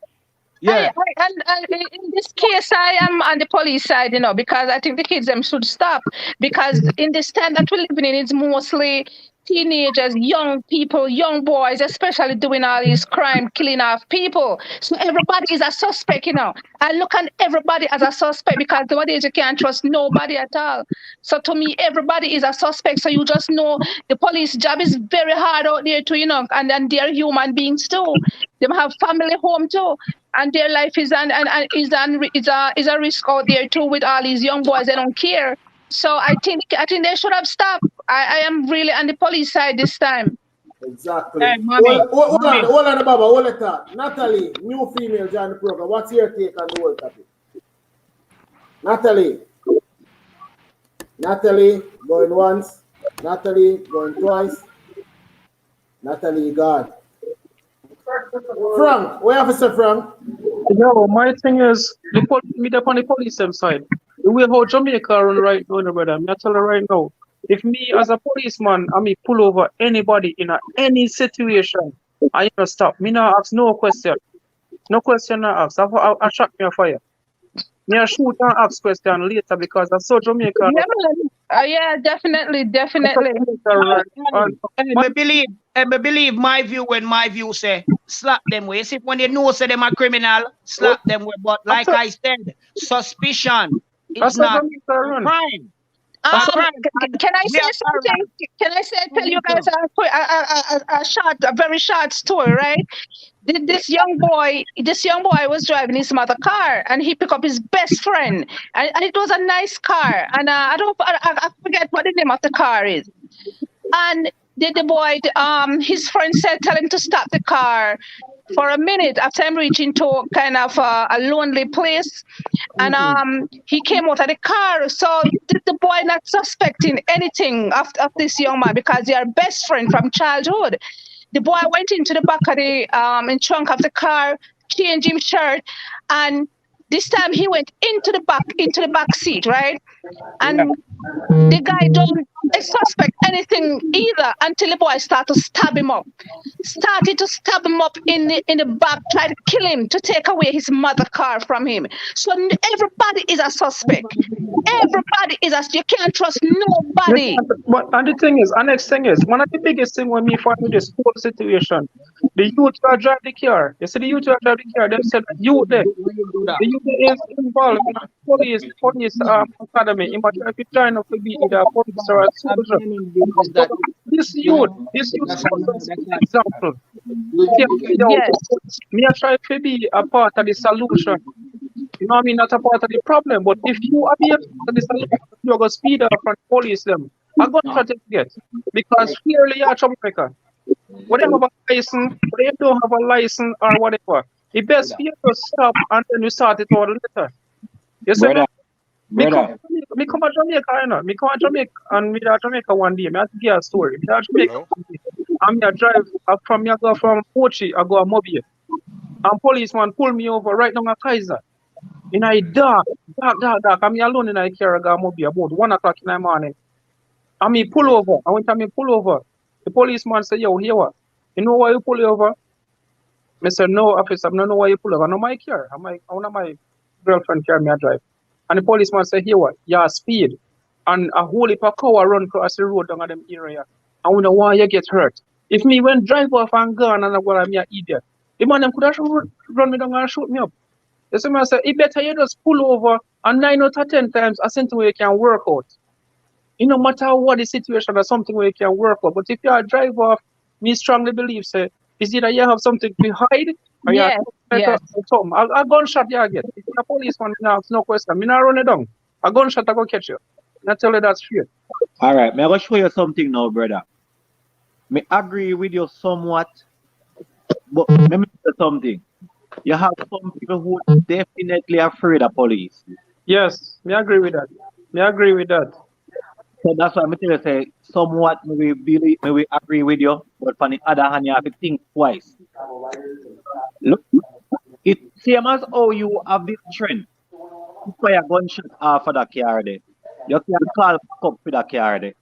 Yeah. And in this case, I am on the police side, you know, because I think the kids them should stop. Because in this time that we're living in, it's mostly teenagers, young people, young boys, especially doing all these crime, killing off people. So everybody is a suspect, you know. I look at everybody as a suspect because nowadays you can't trust nobody at all. So to me, everybody is a suspect. So you just know the police job is very hard out there too, you know, and then they're human beings too. They have family home too. And their life is a risk out there too with all these young boys. They don't care. So I think they should have stopped. I am really on the police side this time. Exactly. Hey, mommy. Hold on, Baba. Hold it up. Natalie, new female join the program. What's your take on the whole topic? Natalie, going once. Natalie, going twice. Natalie, gone. Frank, what you have to say, Frank? No, my thing is, me up on the police side. The way how Jamaica run right now, brother, I tell you right now, if me as a policeman, pull over anybody in any situation, I not stop. Me not ask no question. No question I ask. I shot me a fire. Me a shoot and ask question later because I saw Jamaica. Yeah, definitely. I believe my view when my view say slap them with. If when they know say them are criminal, slap them with. But like I said, suspicion is not crime. Can I say something? Can I tell you guys a very short story, right? This young boy was driving his mother's car, and he picked up his best friend, and it was a nice car, and I forget what the name of the car is, and the boy, his friend tell him to stop the car for a minute after I'm reaching to kind of a lonely place, and he came out of the car. So the boy not suspecting anything of this young man because they are best friend from childhood. The boy went into the back of the in trunk of the car, changed his shirt, and this time he went into the back seat, right? And the guy don't a suspect anything either until the boy started to stab him up. Started to stab him up in the back, try to kill him to take away his mother car from him. So everybody is a suspect. Everybody is a, you can't trust nobody. But and the thing is, and next thing is, one of the biggest thing when me find with this whole situation, the youth that drive the car. You see the youth that drive the car, them said youth there. The youth is involved in police academy. He might try to join up to be either a police or a soldier. This youth is an example. Yes. Me I try to be a part of the solution. You know what I mean? Not a part of the problem. But if you are the solution, you're going to speed up and police them. I'm going to try to get. Because clearly you're Jamaica. Whether you have a license, whether you don't have a license or whatever, the best for you to stop and then you start it all later. You see, me come to Jamaica, you know. Me come to Jamaica and me to Jamaica one day. Me have to give a story. Me to Jamaica and me drive from me, I go from Pochi, I go to Mobile. And policeman pull me over right down at Kaiser. In a dark. I'm alone in a car, I go to Mobile about 1 o'clock in the morning. And me pull over. I went to me pull over. The policeman said, yo, here what? You know why you pull over? I said, no, officer, I don't know why you pull over. I know my car. I want my girlfriend car me I drive. And the policeman said, here what? Yeah, speed. And a whole heap of car run across the road down at them area. I wonder why you get hurt. If me went drive off and gone and I go, I'm an idiot. The man them could have run me down and shoot me up. The same man said, it better you just pull over and 9 out of 10 times I sent where you can work out. You no matter what the situation or something where you can work out. But if you are drive off, me strongly believe, say, is either you have something to hide or you have something. A gunshot you get. If you're a policeman, you ask no question. Me not run it down. A gunshot I go catch you. I tell you that straight. All right, me I go show you something now, brother. Me agree with you somewhat, but let me tell you something. You have some people who are definitely afraid of police. Yes, me agree with that. Me agree with that. So that's why I'm tell you say somewhat maybe agree with you, but on the other hand, you have to think twice. Look, it same as how you have this trend. You fire gunshot off of the car there. You can call up for the car there.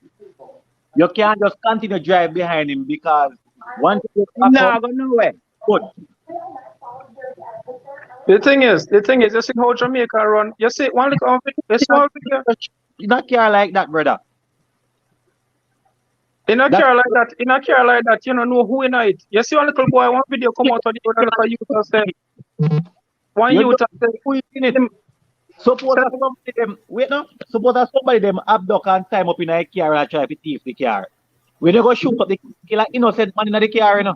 You can't just continue drive behind him because once you go nowhere. Good. The thing is, you see how Jamaica run. You see one little small video. You not care like that, brother. In a car like that, you don't know who in it. You see one little boy, one video come out of the other like a youth and say, one youth and say, who is in it? Suppose that somebody them wait no. Suppose that somebody them abduct and time up in a car and try to thief the car. We don't go shoot up the killer innocent man in the car, you know.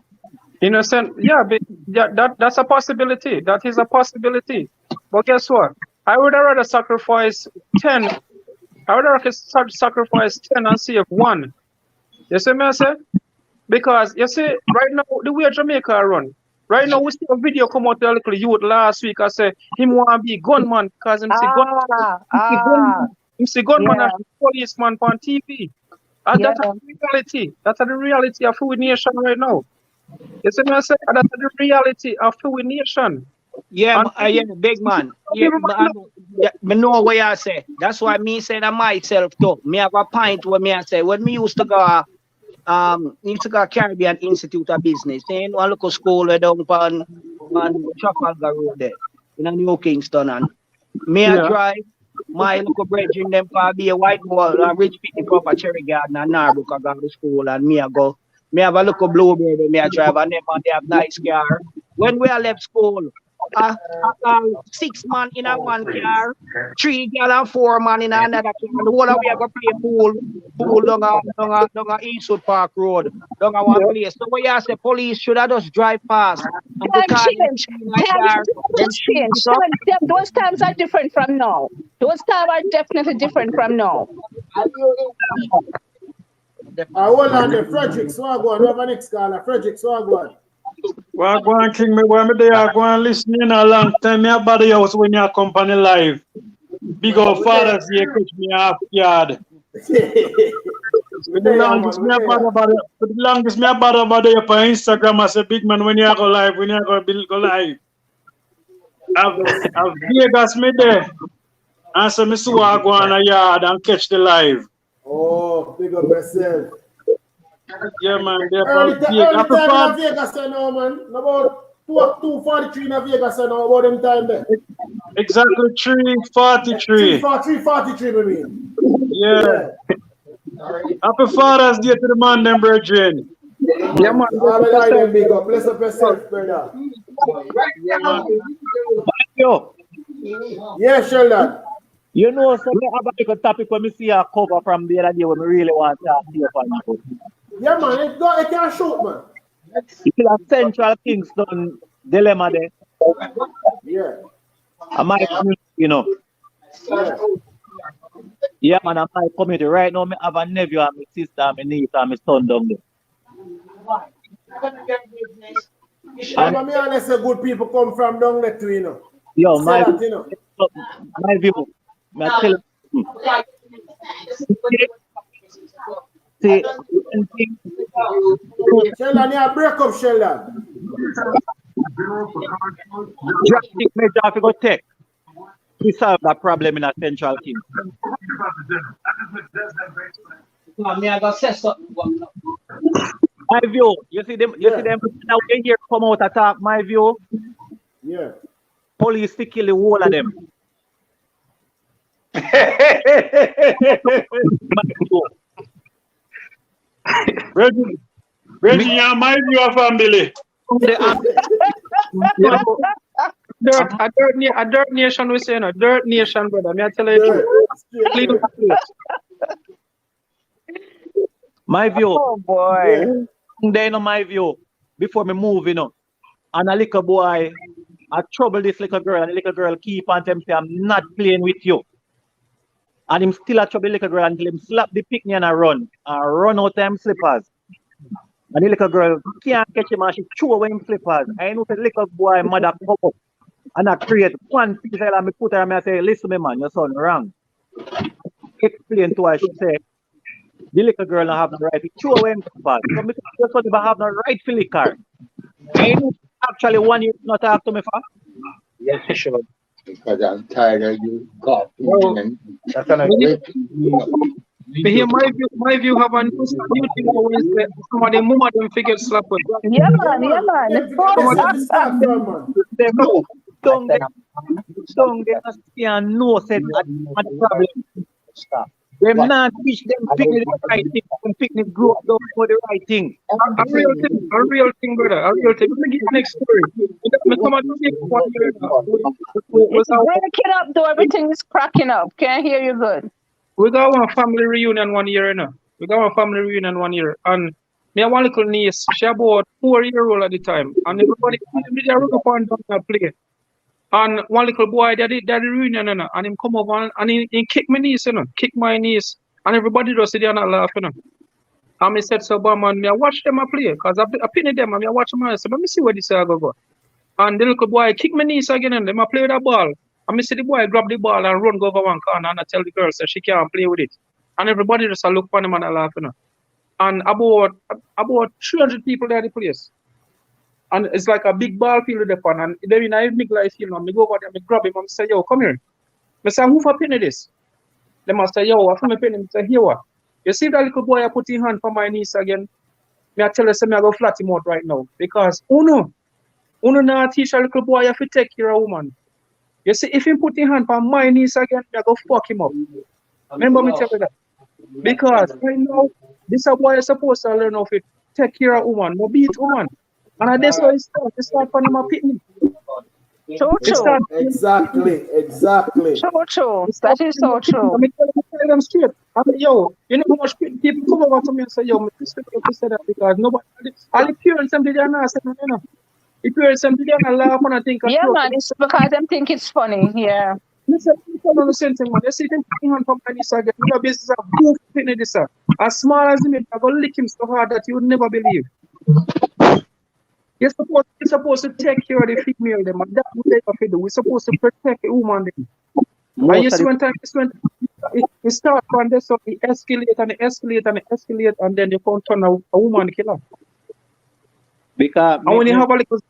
Innocent, yeah, but that's a possibility. That is a possibility. But guess what? I would rather sacrifice 10. I would rather sacrifice 10 and save 1. You see me I say? Because you see, right now the way Jamaica run. Right now we see a video come out to a little youth last week. I say him want to be gunman because him see gunman as policeman on TV. And that's the reality. That's the reality of our nation right now. You see me I say? That's the reality of our nation. Yeah, big man. Yeah, me know what I say. That's why me say that myself too. Me have a point where me I say when me used to go Caribbean Institute of Business. Then one local school down on Trafalgar Road there in New Kingston and me I drive my local brethren them for be a white boy rich people from Cherry Garden and Narbrook I go to school and me I go. Me have a local bluebird me I drive and them and they have nice car. When we are left school, 6 man in a one car, 3 girl and 4 man in another car. The whole of we are going to play pool down Eastwood Park Road, down one place. So we ask the police should I just drive past? Change. Those times are different from now. Those times are definitely different from now. Hold on there, Frederick, so I go on. We have a next caller. Frederick, so I go on. Well, go on, King, me there, go and listen in a long time. Me about the house when you company live. Big old Father's Day, catch me half yard. For the longest me about about it for Instagram, I say, big man, when you go live, when you go live. I've Vegas me there. And so me see I go on a yard and catch the live. Oh, big up yourself. Yeah, man. Early time in Vegas, you know, man. About 2:43 in Vegas, you know, about them time there. Exactly 3:43. 3:43, I mean. Yeah. Happy Father's Day to the man, them brethren. Yeah, man. All the guys, them big up. Bless up yourself, brother. Yeah, man. Yo, Yeah, Sheldon. you know, so me have a little topic when me see a cover from the other day when me really want to talk to you about. Yeah, man. It can't shoot, man. You see a Central Kingston dilemma there. Yeah. I might, you know. Yeah. Yeah, man, I might community. Right now, me have a nephew and my sister and my niece and my son down there. And me honest, good people come from down there too, you know. Yo, Say my that, you know. view, me tell you. See, Sheldon, you break up, Sheldon. drastic measure have to go take to solve that problem in a Central Kingston. My view, you see them now they here come out attack my view. Yeah. Police to kill the whole of them. Reggie, you my view of family. A dirt nation, we say, no, dirt nation, brother. Me I tell you, clean up the place. My view. Oh boy. Then my view, before me move, you know, and a little boy, I trouble this little girl, and the little girl keep on telling me, I'm not playing with you. And him still a trouble the little girl until him slap the picnic and run out them slippers. And the little girl can't catch him and she throw away him slippers. I know the little boy mother come up and I create one piece and I put her and I say, listen me man, your son wrong. Explain to her, she say, the little girl don't have the right to throw away him slippers. So because your son never have the right to lick her. I know actually 1 year not talk to me for. Yes, sure. Because I'm tired of you coughing and That's my view have a new thing always say some of them mama them figure slap with. Yeah, man. Don't get us and no said that the problem. Them not teach them picnic the right thing, them picnic grow up don't for the right thing. A real thing, brother. A real thing. Let me give you the next story. Me come and take 1 year now. Break it up though, everything is cracking up. Can't hear you good. We got one family reunion 1 year now. We got one family reunion 1 year. And me have one little niece, she about 4-year-old at the time. And everybody did a run up and down and play. And one little boy, they did the reunion, you know, and him come over and he kick my niece, you know, kick my niece. And everybody just sit there and laugh, you know. And I said, so, man, me I watch them play, because I pin them and I watch them and I said, let me see where this go. And the little boy kick my niece again and them I play with the ball. And I see the boy grab the ball and run go over one corner and I tell the girl that she can't play with it. And everybody just look for him and I laugh, you know. And about 300 people there at the place. And it's like a big ball field with the fun. And then in a big life, you know, I go over there, I grab him and say, yo, come here. I say, who for penny this? They must say, yo, what for me penny? I say, here what? You see that little boy I put his hand for my niece again? I tell her, I go flat him out right now. Because Uno not teach a little boy have to take care of a woman. You see, if he put his hand for my niece again, I go fuck him up. Remember me tell you that? Because right now, this boy is supposed to learn how to take care of a woman, no beat woman. And that's why it start from my picnic. True. Exactly. True. That is so true. I tell them straight. I mean, yo, you know how much people come over to me and say, yo, I respect you to say that because nobody, all the parents them did not say, you know. The parents them did not laugh and I think. Yeah, man, it's because them think it's funny. Yeah. Listen, the same thing, man. You see them putting on from this again. You know, business of proof in this. As small as him, I go lick him so hard that you would never believe. You're supposed to take care of the female them, and that's what they have to do. We're supposed to protect the woman them. And you see one time it starts from this, so it escalate, and then you can't turn a woman killer. Because and when you have a little,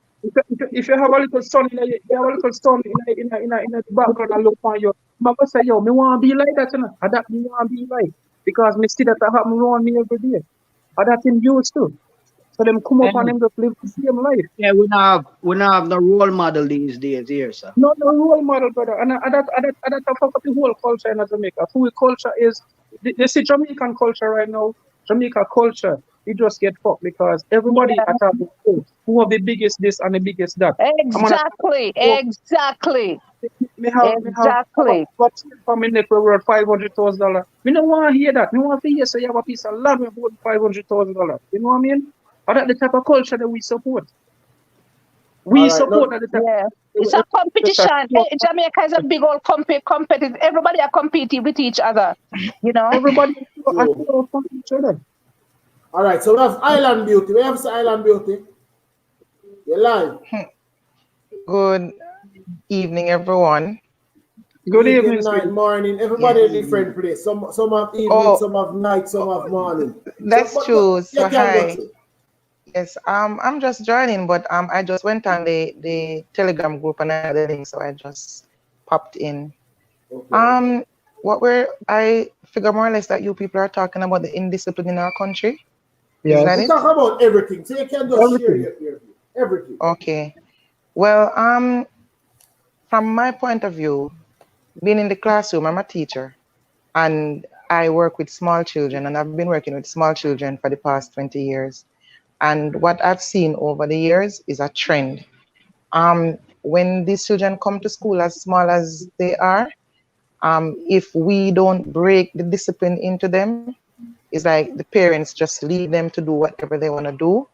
if you have a little son in the background and look on you, I'm gonna say, yo, me want to be like that, you know, and that me want to be like. Because me see that happen around me every day. And that's in youth too. So them come up and them just live the same life. Yeah, we not have no role model these days here, sir. Not no role model, brother. And that fuck up the whole culture in Jamaica. Who culture is, they see Jamaican culture right now, Jamaica culture, it just get fucked because everybody at our who have the biggest this and the biggest that. Exactly. Me have for me net worth $500,000. Me no want to hear that. Me want to hear so you have a piece of land worth $500,000. You know what I mean? And that's the type of culture that we support. We support that the type. It's a competition. Jamaica is a big old competitive. Everybody are competing with each other. You know? Everybody are with each other. All right, so we have Island Beauty. We have Island Beauty. You're live. Good evening, everyone. Good evening, night, morning. Everybody in a different place. Some have evening, some have night, some have morning. That's true. So hi. Yes, I'm just joining, but I just went on the Telegram group and I had the link, so I just popped in. Okay. I figure more or less that you people are talking about the indiscipline in our country. Yeah, we talk about everything, so you can just share your view. Everything. Okay. Well, from my point of view, being in the classroom, I'm a teacher, and I work with small children, and I've been working with small children for the past 20 years. And what I've seen over the years is a trend. When these children come to school as small as they are, if we don't break the discipline into them, it's like the parents just leave them to do whatever they want to do,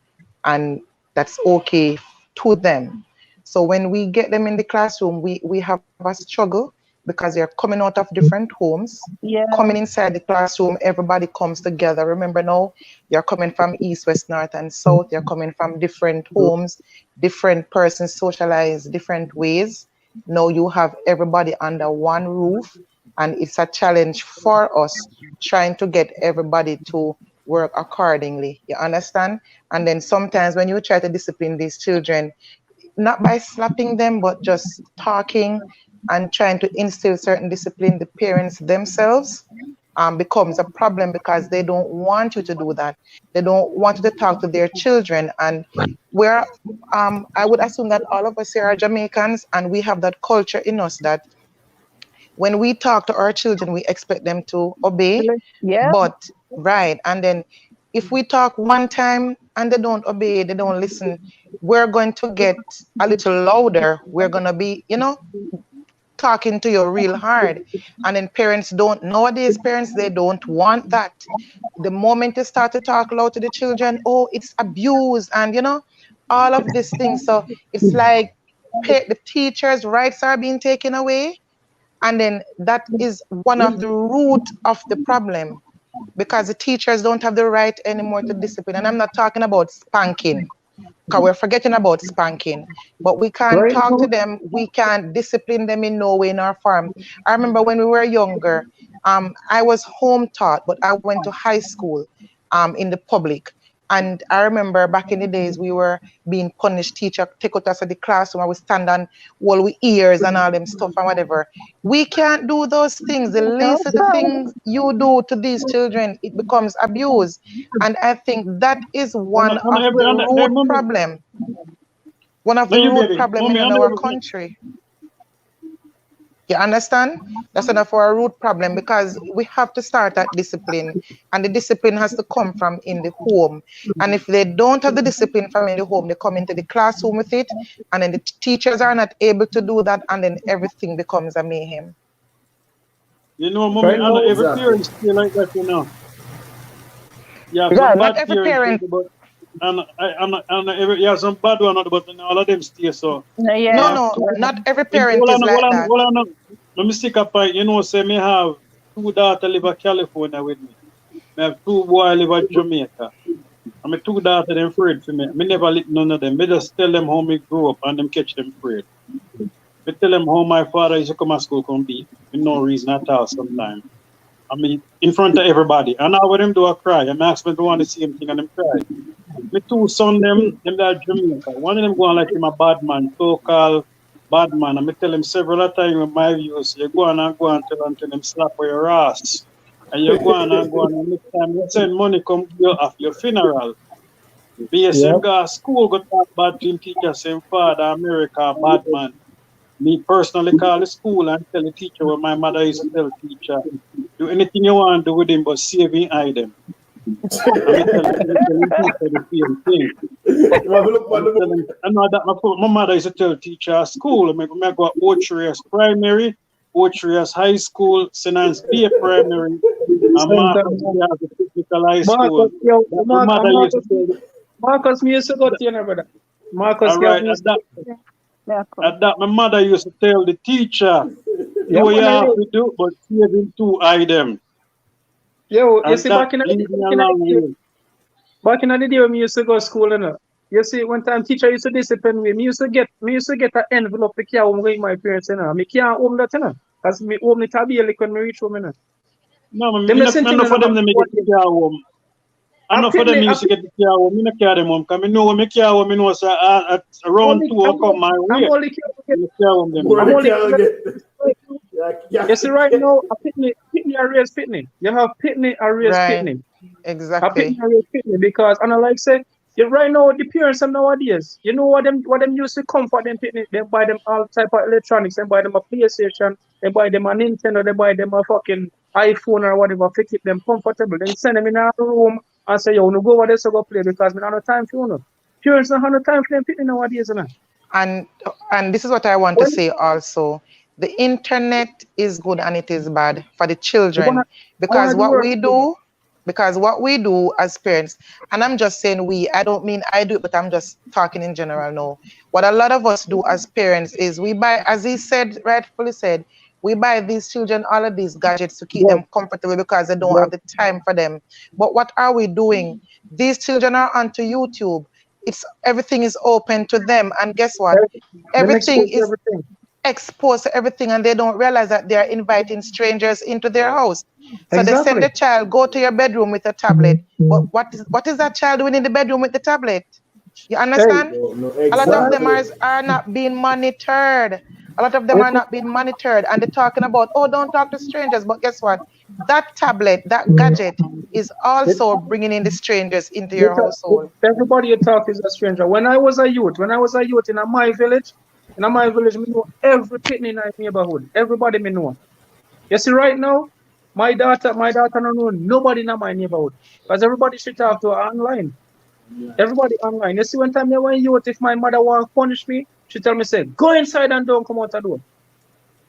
and that's okay to them. So when we get them in the classroom, we have a struggle because they're coming out of different homes, coming inside the classroom, everybody comes together. Remember now, you're coming from east, west, north, and south. You're coming from different homes, different persons socialize different ways. Now you have everybody under one roof, and it's a challenge for us trying to get everybody to work accordingly. You understand? And then sometimes when you try to discipline these children, not by slapping them, but just talking and trying to instill certain discipline, the parents themselves becomes a problem because they don't want you to do that. They don't want you to talk to their children. And I would assume that all of us here are Jamaicans, and we have that culture in us that when we talk to our children, we expect them to obey. But right, and then if we talk one time and they don't obey, they don't listen, we're going to get a little louder. We're going to be, talking to you real hard. And then nowadays parents, they don't want that. The moment you start to talk loud to the children, oh, it's abuse and, all of these things. So it's like the teachers' rights are being taken away. And then that is one of the root of the problem, because the teachers don't have the right anymore to discipline. And I'm not talking about spanking, because we're forgetting about spanking, but we can't talk to them. We can't discipline them in no way in our farm. I remember when we were younger, I was home taught, but I went to high school in the public. And I remember back in the days, we were being punished. Teacher take us at the classroom, and we stand on all with ears and all them stuff and whatever. We can't do those things. The least of the things you do to these children, it becomes abuse. And I think that is one of the root problem. One of the root problem in our country. You understand? That's one of our root problem, because we have to start that discipline, and the discipline has to come from in the home. And if they don't have the discipline from in the home, they come into the classroom with it, and then the teachers are not able to do that, and then everything becomes a mayhem. Mommy, and every parent feel like that, Yeah, not every parent. And some bad one, but all of them stay so. No, not every parent is like that. Let me stick up, say me have 2 daughters live in California with me. I have 2 boys live in Jamaica. And my 2 daughters, them afraid for me. I never let none of them. I just tell them how me grew up and them catch them afraid. I tell them how my father used to come to school come be. For no reason at all sometimes. I mean, in front of everybody. And now when them do a cry, I'm asking them to want the same thing and them cry. My 2 sons, them that Jamaica. One of them going like him a bad man, so-called bad man. And I tell him several times in my views, you go on and tell them slap for your ass. And you go on and go on, and next time you send money come your funeral. BSM go to school, go talk bad to him teacher, same father, America, bad man. Me personally call the school and tell the teacher what my mother used to tell the teacher. Do anything you want to do with him, but save him item. I'm telling teacher the same thing. I know that my mother used to tell teacher at school, I go Otrias Primary, Otrias High School, St. Anne's Bay Primary, and Marcus Technical High School. Marcus, me used to go to you, brother. Marcus, right, at that, my mother used to tell the teacher, do what you have to do, but save him 2 items. Yo, you see, back in the day when me used to go to school, you know, you see, one time teacher used to discipline me. Me used to get an envelope to carry home with my parents, you know. Me can't home that, you know, because me home it be like when me reach home, you know. No, I'm not for them to make it to carry home. I'm not for them used to get the carry home. I'm not carry them home, because I know when I carry home, I know so around 2 will come my way. I'm only you see, right now, a pitney and raise pitney. You have pitney and raise pitney. Exactly. A pitney and raise pitney, because, and I like say, right now, the parents of nowadays, you know what them used to comfort them pitney? They buy them all type of electronics. They buy them a PlayStation. They buy them a Nintendo. They buy them a fucking iPhone or whatever to keep them comfortable. Then send them in a room and say, yo, no go over there so go play, because we don't have time for you. Parents don't have no time for them pitney nowadays, you know. And this is what I want to say also. The internet is good and it is bad for the children, because what we do as parents, and I'm just saying I don't mean I do it, but I'm just talking in general now. What a lot of us do as parents is we buy, as he said, rightfully said, we buy these children all of these gadgets to keep them comfortable because they don't have the time for them. But what are we doing? These children are onto YouTube. Everything is open to them, and guess what? Everything is exposed to everything, and they don't realize that they are inviting strangers into their house. So they send the child, go to your bedroom with a tablet. But what is that child doing in the bedroom with the tablet? You understand? A lot of them are not being monitored. A lot of them are not being monitored, and they're talking about, oh, don't talk to strangers. But guess what? That tablet, that gadget is also bringing in the strangers into your household. Everybody you talk is a stranger. When I was a youth in my village, me know every pitney in my neighborhood. Everybody me know. You see, right now, my daughter don't know nobody in my neighborhood, because everybody should talk to her online. Everybody online. You see, one time I went youth, if my mother want to punish me, she tell me, say, go inside and don't come out the door.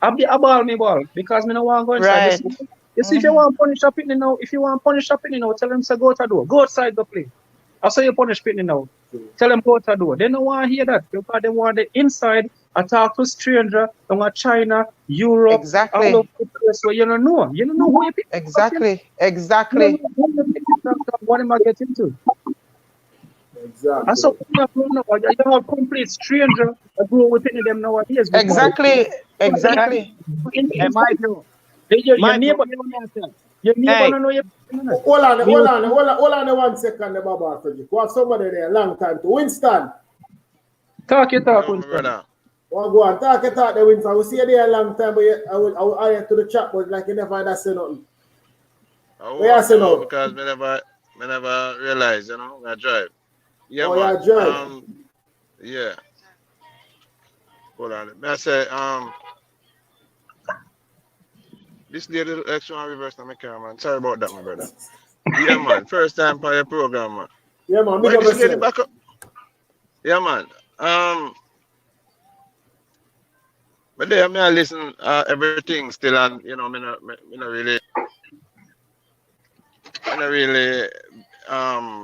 I ball me ball, because me no want to go inside. Right. You see, if you want to punish a pitney now, tell them, say, go out the door. Go outside, go play. I say you punish pitney now. Tell them go out the door. They don't want to hear that, because they want the inside. I talk to stranger, from China, Europe, all over the place where you don't know. You don't know who you pick. Exactly. What am I getting into? Exactly. And so you have complete stranger that grow within them nowadays. Exactly. Your neighbor don't know your. Hold on 1 second, Baba. We have somebody there a long time. Winston. Talk, Winston. Well, go on, talk the Winston. We see you there a long time, but I will add to the chat, but like you never had say nothing. Because me never realize, I drive. Yeah, man. Yeah. Hold on. I say, this lady extra reverse on my camera, man. Sorry about that, my brother. Yeah, man. First time for your program, man. Yeah, man. Why this lady back up? Yeah, man. But there, I listen everything still, and me not really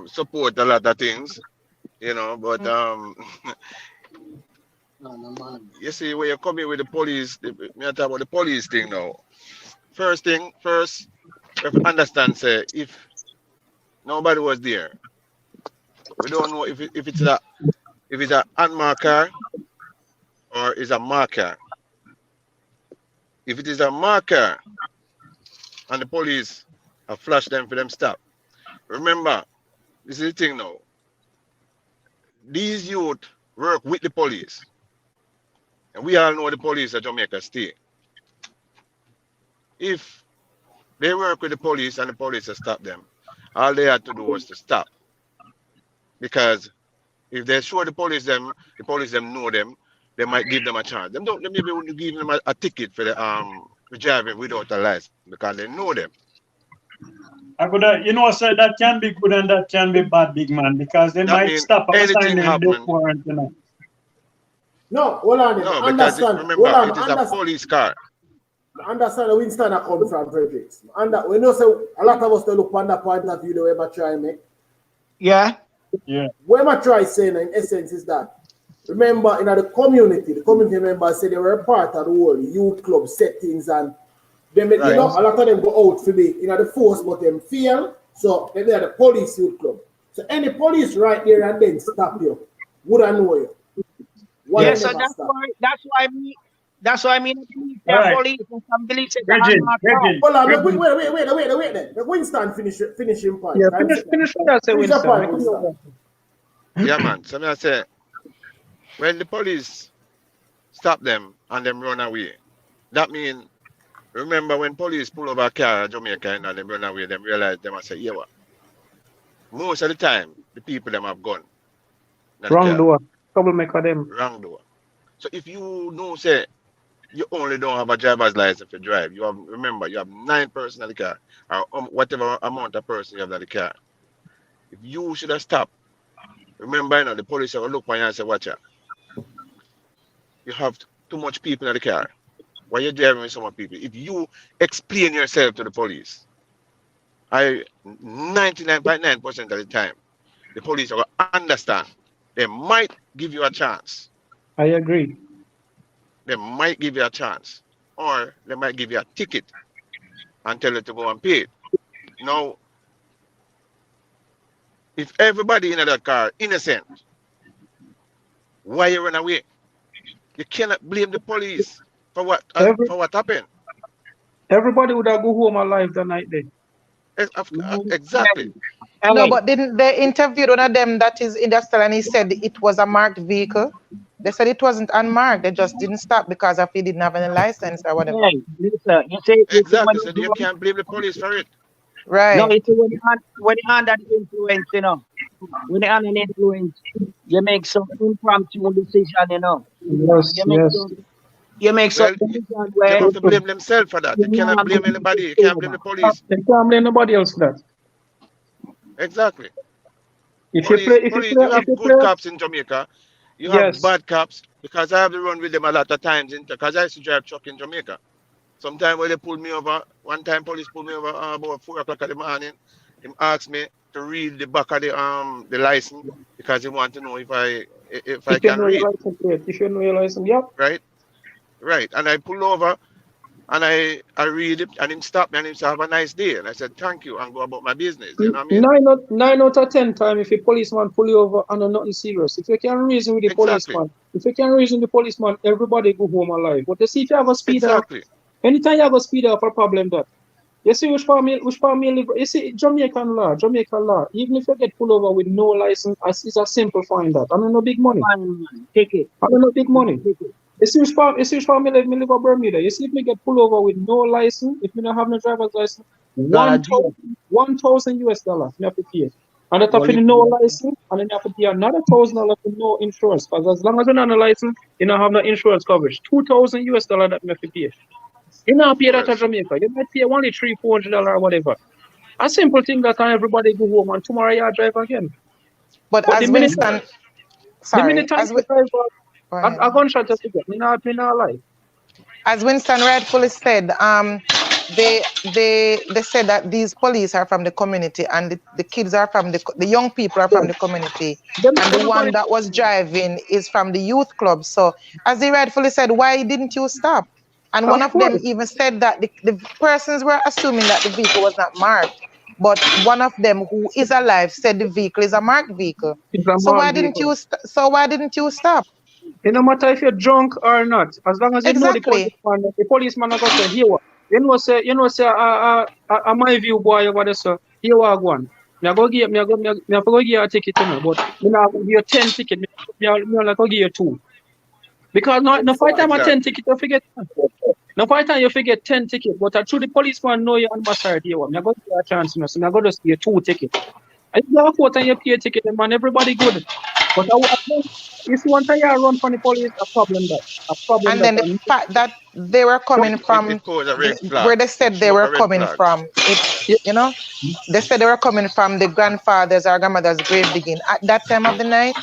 support a lot of things, but you see, when you come in with the police, me talk about the police thing now. First, we have to understand, say, if nobody was there, we don't know if it's a unmarked car or is a marker. If it is a marker and the police have flashed them for them stop, remember, this is the thing now. These youth work with the police. And we all know the police at Jamaica State. If They work with the police and the police will stop them. All they had to do was to stop. Because if they show the police them know them, they might give them a chance. Them don't, they maybe wouldn't give them a ticket for the driving without a license because they know them. I could, you know, sir, that can be good and that can be bad, big man, because they That might means stop and anything assign them happen. death warrant, you know. No, hold on. No, because Understand. remember, Hold on. it is a police car. Understand where Winston I come from, Fredericks. And we know so a lot of us they look on that point of view the way I try make. Yeah. Yeah. What I try saying in essence is that remember in the community members say they were a part of the whole youth club settings and them, you know, a lot of them go out for be in the force, but them fail. So they are the police youth club. So any police right there and then stop you, would I know you? Yeah, so that's why I mean police and some police say hold on, wait then. The Winston finishing point. Yeah, finish that, say Winston. Yeah, man. So I say when the police stop them and them run away, that means remember when police pull over a car in Jamaica and them run away, them realize them and say, yeah, what? Most of the time, the people them have gone. Wrong door. Troublemaker them. Wrong door. So if you know, say, you only don't have a driver's license to drive, you have, remember, you have 9 persons in the car, or whatever amount of person you have in the car. If you should have stopped, remember, you know, the police will look on you and say, watch out. You have too much people in the car. Why you driving with so many people? If you explain yourself to the police, 99.9% of the time, the police will understand. They might give you a chance. I agree. They might give you a chance. Or they might give you a ticket and tell you to go and pay it. Now, if everybody in that car innocent, why you run away? You cannot blame the police for what happened. Everybody would have go home alive that night then. Exactly. No, but didn't they interview one of them that is industrial and he said it was a marked vehicle? They said it wasn't unmarked. They just didn't stop because of he didn't have any license or whatever. Hey, listen, you say exactly. So you can't blame the police for it. Right. No, it's when you're under the influence, you know. When you're under the influence, you make some impromptu decision, you know. Yes, You make some decision where they have to blame themselves for that. You cannot blame anybody. You can't blame the police. They can't blame nobody else for that. Exactly. If police, you you have good cops in Jamaica. You have bad cops because I have to run with them a lot of times because I used to drive truck in Jamaica. Sometimes when they pulled me over, one time police pulled me over about 4 o'clock in the morning. He asked me to read the back of the license because he want to know if I can read. If you know your license, yeah. Right. And I pull over and I read it and him stop me and him say, have a nice day. And I said, thank you, and go about my business. You know what I mean? 9 out of 10 times if a policeman pull you over and nothing serious, if you can reason with the policeman, everybody go home alive. But you see, if you have a speed up, anytime you have a speed up, a problem that. You see which family live, you see Jamaican law, even if you get pulled over with no license, it's a simple fine that. I don't know big money. Take it. I don't know big money. You see which family live in Bermuda. You see if me get pulled over with no license, if me don't have no driver's license, $1,000 US you have to pay. And that for no license, and then you have to pay another $1,000 for no insurance. Because as long as you don't have no license, you don't have no insurance coverage. $2,000 US that you have to pay. You don't pay that at Jamaica. You might pay only $300-400 or whatever. A simple thing that everybody go home and tomorrow you drive again. But as Winston, a gunshot just to get me not alive. As Winston rightfully said, they said that these police are from the community and the kids are from the young people are from the community, and the one that was driving is from the youth club. So as they rightfully said, why didn't you stop? And one of them even said that the persons were assuming that the vehicle was not marked, but one of them who is alive said the vehicle is a marked vehicle. So why didn't you stop? It no matter if you're drunk or not, as long as you know the policeman are going to say, here what? You know say my view boy over there, sir, here what one. Me go give you a ticket, you know, but me not give you 10 tickets, me only go give you 2. Because no fight time a 10 ticket, you forget. Now, by the time you forget 10 tickets, but through the policeman know you on my side here, I'm going to give you a chance, you know, so I'm going to see 2 tickets. And you have what and you pay a ticket, man, everybody good. But if you want to run from the police, a problem that. A problem And that. then the fact that they were coming from It pose a red where flag. they It said they show up were a red coming flag. from, you know, they said they were coming from the grandfather's or grandmother's grave digging at that time of the night.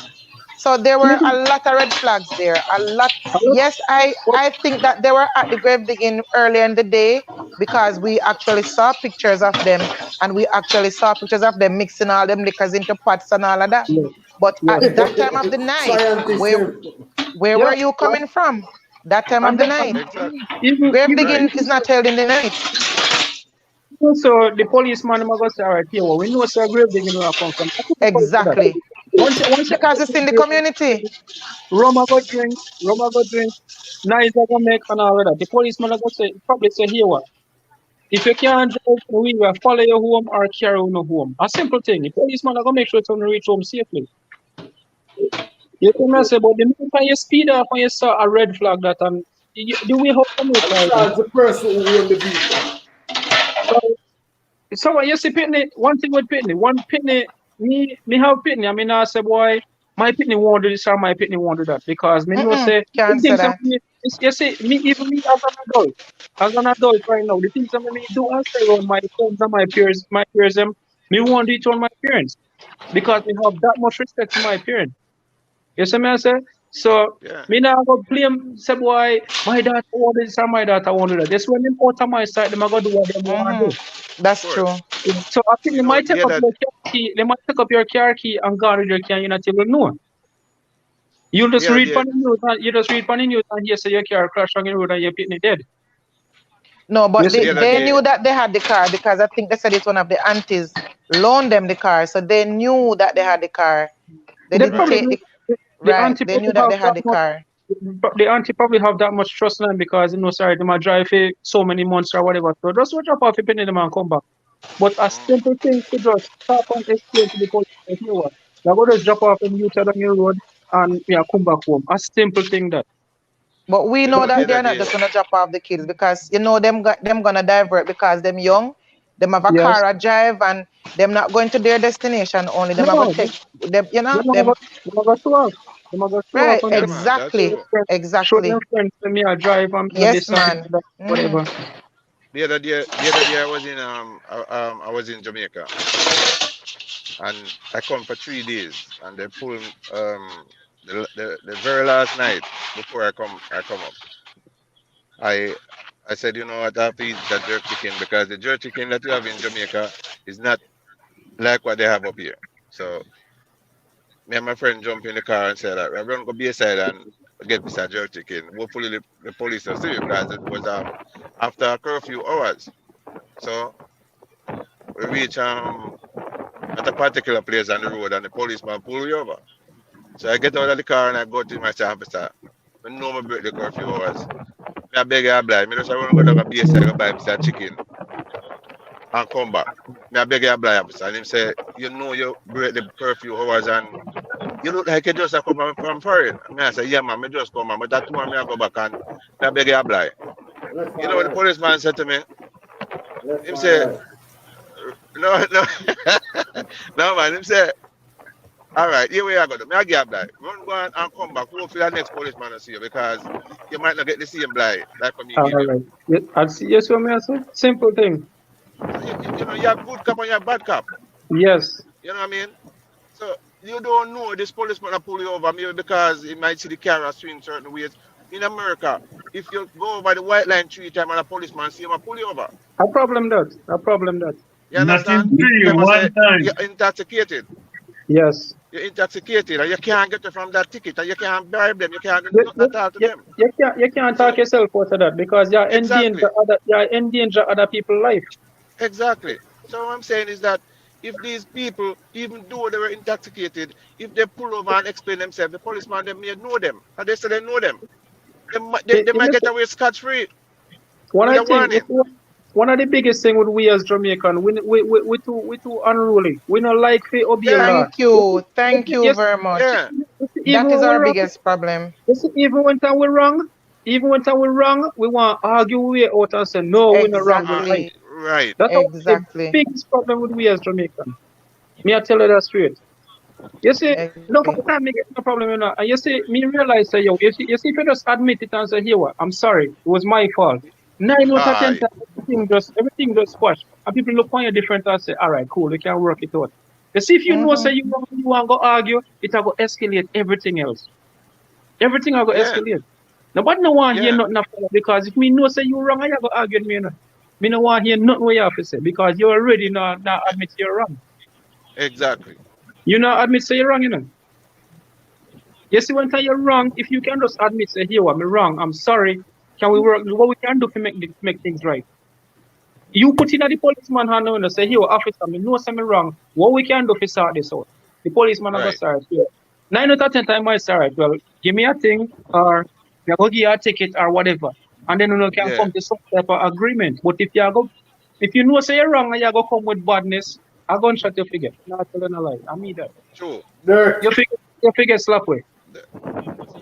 So there were a lot of red flags there. A lot. Yes, I think that they were at the grave digging earlier in the day because we actually saw pictures of them and we actually saw pictures of them mixing all them liquors into pots and all of that. Yeah. But Yeah. at that time of the night, where were you coming from? That time of the night. Grave digging is not held in the night. So the policeman am go say, all right, here, well, we know so grave digging where I come from. Exactly. Once Because it's in the community. Roma go drink, nice I go make and all of that. The policeman go say, probably say, here what? If you can't drive, we will follow you home or carry you home. A simple thing. The policeman go make sure to reach home safely. You can say, but the minute you speed up and you saw a red flag that the way how come it charge the person who owned the vehicle. So when you see Pitney, one thing with Pitney, me have Pitney. I mean, I say, boy, my Pitney won't do this or my Pitney won't do that because me know say can't say that. You see, even me as an adult right now, the things that me do I say around my friends and my peers them, me won't do it on my parents because we have that much respect for my parents. You see me I say? So me now go blame say boy, my daughter want this or my daughter want do that. That's when them out of my side, them I go do what they want to do. That's true. So I think they might take up your car key, they might take up your car key and go with your car, you not even know. You just read on the news and you say your car crashed on the road and your Pitney dead. No, but they knew that they had the car because I think they said it's one of the aunties loaned them the car, so they knew that they had the car. They didn't take they knew that they had the car. The auntie probably have that much trust in them because you know, sorry, they might drive for so many months or whatever. So just drop off your penny them and come back. But a simple thing to just stop and explain to the police, you know what? They're going to just drop off and you turn on your road and come back home. A simple thing that. But we know that they're not just gonna drop off the kids because you know them gonna divert because them young, them have a car a drive and them not going to their destination only. Them are gonna take them, you know. Right, exactly. Show them friends to me a drive and yes, man. Whatever. The other day I was in Jamaica and I come for 3 days and they pulled the very last night before I come up. I said, you know what, I have to eat that jerk chicken because the jerk chicken that you have in Jamaica is not like what they have up here. So me and my friend jump in the car and said that we're going to go be aside and get this jerk chicken. Hopefully the police will see you because it was after a curfew hours. So we reach at a particular place on the road and the policeman pull you over. So I get out of the car and I go to my officer. I know I break the curfew hours. I beg you oblige. I just want to go down a base and go buy Mr. Chicken and come back. I beg you oblige, officer. And him say, you know you break the curfew hours and you look like you just come from foreign. I say, yeah, man, I just come, man. But that tomorrow I go back and I beg you oblige. You know what the policeman said to me? Him say, no, man. Him say, all right, here we are going to. I get blind. Run, go and come back. Hopefully the next policeman will see you because you might not get the same blind like from me. All right. I'll see you what I say. Simple thing. So you know, you have good cop and you have bad cop. Yes. You know what I mean? So you don't know this policeman will pull you over maybe because he might see the car swing certain ways. In America, if you go over the white line 3 times and a policeman see him, will pull you over. A problem that. You understand? You're intoxicated. Yes. You're intoxicated and you can't get from that ticket and you can't bribe them, you can't do nothing at all to them. You can't talk yourself out of that because you're endanger other people's life. Exactly. So what I'm saying is that if these people, even though they were intoxicated, if they pull over and explain themselves, the policeman they may know them. And they say they know them. They might get away scot-free. One of the biggest thing with we as Jamaican, we too unruly. We don't like to obey law. Thank you very much. Yeah. That is our biggest problem. Even when we're wrong, even when we're wrong, we want to argue way out and say, no, we're not wrong, we're right. Exactly. Right. That's the Exactly. biggest problem with we as Jamaicans. Me, I tell you that straight. You see, no Exactly. time me get no problem, you know. And you see, me realize say, yo, you see, if you just admit it and say, here, what, I'm sorry, it was my fault. 9 out of 10 Aye. times, everything just squash. And people look on you different and say, all right, cool, we can work it out. You see, if you know, say, you want to go argue, it will go escalate everything else. Everything will go Yeah. escalate. Nobody no want hear Yeah. nothing after that, because if me know say you wrong, I go argue with me, you know. Me no want hear nothing what you have to say, because you already not admit you're wrong. Exactly. You not admit say you're wrong, you know. You see, when you're wrong, if you can just admit, say, here, I'm wrong, I'm sorry, can we work, what we can do to make things right? You put in at the policeman hand and say, here, officer, me know something wrong, what we can do to sort this out? The policeman will go, Right. sorry, 9 out of 10 times, I say, all right, well, give me a thing, or you go give you a ticket, or whatever, and then you can Yeah. come to some type of agreement. But if you know say you're wrong and you go come with badness, I'm going to shut your figure. Not telling a lie. I mean that. True. Dirt. Your figure slap way.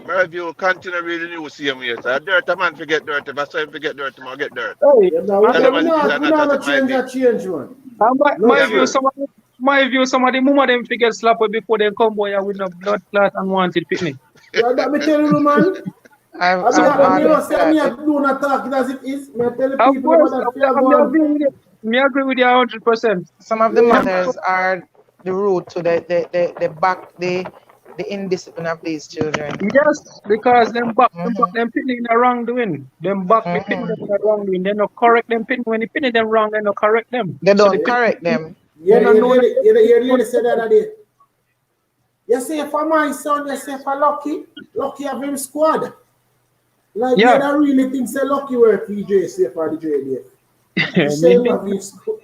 My view continue reading you same way. So dirt a man forget dirt. If I say him forget dirt, I'm gonna get dirt. Hey, Yeah, now Tell him we as it is not and not as it might change be. that change, man. my Yeah, view, man. some of the mama them figure slap way before they come boy with no blood clot and wanted picnic. Yeah, that me tell you, man. I've So, I mean, argued say that. me I do not talk it as it is. Me I tell the of people course, about that fear I'm go agree with you. Me agree with you 100%. Some of the Yeah, mothers man. are the root to the indiscipline of these children. Yes, because them Mm-hmm. them picnic in the wrongdoing. Them back the picnic in Mm-hmm. the wrongdoing. They no correct them picnic. When the picnic them wrong, they no correct them. They So the don't picnic, correct them. Yeah, they no know that. you lady said that day. You say for my son, you say for Lucky have him squad. Like you Yeah, don't really think say Lucky work PJ say for the JD. You say him me, have him squad.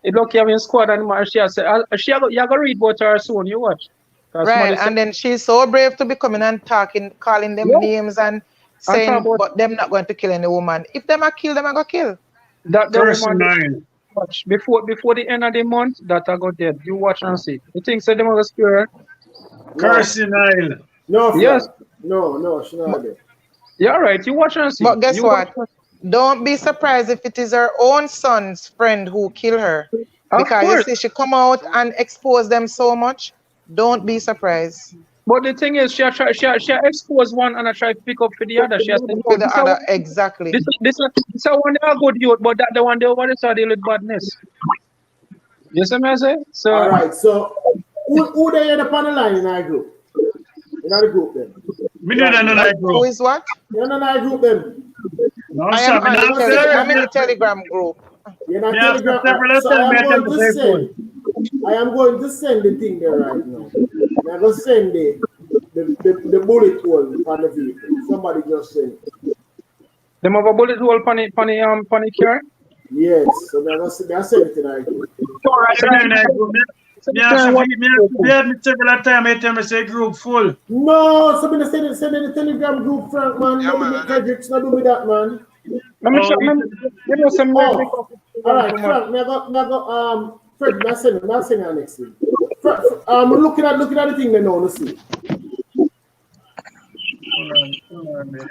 it look having squad and Marcia say, you go read about her soon. You watch. Cause Right. somebody said, And then she's so brave to be coming and talking, calling them yeah, names and and talk saying, about but them not going to kill any woman. If them are kill, them are going to kill. that the Curse woman nine. watch before the end of the month that I got dead. You watch and see. You think say them are spare her? No, Curse nine. no, Yes, Frank. No, she not there. you're right. You watch and see. But guess You watch. what? Don't be surprised if it is her own son's friend who killed her. Of Because you course. see, she come out True. and expose them so much. Don't be surprised. But the thing is, she exposed one and I try to pick up for the other. She has said, For no, the other, exactly. this one they are good youth, but that the one they over there deal with badness. You see me I say? So All right, so who they in the panel line in our group? In our group then. Me do that in that Who group. is what? You're in our group then. No, I sir. am Me on not the say I'm in the it. Telegram group. You're not Me have telegram. several So I am times going to to say phone. send. I am going to send the thing there right now. I'm going to send the bullet hole on the vehicle. Somebody just send it. them have a bullet hole pan car. Yes, so I'm going to send it in our group. I do in that group. Me have to feed me several times. I tell me say group full. No, so I'm going to send it in the Telegram group, Frank, man. Yeah, Not man. do me, Frederick's not do me that, man. Let me check. Oh, You know some Oh, all right, Frank. Fred, I'm sending our next thing. Looking at the thing they know, let's see. hold on, man.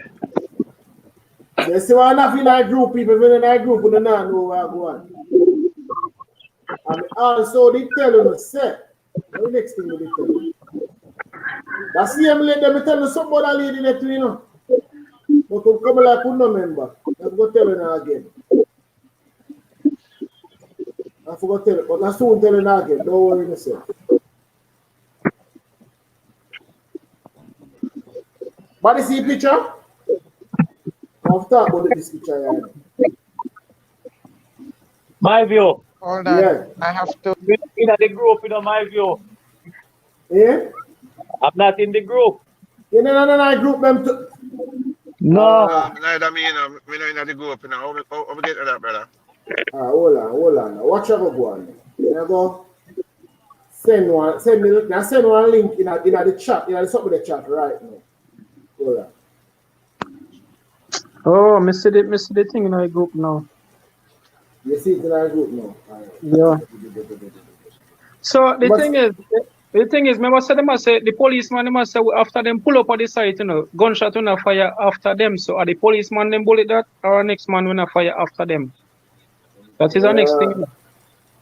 So you see why enough in our group, people in our group, we don't know where I go on. And also they tell you, say, the next thing they tell you. That same lady, they tell you something about that lady that you know. But come like who no member. I forgot tell you now again. I forgot tell you, but I soon tell you now again. Don't worry yourself. But you see the picture? I've talked about this picture here. My view. Hold on. Yeah. I have to. In the group, my view. Yeah? I'm not in the group. You know, I group them to. No. Neither me, you know, me know in the group, you know. How we get to that, brother? Hold on. Watch out go on. You go send one link in the chat, in the top of the chat right now. Hold on. Oh, miss the thing in our group now. You see it in our group now. All right. Yeah. So the thing is, The thing is, remember, say, they must say, the policeman, they must say, after them pull up at the site, you know, gunshot will not fire after them. So are the policeman them bullet that, or our next man will not fire after them? That is our next thing.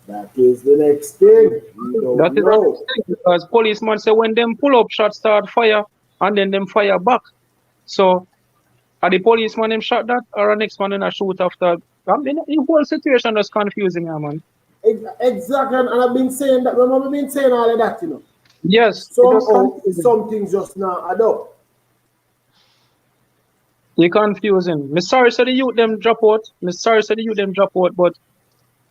That is the next thing. We don't That is our know. next thing, because policeman say when them pull up, shots start fire, and then them fire back. So are the policeman them shot that, or our next man will not shoot after? I mean, the whole situation is confusing, man. Exactly, and I've been saying that. Remember, I've been saying all of that, you know. Yes. Somehow, some things just now add up. You're confusing. Me sorry say the youth them drop out. Me sorry say the youth them drop out, but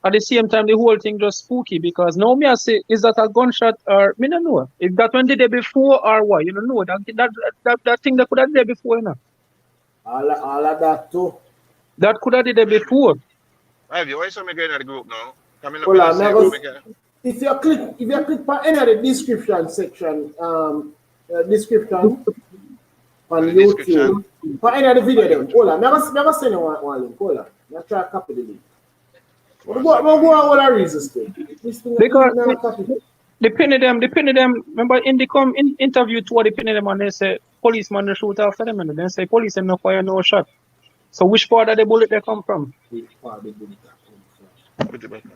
at the same time the whole thing just spooky because now me I say is that a gunshot or me don't know. If that one did it before or what, you don't know. That thing that could have did it before, you know. All of that too. That could have did it before. Have you also make in the group now? Coming up Well, in the if you click on any of the description section, description on YouTube, for any of the video them, hold on, never send you one link, hold on. I try to copy the link. We'll go on all the reasons to. Because the pin of them, remember in the interview to the pin of them and they say policeman they shoot after them and they say police them no fire no shot. So which part of the bullet they come from? Which part of the bullet they come from?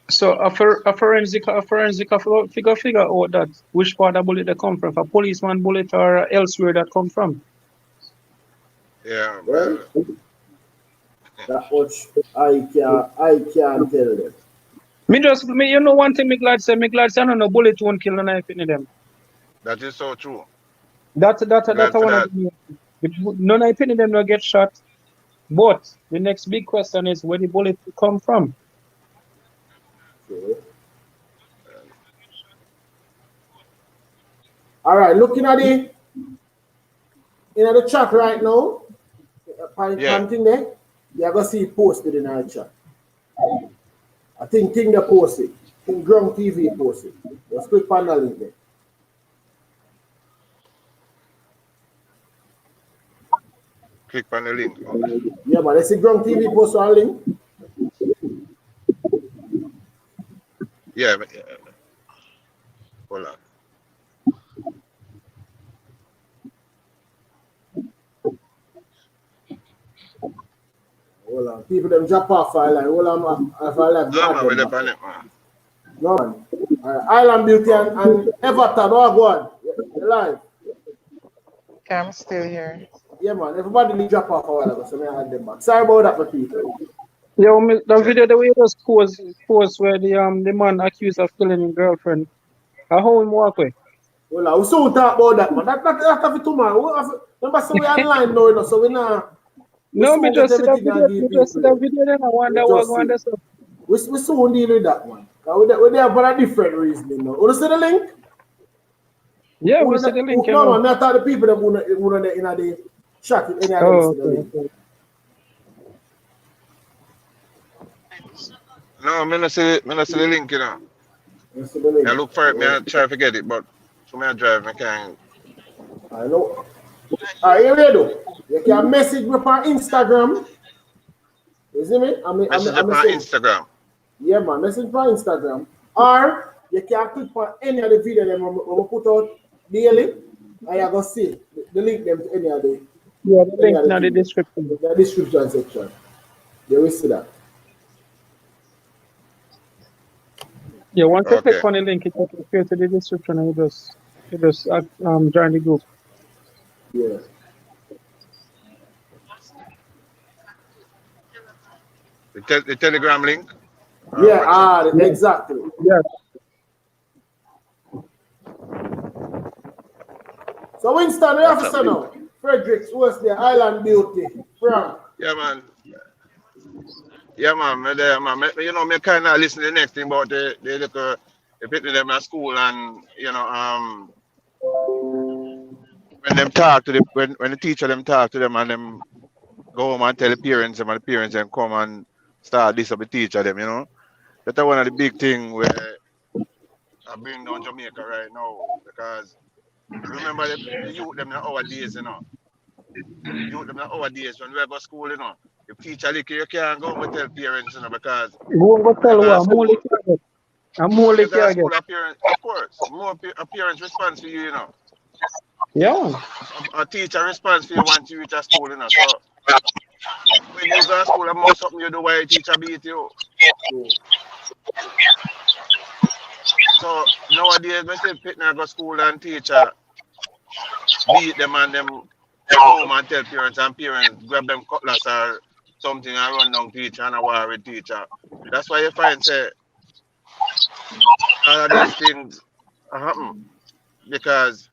So a forensic figure out that which part of the bullet they come from, a policeman bullet or elsewhere that come from. Yeah, well, that much I can't tell them. You know one thing, me glad say no bullet won't kill no knife in them. That is so true. That's one of them. No knife in them no get shot. But the next big question is where the bullet come from. Okay. All right, looking at the chat right now, thing there, you're gonna see it posted in our chat. I think they posted. I think GRUNG TV posted. Just click on the link there. Click on the link. Yeah, but let's see GRUNG TV post on link. Yeah, hold on. Hold on. People them drop off file like hold on if I like no man. Island Beauty and Everton, go on. You're live. I'm still here. Yeah man, everybody need drop off a while ago, so I had them back. Sorry about that for people. Yeah, the video that we just post where the man accused of killing his girlfriend. How him walk away? Well, we soon talk about that, man. That have it tomorrow. Remember, so we online now, you know, so we not. No, me just see the video, then I wonder what going on. We soon deal with that one. We're there for a different reason, you know. You see the link? Yeah, we see the link. No, man, not all the people that who in the chat. Any of them see the link. No, I'm not see the link, you know. I look for it, I try to get it, but so I drive, I can't. I know. Are you ready? You can message me on Instagram. You see me? Message on Instagram. Yeah, man. Message on Instagram. Or you can click on any of the video that we put out daily, and you're going to see the link them to any of the. Yeah, the link in the description. The description section. You will see that. Yeah, once you click on the link, it will appear to the description and you just join the group. Yeah. The Telegram link? Yeah, exactly. Yes. So Winston, we have to say now. Fredericks, what's the Island Beauty? Frank. Yeah, man. Yeah, man. You know, me kind of listen to the next thing about the people them at school and, you know, when them talk to them, when the teacher them talk to them and them go home and tell the parents them and the parents them come and start this up the teacher them, you know. That's one of the big things where I bring down Jamaica right now because remember the youth them in our days, you know. Youth them in our days when we go to school, you know. If teacher like you can't go and tell parents, you know, because go tell what? I'm more You like got a I guess. school appearance, of course. More appearance response for you, you know. Yeah. A teacher response for you once you reach a school, you know. So when you go to school, I'm more something you do why a teacher beat you. So nowadays, I say pitting go school and teacher beat them and them home and tell parents and parents grab them cutlass or something and run down teacher and a war with teacher. That's why you find say all of these things happen because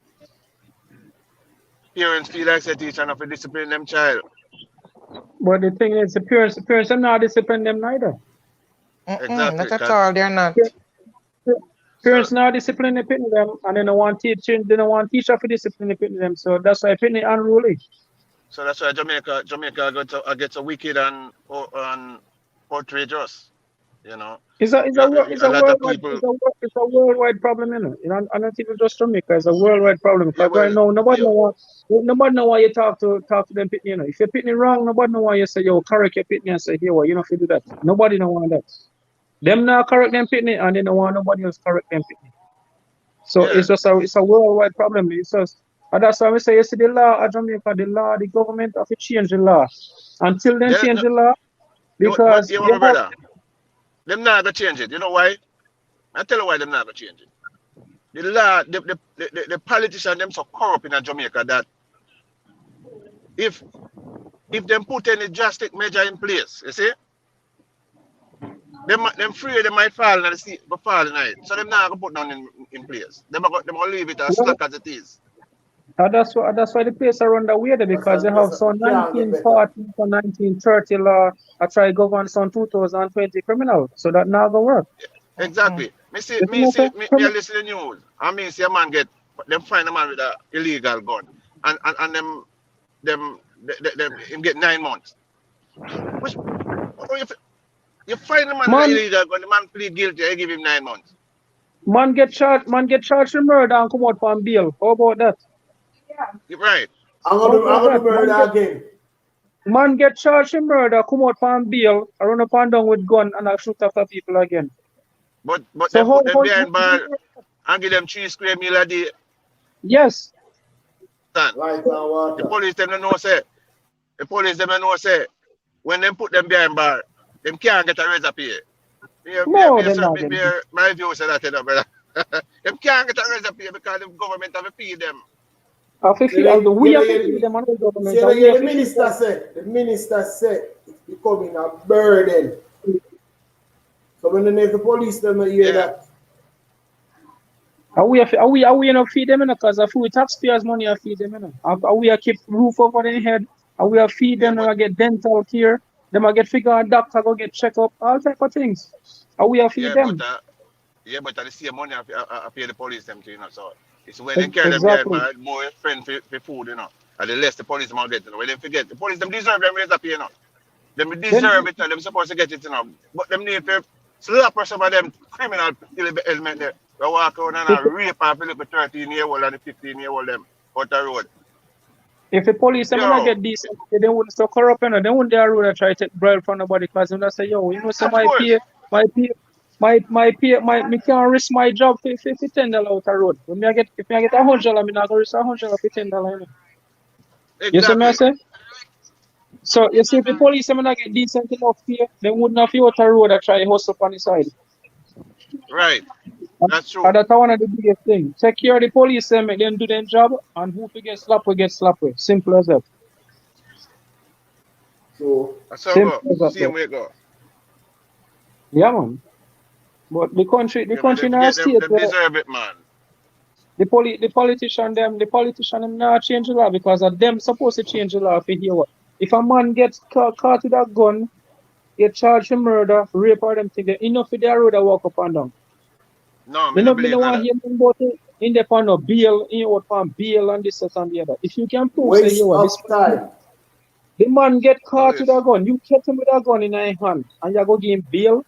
parents feel like say teacher not to discipline them child. But the thing is, the parents are not discipline them neither. Exactly. Not at all. They're not. So Parents now discipline the pitney them, and they don't want teaching. They don't want teacher for discipline the pitney them. So that's why pitney unruly. so that's why Jamaica gets a wicked and outrageous. You know, It's a a lot of people. worldwide problem, you know. I don't think it's just Jamaica. It's a worldwide problem Yeah, because right well, now yeah, nobody know why you talk to them pitney. You know, if you're pitney wrong, nobody know why you say yo correct your pitney and say here what you know if you do that. Nobody know want that. Them now correct them pitney and they don't want nobody else correct them pitney. So yeah. it's a worldwide problem. It's just and that's why we say you see the law of Jamaica, the government have to change the law. Until then change the law But because you know, my brother, them not gonna change it. You know why? I tell you why them not gonna change it. The law, the politicians them so corrupt in Jamaica that if them put any drastic measure in place, you see, them free they might fall in the sea, but fall in it. So them not gonna put down in place. Them gonna leave it as slack as it is. And that's why the place are run that way there because they have some 1940 to 1930 law I try govern some 2020 criminal. So that now gonna work. Exactly. Me I listen to the news. I mean see a man get them find a man with a illegal gun and them him get 9 months. Which if you find a man with an illegal gun, the man plead guilty, I give him 9 months. Man get charged with murder and come out from bail. How about that? You're right. I'm gonna murder again. Man get charged with murder, come out from bail, I run up and down with gun and I shoot after people again. But so they put them behind bar and give them 3 square meal a day. Yes. The police them know say. The police them know say when them put them behind bar, them can't get a razor pay. My view say that, you know, brother. Them can't get a razor pay because the government have to pay them. The minister said it's becoming a burden. So when the police them hear that. Are we not feed them because of food taxpayers' money are feed them, Are we keep roof over their head? Are we feed them and get dental care? Them get figure a doctor go get check up, all type of things. Are we feed them? But the same money I pay the police them too, you know. So it's when they carry them behind more friend for food, you know. And the less the police them get, you know. When they forget the police them deserve them raise up, you know. Them deserve it, and them supposed to get it, you know. But them need to slap some of them criminal element there. They walk around and rape and fill up the 13-year-old and the 15-year-old them out the road. If the police them not get decent, they wouldn't so corrupt, you know. They wouldn't dare road and try to take bribe from nobody because they say, yo, you know, so me can't risk my job for $10 out the road. If I get $100, I'm not gonna risk $100 for $10. Exactly. You see what I say? So you see if the police them not get decent enough here, they wouldn't have out the road and try hustle on the side. Right. That's true. And that's one of the biggest things. Take care of the police and make them do their job, and who to get slapped will get slapped with. Simple as that. So that's how it goes. See where it go. Yeah, man. But the country now state them deserve it, man. The politician them not change the law because of them supposed to change the law for hear what. If a man gets caught with a gun, get charged with murder, rape or them thing, enough for their road to walk up and down. No, me don't want to hear them about it in the pan of bail, in what pan bail and this and the other. If you can prove say you what the man get caught with a gun, you catch him with a gun in your hand and you go give him bail.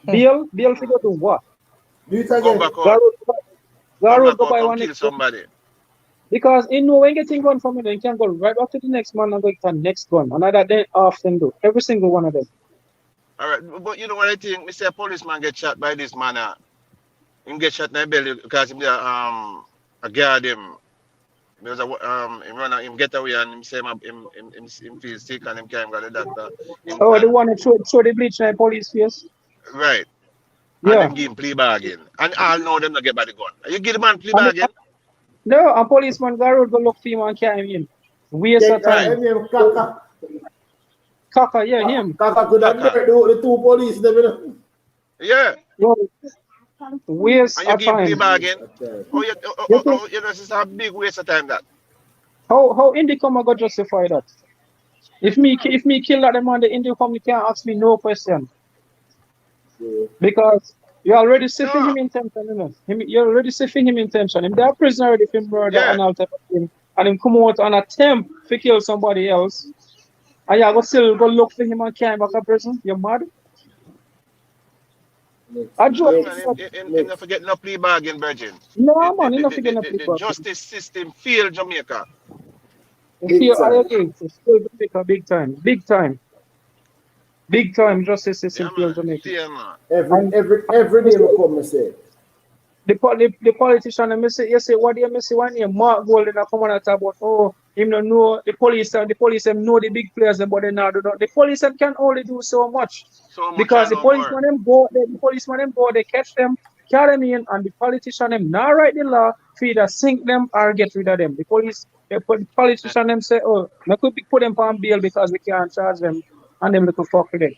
Bail for go do what? Do it again. Go buy one kill somebody. Because in no when getting gun from it, you can go right back to the next man and go get the next gun. Another day often do. Every single one of them. All right, but you know what I think? Me say a policeman get shot by this man. Him get shot in the belly because him there a guard him. Because him get away and him say him feel sick and him can't go to the doctor. Oh, the one that throw the bleach in the police face. Right. And Yeah. them give him plea bargain. And all know them not get by the gun. You give the man plea And bargain? no, a policeman go road go look for him and carry him in. Waste of time. Kaka. Kaka, yeah, him. Kaka could have the two police them, you know. Yeah. Yo, waste And you of give plea time. bargain. You know, this is a big waste of time that. How Indy come go justify that? If me kill that man, the Indy come, you can't ask me no question. Yeah. Because you already see for him intention, you know. You already see for him intention. If they are prisoner already for murder and all type of thing, and him come out and attempt to kill somebody else, and you go still go look for him and carry him back to prison, you're mad? I joke. Him not forget no plea bargain, Virgin. No, man, you not forget no plea The bargain. justice system failed Jamaica. I agree. It's still Jamaica big time. Big time. Big time justice system failed Jamaica. Yeah, man. Every day we come and say. The politician and say, you say, what do you say one year? Mark Golden come on and talk about, oh, him don't know the police them know the big players, but they now do not. The police them can only do so much. Because the policeman them go, they catch them, carry them in, and the politician them now write the law for either sink them or get rid of them. The politician them say, oh, we could put them on bail because we can't charge them, and them little fuck with it.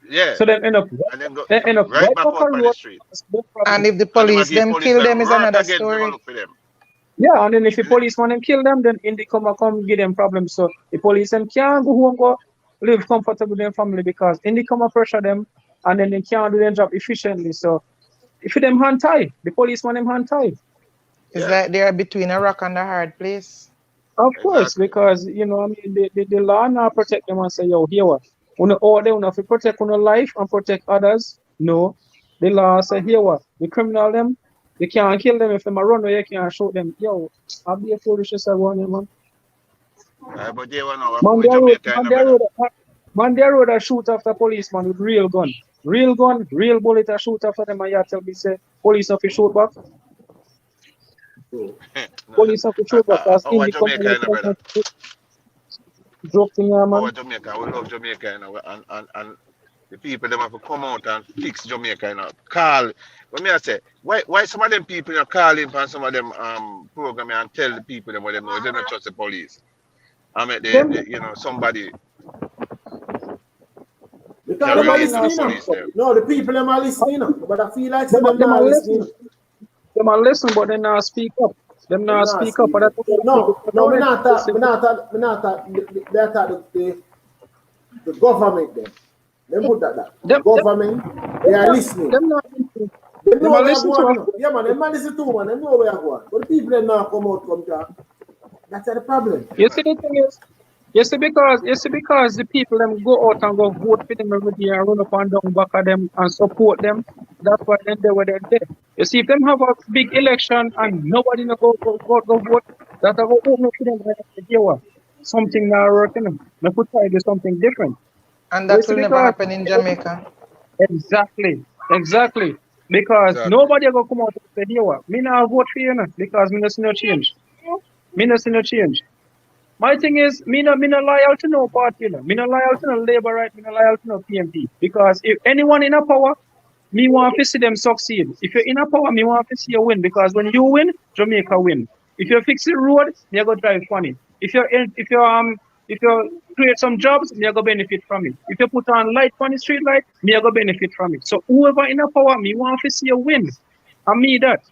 Yeah. So them end up and then go right back out on the street. And if the police them kill them is another story. Yeah, and then if the policeman them kill them, then Indy come give them problems. So the police them can't go home, go live comfortable with their family because Indy come pressure them, and then they can't do their job efficiently. So if them hand tied, the policeman them hand tied. It's like they are between a rock and a hard place. Of course, because you know, I mean, the law now protect them and say, yo, here what? Una order, una to protect una life and protect others. No, the law say here what? The criminal them, you can't kill them if them a run away. You can't shoot them. Yo, I'll be a foolish as I want, man. But they want to Man, they road a shoot after policeman with real gun, real bullet a shoot after them. And you tell me say police have to shoot back. Police have to shoot back. That's in the Jamaica, joke thing, man. Jamaica, we love Jamaica, you know, and the people them have to come out and fix Jamaica, you know. Call. What me I say? Why some of them people, you know, call in and some of them program and tell the people them what they know. They don't trust the police. I mean, they you know, somebody. Because them are listening. No, the people them are listening, but I feel like them are listening. Them are listening, but they not speak up. Them not speak up. But no, we not talk. They attack the government. Them put that. The government, they are listening. Them not listening. They know where you going. Yeah, man. Them man listen too, man. They know where you going. But the people them not come out from there. That's the problem. You see the thing is. You see because the people them go out and go vote for them every day and run up and down back of them and support them. That's why then they were there. You see if them have a big election and nobody no go vote, that will open up to them and say, what? Something not working. They could try to do something different. And that will never happen in Jamaica. Exactly. Because nobody will come out and say, what? Me not vote for you because me not see no change. My thing is, me not loyal to no party, me not loyal to no Labour right, me not loyal to no PMP. Because if anyone in a power, me want to see them succeed. If you're in a power, me want to see you win. Because when you win, Jamaica win. If you fix the road, me go drive funny. If you create some jobs, me go benefit from it. If you put on light on the street light, me go benefit from it. So whoever in a power, me want to see you win. And me that.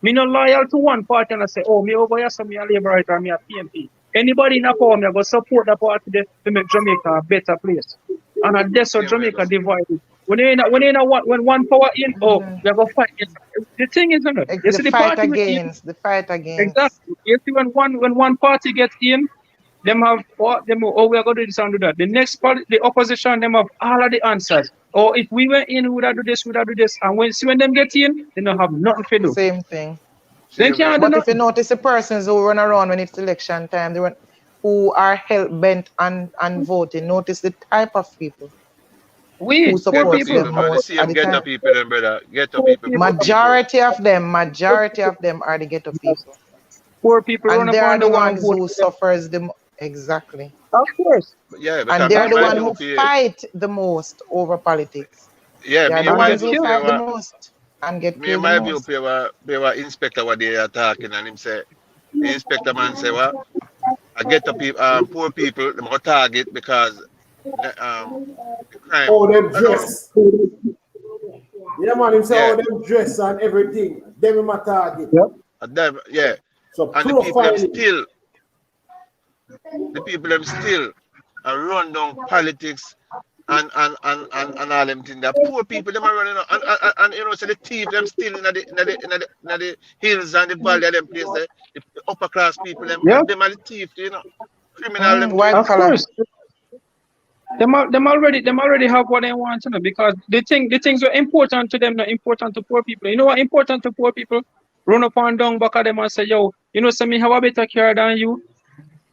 Me not loyal to one party and I say, oh, me over here, so me a Labour right or me a PMP. Anybody in a power, me go support that party to make Jamaica a better place. And that's how Jamaica divided. When one power in, they go fight. The thing is, the fight against. Exactly. You see, when one party gets in, them have we are going to do this and do that. The next party, the opposition, them have all of the answers. Or if we were in, we would have do this. And when them get in, they don't have nothing to do. Same thing. They can't but if you notice the persons who run around when it's election time, who are hell bent on voting, notice the type of people. We, who poor Ghetto supports people. them people, man. The most at same the ghetto time. people, them brother. Ghetto Poor people, people. poor people. Majority of them are the ghetto Yes. people. Poor people run And they up are and the down and ones vote who for them. suffers the exactly. Of course. But yeah, And because they're me, the Of my one course. who view pay, fight the most over politics. yeah, They are me the and And my get ones who view killed. pay fight the what, most and get me and killed the my view most. pay what inspector what they are talking and him say, the inspector man say what? I get the people, poor people, them go target because the crime, How them you know, dress. Yeah, man, him say yeah, how them dress and everything. Them in my target. Yep. yeah, So and profiling. the people them still run down politics and all them things. The poor people them are running out. And you know, so the thief them still in the hills and the valley of them place there. The upper class people them Yep. and them are the thief, you know. Criminal them White thing. Of collar. course. Them already have what they want, you know, because the things were important to them, not important to poor people. You know what important to poor people? Run up and down back of them and say, yo, you know, me have a better car than you.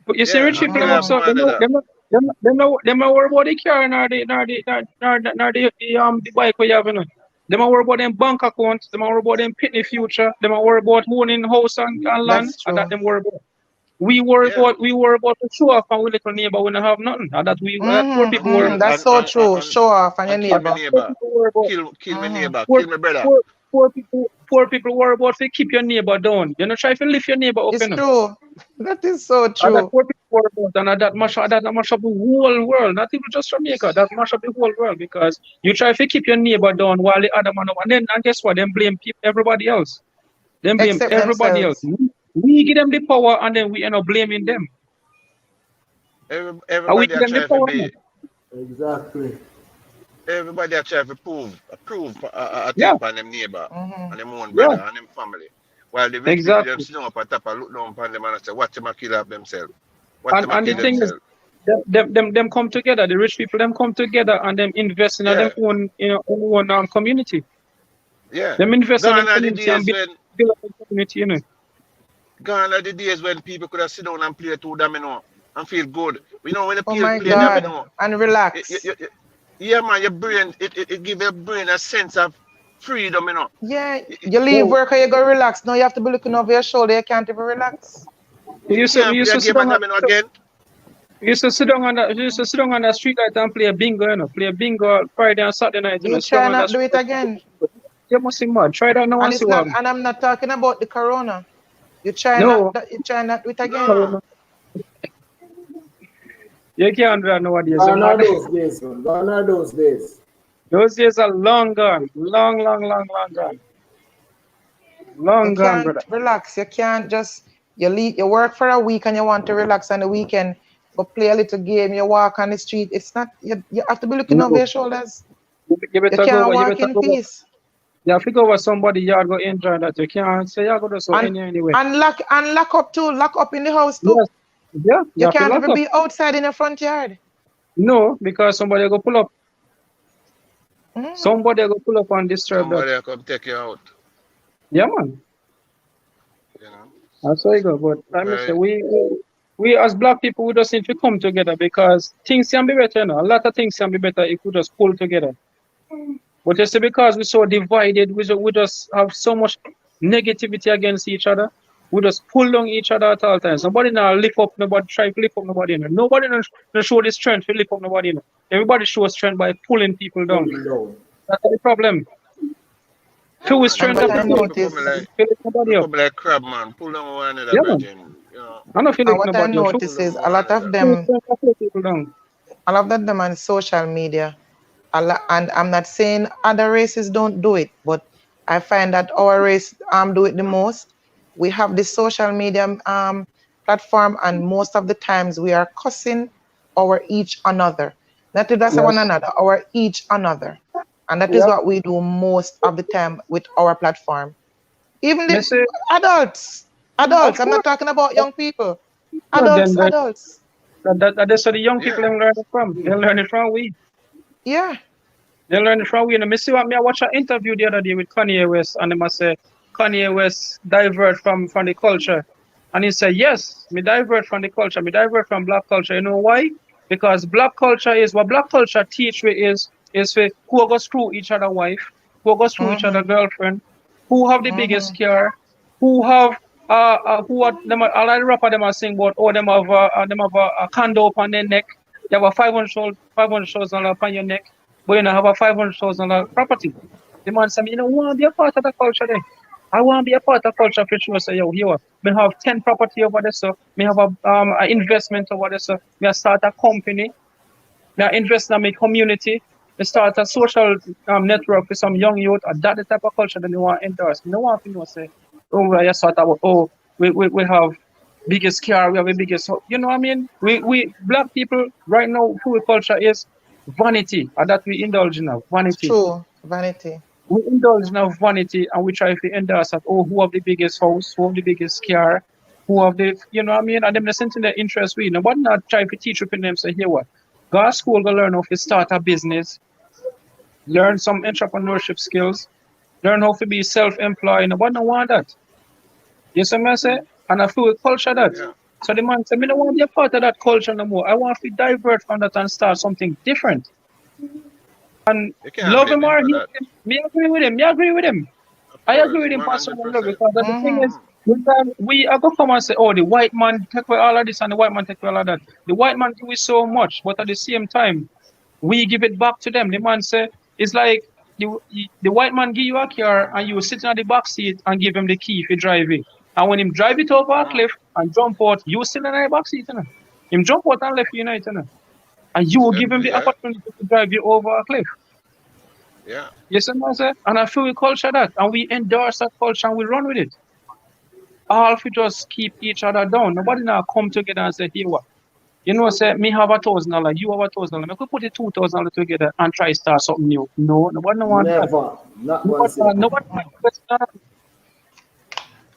But you see Yeah, rich and people kill them up off so man of that. them not worry about the car nor the bike we have, you know. Them not worry about them bank accounts, them not worry about them pitney future, them not worry about owning house and land, That's and that true. them worry about. Yeah. We worry about the show off and we little neighbor we don't have nothing. And that poor people worry about. That's so true. Show off on your And kill my neighbor. Poor neighbor. people worry about. Kill my neighbor. Poor, Kill my brother. poor people worry about to keep your neighbor down. You know, try to lift your neighbor up, you It's know. true. That is so And that true. poor people worry about, and that mash up the whole world, not even just Jamaica, that mash up the whole world because you try to keep your neighbor down while the other man up, and guess what? Them blame everybody else. Them blame Except everybody else. themselves. We give them the power, and then we end up blaming them. And we Everybody give are them the trying to power. be. Exactly. Everybody are trying to prove a Yeah, thing for them neighbor and them own yeah, brother and them family. While the rich people them exactly. sit down up on top and look down upon them and say, watch them a kill up themselves. Watch them a And the kill thing is, themselves. them come together. The rich people them come together and them invest in Yeah, them own community. yeah. Them invest in them Gone are the community and days when build up the community. You know. gone are the days when people could have sit down and play two domino and feel good. You know when you Oh play my play God. domino, And it, relax. yeah man, your brain it give your brain a sense of freedom, you know. Yeah, You, you leave Oh, work and you go relax. Now you have to be looking over your shoulder. You can't even relax. you we can't play used a to sit game of down. domino again. We used to sit down on the street light and play bingo. You know, play bingo Friday and Saturday night. You know, You sit down try on the not do street it light. again. You must see mad. Try that now And and see it's not, what. and I'm not talking about the corona. No, You try not do it again. No. no, you can't do that nowadays. You Gone are mad. those days, man. Gone are those days. Those days are long gone. Long gone. You Long gone, can't brother. relax. You can't just you work for a week and you want to relax on the weekend, go play a little game, you walk on the street. It's not you have to be looking over No. your shoulders. You You better can't go. You walk better in go. peace. You have to go over somebody yard go enjoy that. You can't say you go to so And anyway. lock up too. Lock up in the house too. Yes. Yeah, you You have to can't lock even up. be outside in the front yard. No, because somebody go pull up. Mm. Somebody go pull up and disturb that. Somebody will come take you out. Yeah, man. You know. That's how you go. But I must say, Right. we as black people, we just need to come together because things can be better. You know? A lot of things can be better if we just pull together. But you see, because we're so divided, we just have so much negativity against each other. We just pull down each other at all times. Nobody now lift up nobody, try to lift up nobody. You know? Nobody no show the strength to lift up nobody. You know? Everybody shows strength by pulling people down. Pulling down. That's the problem. Yeah, Two man. And strength what of People, I the pull. people notice coming like Lift nobody up. crab man. Pull down one another Yeah, man. brethren. You know. I don't feel and lift what I nobody up. Two Pull notice down is a one lot of another. them strength of pull people down. on social media. And I'm not saying other races don't do it, but I find that our race do it the most. We have this social media platform, and most of the times we are cussing our each another. Not just one Yes. another, our each another. And that is Yep. what we do most of the time with our platform. Even the Me say, adults. of I'm not course. talking about young people. But then Adults. that's where the young people Yeah. them learn it from. They learn it from we. Yeah. They learn it from we. And me see what me I watch an interview the other day with Kanye West, and they must say Kanye West divert from the culture. And he said, yes, me divert from the culture, me divert from black culture. You know why? Because black culture is what black culture teach we is is for who go screw each other wife, who go screw each other girlfriend, who have the biggest car, who have who are them a lot of rapper them are saying about oh them have a condo upon their neck. You have a 500,000 upon your neck, but you don't have a 500,000 property. The man say, you know, want to be a part of the culture there. I want to be a part of culture for sure. Say, yo, here, me have 10 property over there, so me have a investment over there, so me start a company, me invest in my community, me start a social network for some young youth, and that the type of culture that they want to endorse. Me no want to know say, oh, we just start about, oh, we have biggest car, we have the biggest, you know what I mean? We black people right now, who culture is vanity, and that we indulge in now, vanity. True, vanity. We indulge in vanity and we try to endorse that, oh, who have the biggest house, who have the biggest car, who have the, you know what I mean? And them listen to their interest with. Nobody not try to teach up in them, say, here what? Go to school, go learn how to start a business, learn some entrepreneurship skills, learn how to be self-employed. Nobody don't want that. You see what I say? And I feel with culture that. Yeah. So the man said, I don't want to be a part of that culture no more. I want to divert from that and start something different. And You can't love blame him or him for hate that. him. Me agree with him. Me agree with him. Of I course, agree with him for some level 100%. because the thing is, we are going to come and say, oh, the white man take away all of this and the white man take away all of that. The white man do it so much, but at the same time, we give it back to them. The man say, it's like the white man give you a car and you sit in the back seat and give him the key if you drive it. And when him drive it over a cliff and jump out, you still in the back seat. You know? Him jump out and left you, you know? And you will give him the Yeah. opportunity to drive you over a cliff. Yeah. Yes, sir. And I feel we culture that, and we endorse that culture, and we run with it. All if we just keep each other down. Nobody now come together and say, here what? You know, say me have $1,000, you have $1,000. We could put the $2,000 together and try start something new. No, nobody no want that. Never. Not one second. Nobody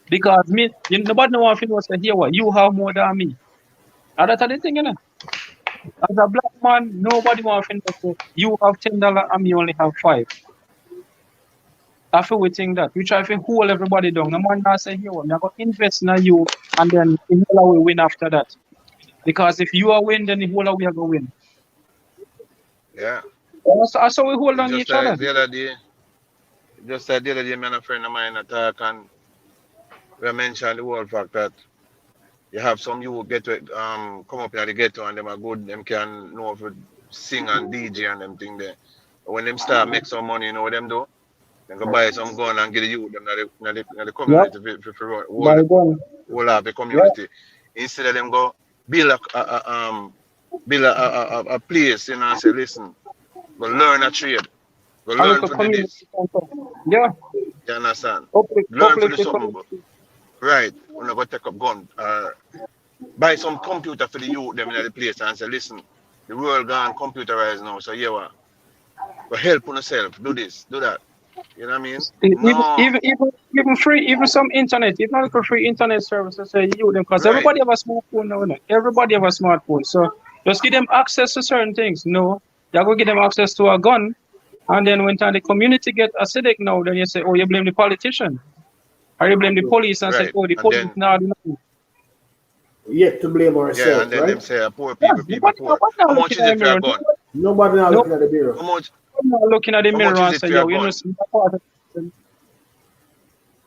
because me, nobody no want to know say, here what? You have more than me. And that's the thing, you know. As a black man, nobody want to know say, you have $10 and me only have 5. I feel we think that we try to hold everybody down. No man now say, here, I'm going to invest in you, and then the whole will win after that. Because if you are win, then the whole we are going to win. Yeah. That's how we hold on Just each other. the other day, me and a friend of mine attack, and we mentioned the whole fact that you have some you get to come up in the ghetto and them are good, them can know if sing and DJ and them thing there. But when them start make some money, you know what them do? They go buy some gun and get the youth them in the community for whole of the community. Instead of them go build a place, you know, and say, listen, go learn a trade. Go learn to do this. Yeah. You understand? Learn to do something. Right. When I go take up gun. Buy some computer for the youth them in the place and say, listen, the world gone computerized now, so yeah what? Go help on yourself, do this, do that. You know what I mean? Even free, even some internet, even not for free internet services, say you them because everybody have a smartphone now. Everybody have a smartphone, so just give them access to certain things. No, you go give them access to a gun, and then when time the community get acidic now, then you say, oh, you blame the politician, or you blame the police and say, oh, the police now. Yet to blame ourselves, yeah, and then right? them say poor people, poor. How much is it for a gun? Nobody now looking at the mirror. How much? Looking at the mirror and say, yo, you know,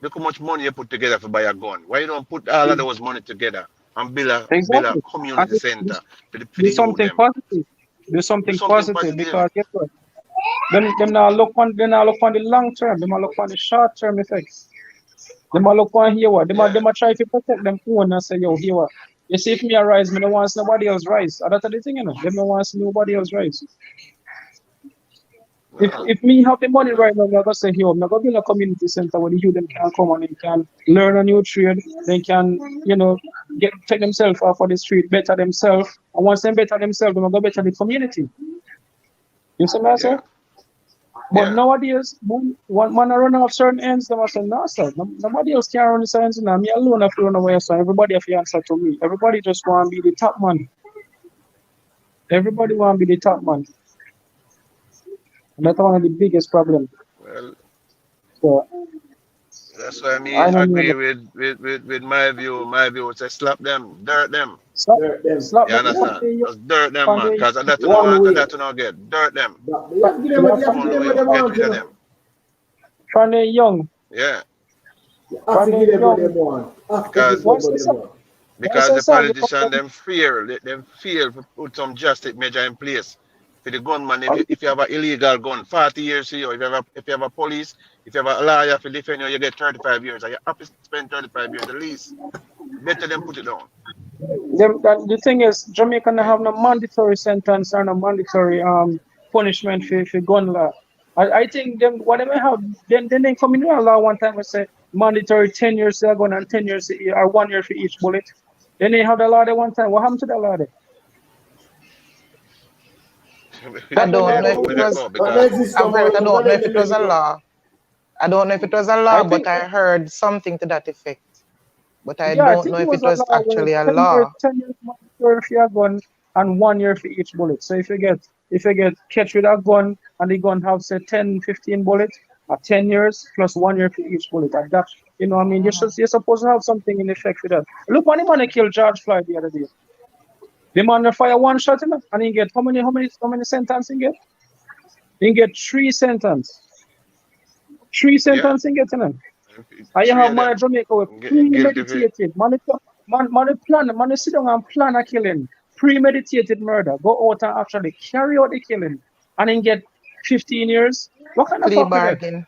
look how much money you put together to buy a gun. Why you don't put all of those money together and build a community center for the do something positive. Do something positive because guess what? Them now look on the long term. Them look on the short term effects. Them look on here what? Them try to protect them own and say, yo, here what? You see, if me arise, me don't want nobody else rise. That's the thing, you know. Them don't want nobody else rise. If me have the money right now, I'm gonna say here, I'm gonna build a community center where the youth them can come and they can learn a new trade, they can, you know, take themselves off of the street, better themselves, and once they better themselves, they're gonna better the community. You see what I say? But nowadays, one man run off certain ends, they must say, no, sir, nobody else can run the ends now. Me alone have to run away, so everybody have to answer to me. Everybody just want to be the top man. Everybody want to be the top man. And that's one of the biggest problems. Well, so That's why I me don't agree know. with my view. My view is say slap them, dirt them. Slap, Dirt them. slap You them. understand? Just dirt them, man. Funny, Cause that you know One want and way. that you know get. Dirt them. But you have to give them yeah, what you have to Only give them way what they you get want, rid you of know. them. funny young, Yeah. You have to funny give them what they young. want. You have to give Because them Once what the they sun, want. once because the the sun become politician them fear to put some justice measure in place for the gunman. If you have an illegal gun, 40 years for you. If you have a police, if you have a lawyer for defend you, you get 35 years. And you have to spend 35 years at least. Better than put it down. the thing is, Jamaica don't have no mandatory sentence or no mandatory punishment for gun law. I think them whatever have then they come in a law one time and say mandatory 10 years for a gun and 10 years or 1 year for each bullet. Then they have the law there one time. What happened to the law there? I That the law don't know there if But it was was. but because let exist no more. I don't But know let if them it let was it a go. law. I don't know if it was a law, I but think I heard something to that effect. But I yeah, I don't think know it if was it a was law where actually a 10 years, law. 10 years mandatory for your gun and 1 year for each bullet. So if you get catch with a gun and the gun have say 10, 15 bullets, 10 years plus 1 year for each bullet. And that you know what I mean you're supposed to have something in effect for that. Look when the man killed George Floyd the other day. The man fire one shot in and he get how many sentence he get? He get three yeah, sentence he get in him. I three have of man in them Jamaica with guilty for premeditated. Man sit down and plan a killing. Premeditated murder. Go out and actually carry out the killing. And then get 15 years. What kind of Plea fuck is that? bargain.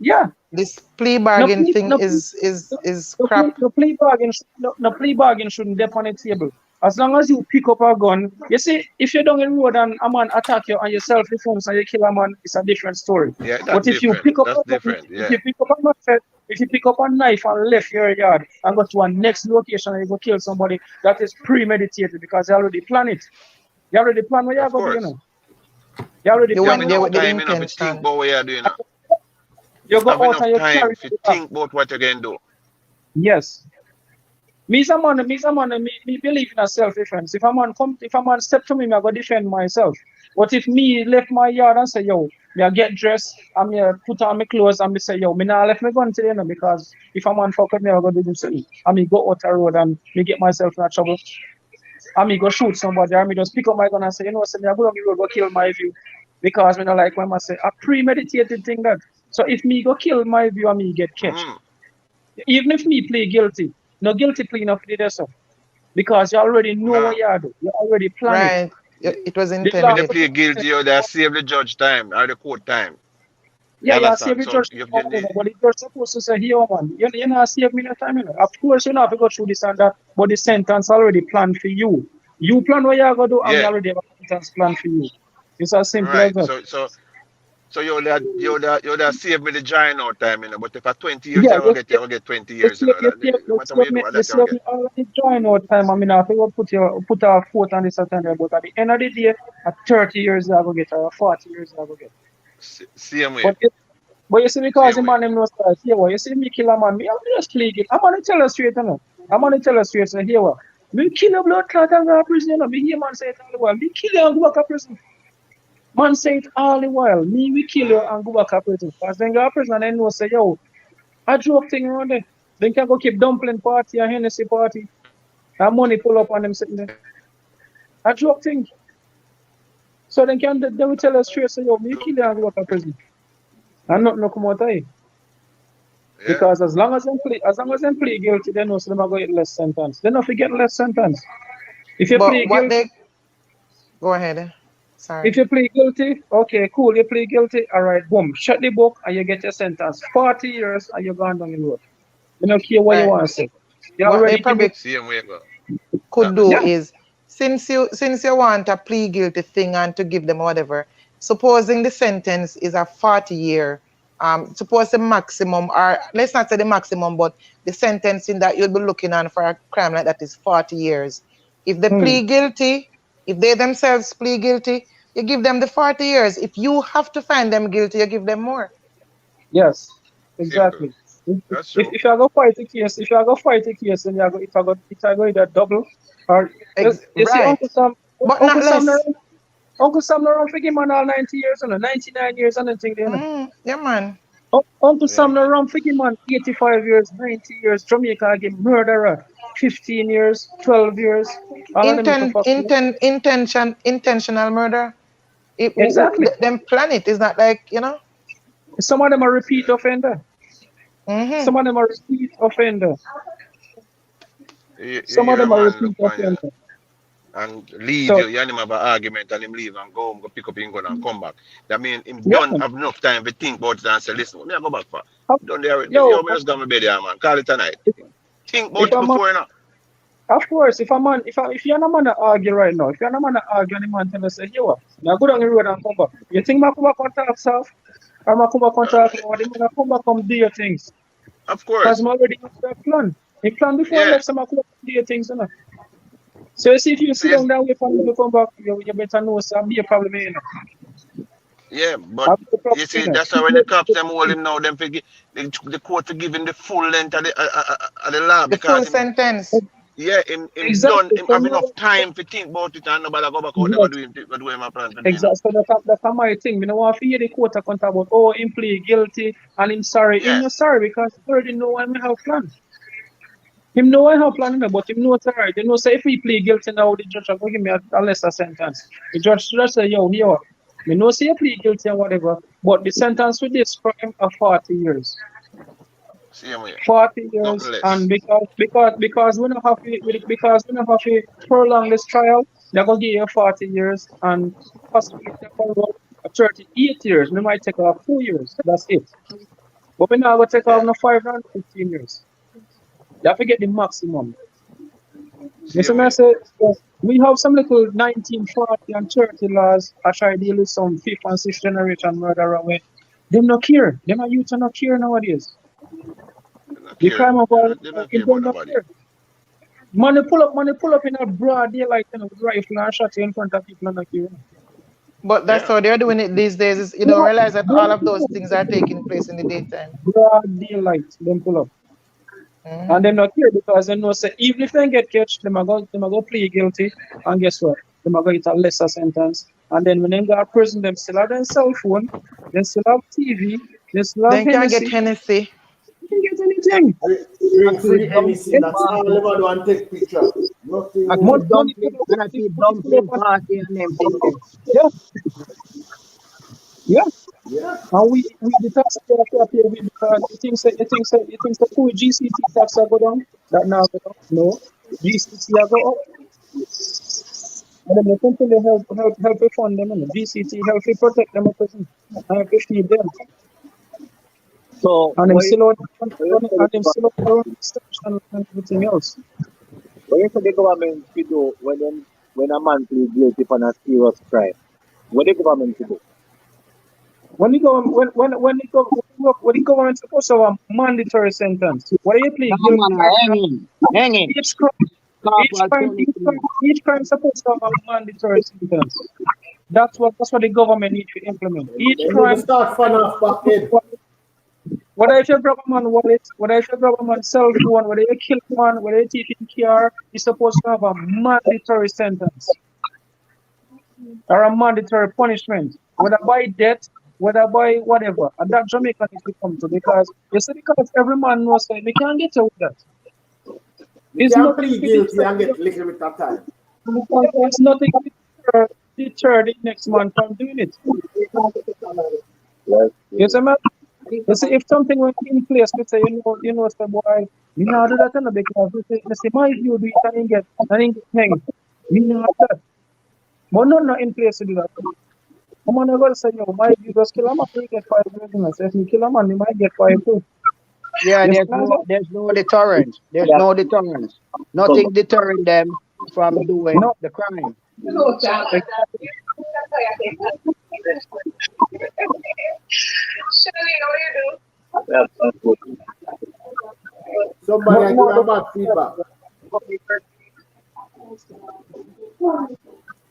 Yeah. This plea No bargain plea, thing no plea, is crap. no plea bargain shouldn't be on the table. As long as you pick up a gun, you see, if you're down in the road and a man attack you and you self-defense and you kill a man, it's a different story. yeah, that's But if you different. pick up That's a gun, different. if Yeah, you pick up a machete, if you pick up a knife and left your yard and go to a next location and you go kill somebody, that is premeditated because you already plan it. You already plan what you're of going to do, you course. know. You already You You have plan what went there you're enough with going the to time enough to think intention. about what you're doing now. do. You go Have out enough and you time carry to it back. think about what you can do. Yes. Me believe in a self-defense. If a man step to me, I go defend myself. But if me left my yard and say, yo, me I get dressed, and me put on my clothes and me say, yo, me not left my gun today, you know, because if a man fuck with me, I go do the same. And me go out the road and me get myself in a trouble. And me go shoot somebody, and me just pick up my gun and say, you know, say me I go on the road, go kill my view. Because me not like when I say a premeditated thing that. So if me go kill my view and me get catch, Mm. even if me play guilty, no guilty plea enough for this, because you already know what No. you do. You already plan it. Right. It was The When law you intended. plead guilty, you that save the judge time or the court time. You yeah, yeah, save understand? the So judge, you, but the judge supposed to say, here, man, you not save me no time, you know. Of course, you know, have to go through this and that, but the sentence already planned for you. You plan what you're going to do, and me yeah, already have a sentence planned for you. It's as simple as right. that. So you that save me the drying out time, you know. But if at 20 years Yeah, you will get 20 years, you know. No matter what you do, you that you will save get. me already join out time. I mean, I think put a foot on this and that, but at the end of the day, at 30 years, I go get, or 40 years, I go get. Same way. But But you see, because Same the way. man him no start here, what you see me kill a man, me I'm just plead it. I'm gonna tell you straight, you know. I'm gonna tell you straight, so here what. Me kill a blood clot and go to prison, you know. Me hear man say it all the while. Me kill you and go back to prison. Man say it all the while. Me we kill you Mm. and go back to prison. Because then go to prison and then know say, yo, I joke thing around there. Then can go keep dumpling party and Hennessy party. And money pull up on them sitting there. I joke thing. So then they will tell us straight, say, yo, me kill you and go back to prison. And nothing no come out of it. Yeah. Because as long as them play guilty, they know so them are going to get less sentence. They don't forget less sentence. If you But play what guilty, they go ahead. if Sorry. you play guilty, okay, cool. You play guilty, all right, boom, shut the book and you get your sentence. 40 years and you're gone down the road. You don't care what you Right. want to say. You What they already give it. probably Same way, bro. could do Yeah. is since you want a plea guilty thing and to give them whatever, supposing the sentence is a 40-year, suppose the maximum, or let's not say the maximum, but the sentencing that you'll be looking on for a crime like that is 40 years. If they Hmm. plea guilty, if they themselves plea guilty, you give them the 40 years. If you have to find them guilty, you give them more. Yes, Simple. exactly. If, That's if, true. if I go fight a case, if I go fight a case, and if I go either double, or you see Right. But Uncle not Sam, less. Uncle Sam, no run for him on all 90 years and 99 years and anything there. You know. Yeah, man. Uncle Yeah. Sam no run for him, man. 85 years, 90 years. Jamaica again, murderer. 15 years, 12 years. All of them for fucking. Intentional murder. Exactly. Them plan it. It's not like, Some of them are repeat offender. Mm-hmm. Some of them are repeat offender. You Some of hear a them are man repeat look on you offender. and leave So, you, you and him have an argument and him leave and go home, go pick up him gun and come back. That mean him yeah, don't have enough time to think about it and say, listen, what me I go back for? of- Don't there, yo, yo, me just go to my bed here, man. Call it a night. Think if about it I'm before, you know. of course, if you're not man to argue right now, if you're not man to argue, and the man tell us, say, yo, now go down the road and come back. You think I come back on talk stuff? Or I come back on talk about the man come back and do your things? Of Because course. I'm already have that plan. The plan before I Yeah. left, some I come back and do your things, you know. So you see, if you sit Says, down there wait for me to come back, you better know some be a problem, you know. yeah, but I'll be a problem, you you see, know. that's how when the cops them hold him now, them forget the court to give him the full length of the law The full because him, sentence. yeah, him done, Exactly. him So have now, enough time to think about it and nobody go back out there yes, go do him a plan to do, you know. exactly. So that's my thing. You know, want to hear the court account about, oh, him plead guilty and him sorry. Him Yeah. not sorry because he already know I have plan. Him know I have plan, you know, but him know it's alright. You know, say if he plead guilty now, the judge will give me a lesser sentence. The judge just say, yo, here, me know say you plead guilty and whatever, but the sentence with this crime are 40 years. Same way. 40 Nothing years, less. and because we don't have to because we don't have to prolong this trial, they're gonna give you 40 years and possibly take over 38 years. We might take off 2 years. That's it. But we're not gonna take off Yeah. no 515 years. You have to get the maximum. You see Same me I way. say we have some little 1940 and 30 laws I try to deal with some fifth and sixth generation murder away. Them not care. Them are youth are not care nowadays. They don't The care. crime of They don't care about them not nobody. care. Money pull up in a broad daylight, you know, with rifle and shot you in front of people and not you. But that's Yeah. how they're doing it these days. Is you don't realize that all of those things are taking place in the daytime. Broad daylight, them pull up. Mm-hmm. And them not care because they know say even if they get catch, them are go plead guilty and guess what? Them are going to get a lesser sentence. And then when they go to prison, them still have their cell phone, they still have TV, they still have Then can't get Hennessy, Hennessy. they can get anything. Drink free Hennessy, Dumpling that's all party. they want to take picture. Nothing I more. keep Money dumpling and I keep pull dumpling up party and them thing there. yeah, yeah. Yeah. And we the tax payer pay we because you think say cool GCT tax are go down, that now go down. No. GCT are go up. And then they continue help to fund them, you know. GCT help to protect them, help to feed them. So And them what you, still out what you say and them still out around extension and everything else. what you say the government should do when a man pleads guilty for a serious crime? What the government should do? When the government supposed to have a mandatory sentence. What do you plead Nah, guilty man, or hanging. each crime Corporal punishment. each crime supposed to have a mandatory sentence. That's what the government needs to implement. Each They need to crime, start fun off back then. whether if you grab a man wallet, whether if you grab a man's cell phone, whether you kill a man, whether you take in care, you're supposed to have a mandatory sentence or a mandatory punishment, whether by death, whether by whatever. And that Jamaica needs to come to because you see, because every man knows that we can't get away with that. You It's can nothing plead to guilty and get little bit of time. There's nothing to deter the next man from doing it. Yes, man. You see, if something went in place, let's say, say, boy, me not do that, because you see, my view do it and get hanged. Me not that. But not in place to do that. I'm gonna go say, my view just kill a man, he get 5 years. You know, so if you kill a man, he might get 5 too. Yeah, Yes, there's no deterrence. There's Yeah. no deterrence. Nothing deterring them from doing No. the crime. Somebody I give a bad feedback.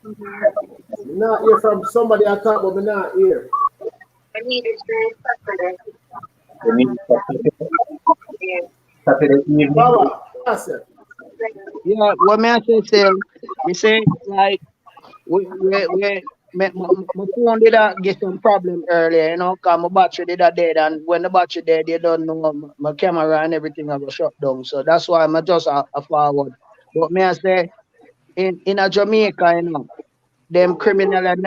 Me not hear from somebody I talk, but me not hear. They need Saturday evening. Baba, that's it. Yeah, what may I say still? You say like we my phone did get some problem earlier, you know, cause my battery did dead, and when the battery dead, you don't know my camera and everything I was shut down. So that's why I'm just a forward. But me I say in a Jamaica, you know, them criminal and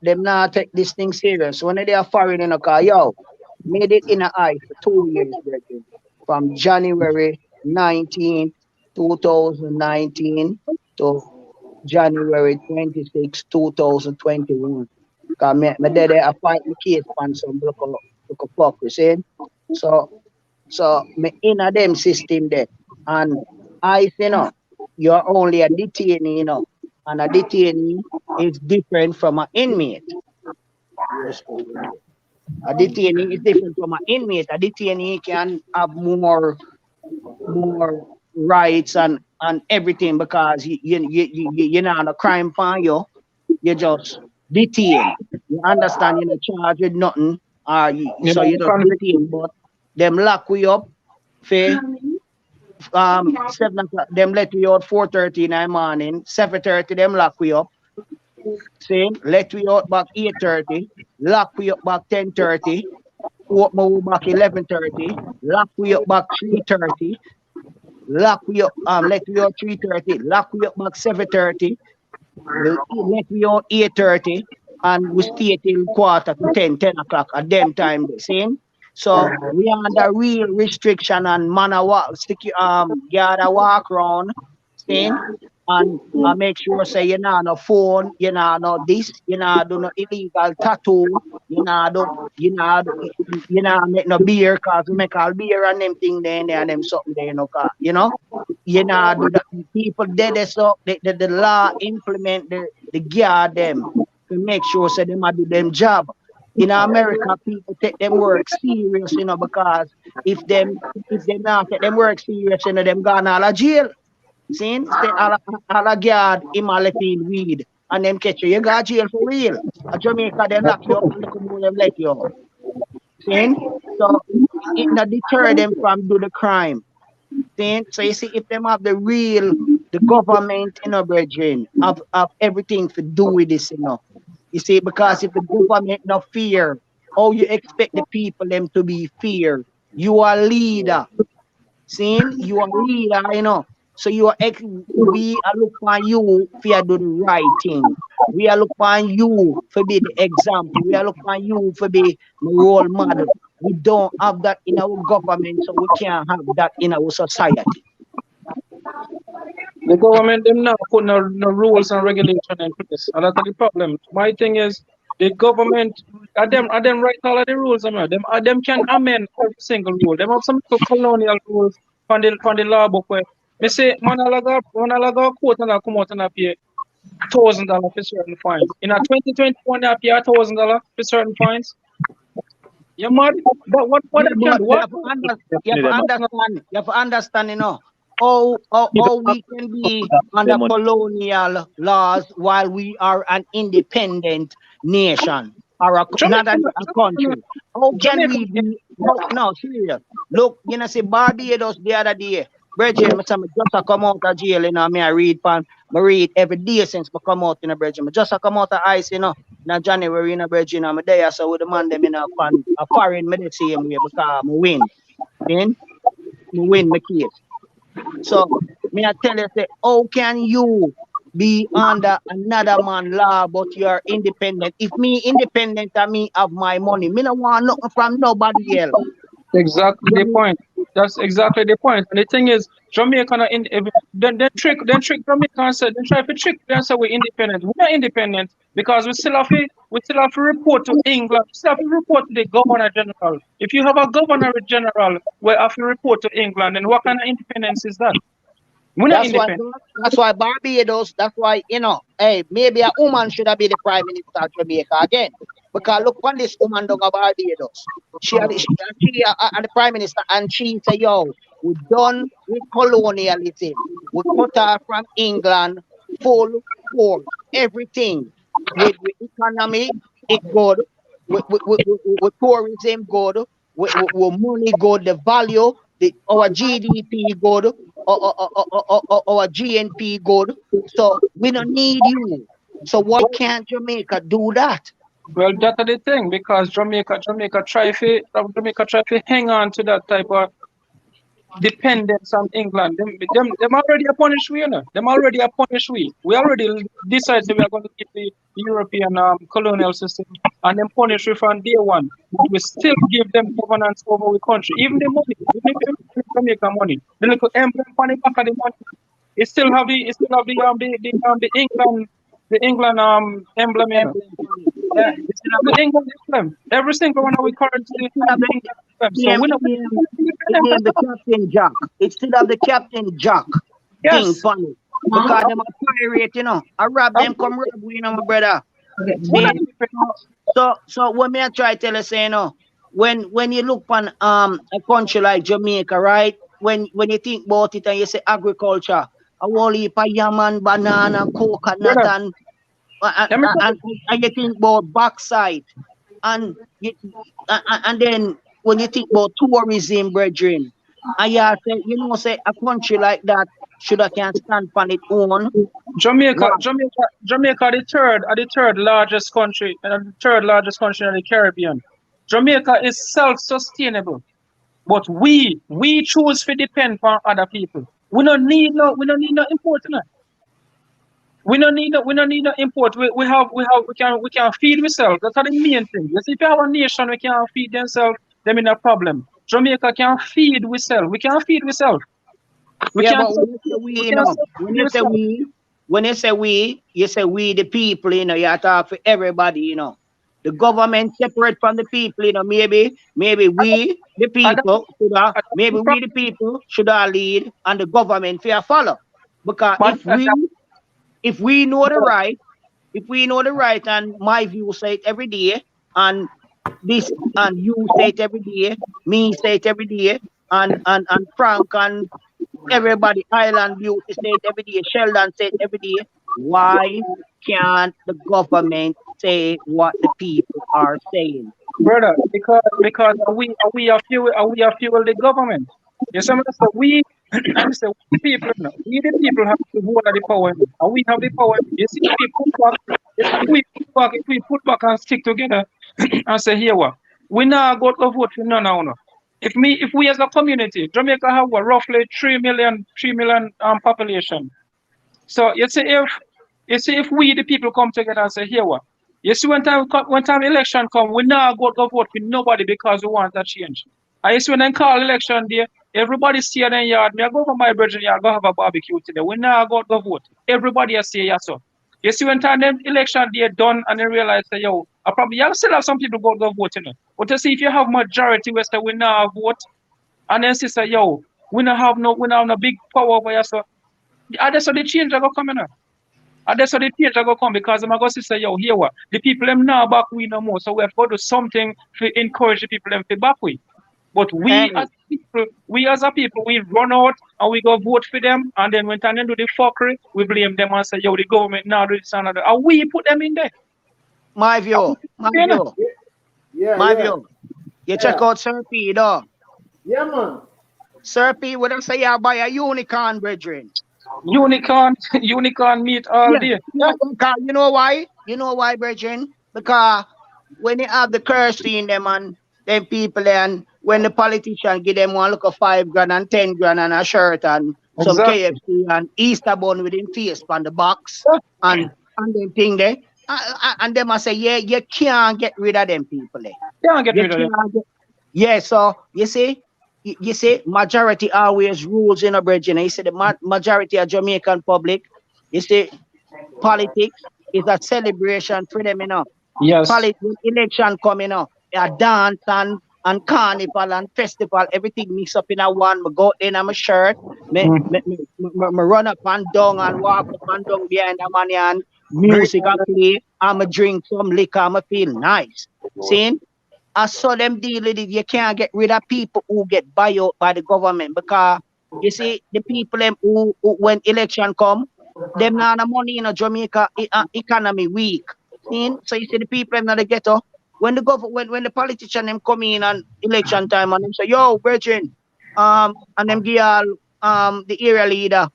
them not take this thing serious. When they are foreign in a car, yo, made it in a eye for 2 years, brethren. From January 19, 2019 to January 26, 2021. Cause me did I fight my case on some look a fuck, you see? So me in a them system there. And I you know, you're only a detainee, you know. And a detainee is different from an inmate. Yes, a detainee is different from an inmate. A detainee can have more rights and everything because you're not on a crime for you just detained. You understand? You're not charged with nothing, so you just detained. But them lock you up for 7 o'clock. Them let you out 4:30 in the morning. 7:30 them lock you up. Same, let you out back 8:30. Lock you up back 10:30. Open you back 11:30. Lock you up back 3:30. Lock we up, let we out 3:30, lock we up back 7:30, let we out 8:30, and we stay till quarter to 10 o'clock at them time the same. So we under real restriction and man a walk, stick guard a walk around, same, and make sure say you know no phone, you know no this, you know do no illegal tattoo, you know do you know make no beer cause we make all beer and them thing there and them something there, you know, you know. You know, do the people dead so the law implement the guard them to make sure so them do them job. In America, people take them work serious, you know, because if they not take them work serious, you know, them gone all of jail. See, say all a guard him a left in weed and them catch you. You got jail for real. A Jamaica them lock you up and look more them let you out. See? So it not deter them from do the crime. So you see, if them have the government, you know, brethren, have everything to do with this, you know. You see, because if the government no fear, how you expect the people them to be fear? You are leader. See, you are leader, you know. So we are look for you for do the right thing. We are look for you for be the example. We are look for you for be the role model. We don't have that in our government, so we can't have that in our society. The government them now put no rules and regulation in place, and that's the problem. My thing is the government are them write all of the rules. Them can amend every single rule. Them have some colonial rules from the law book where they say man alaga quote and come out and pay $1,000 for certain fines. In a 2021 they pay $1,000 for certain fines. You mad? But what You have to understand, you know, how we can be under colonial laws while we are an independent nation or not a country. How can we be? No, serious. Look, you know, say Barbados the other day. Brethren, I just come out of jail, you know, I read every day since I come out in a brethren. I just come out of ICE, you know, in January, in a brethren, I'm there, so with the man them in a foreign me the same way because I win. Then me win my case. So me I tell you, say, how can you be under another man law but you're independent? If me independent and me have my money, me don't want nothing from nobody else. Exactly the point. That's exactly the point. And the thing is, Jamaica then trick Jamaica and say then try to trick them and say we're independent. We're not independent because we still have to report to England. We still have to report to the Governor General. If you have a Governor General, we have to report to England. And what kind of independence is that? We're not independent. That's why Barbados. That's why, you know, hey, maybe a woman should have been the Prime Minister of Jamaica again. Because look on this woman down Barbados. She the Prime Minister, and she say, yo, we're done with colonialism. We cut her from England, full force, everything. With economy, it good. With tourism good. With money good. The value, our GDP good. Our GNP good. So we don't need you. So why can't Jamaica do that? Well, that's the thing, because Jamaica try to hang on to that type of dependence on England. Them already a punish we, you know. Them already a punish we. We already decided we are going to keep the European colonial system, and them punish we from day one. But we still give them governance over the country. Even the money, even if you Jamaica money, the little emblem on the back of the money, the England emblem, you know. Yeah. It's still have the England emblem. Every single one of we currency have the England emblem. So we know it named the Captain Jack. It still have the Captain Jack thing yes. funny. Because them a pirate, you know. I rob them, come rob we, you know, my brother. See? So what me I try to tell you, say, you know, when you look on a country like Jamaica, right? When you think about it and you say agriculture, a whole heap of yam and banana, coconut, Brother, and you think about backside, and and then when you think about tourism, brethren, and you say, you know, say a country like that should have can stand on its own. Jamaica, Wow. Jamaica, the third largest country, and the third largest country in the Caribbean. Jamaica is self-sustainable, but we choose to depend on other people. We don't need no import. No. We don't need no import. We can feed ourselves. That's the main thing. You see, if you have a nation, we can feed themselves. Them in a problem. Jamaica can feed ourselves. We can feed ourselves. We Yeah, can. but when you say we, you know, when you say we, you say we the people, you know, you talk for everybody, you know. The government separate from the people, you know, maybe we the people should have, maybe we the people should have lead and the government fear follow. Because if we know the right, and my view say it every day, and this and you say it every day, me say it every day, and Frank and everybody, Island Beauty say it every day, Sheldon say it every day. Why can't the government say what the people are saying? Brother, because we are fuel the government. You see, so we and say we people, no, we the people have to hold the power, and we have the power. You see, if we put back and stick together and say here what we now go to vote for no no no. If we as a community, Jamaica have what, roughly 3 million population. So if we the people come together and say here what, you see when time election come, we now go to vote for nobody because we want a change. And you see when they call election day, everybody stay in their yard. Me I go for my brethren yard, go have a barbecue today. We now go to vote. Everybody has say yes so. You see when time them election day done and they realize that yo, I probably you still have some people go to vote, you know. But you see if you have majority we say we now vote, and then say yo, we don't have no big power over here, so and that's how the change are gonna come in. And that's how the change are gonna come, because I'm gonna say, yo, here what? The people them now back we no more. So we have got to do something to encourage the people them to back we. But we as a people, we run out and we go vote for them, and then when time they do the fuckery, we blame them and say, yo, the government now do this and that. And we put them in there. My view. You check out Sir P, dog. Yeah, man. Sir P, what I say you buy a unicorn, brethren. Unicorn meat all day. Yeah. You know why? You know why, brethren? Because when you have the currency in them and them people, and when the politician give them one look of 5 grand and 10 grand and a shirt and some KFC and Easter bun with him face on the box and them thing there, and them I say, yeah, you can't get rid of them people there. Can't get rid of them. Yeah, so you see, majority always rules in a bridging. You see, the majority of Jamaican public, you see, politics is a celebration for them, you know. Yes. Election coming up, a dance and carnival and festival, everything mixed up in a one. I go in on my shirt, me run up and down and walk up and down behind the money and music and play. I'm a drink some liquor, I'm feel nice. See? I saw them deal with it. You can't get rid of people who get buy out by the government, because you see the people them who when election come, them not the money in a Jamaica economy weak. See? So you see the people them in the ghetto. When the politician them come in on election time and them say, yo, brethren, and them give all the area leader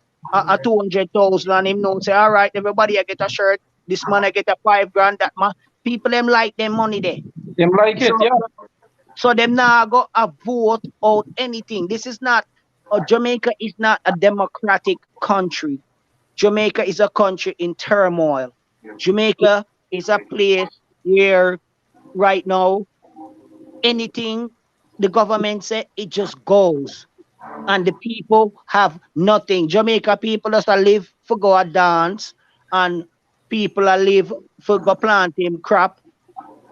200,000 and him know say, all right, everybody I get a shirt. this man I get a 5 grand, that man, people them like them money there. Them like it, yeah. So them now go a vote out anything. This is not, Jamaica is not a democratic country. Jamaica is a country in turmoil. Jamaica is a place where right now anything the government say, it just goes. And the people have nothing. Jamaica people just a live for go a dance, and people a live for go plant him crop,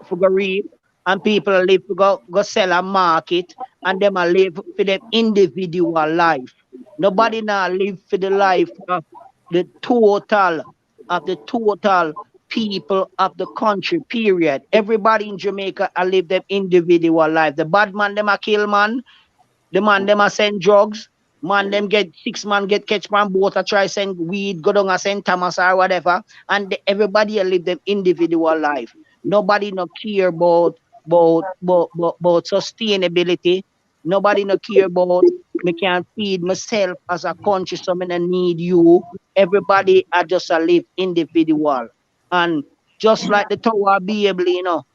for go reap, and people a live for go sell a market, and them a live for them individual life. Nobody now live for the life of the total people of the country, period. Everybody in Jamaica a live them individual life. The bad man them a kill man, the man them a send drugs. Man them get 6 man get catch man boat a try send weed, go down a St. Thomas or whatever. And everybody a live them individual life. Nobody no care about sustainability. Nobody no care about me can feed myself as a country, so me no need you. Everybody are just a live individual. And just like the Tower Bible,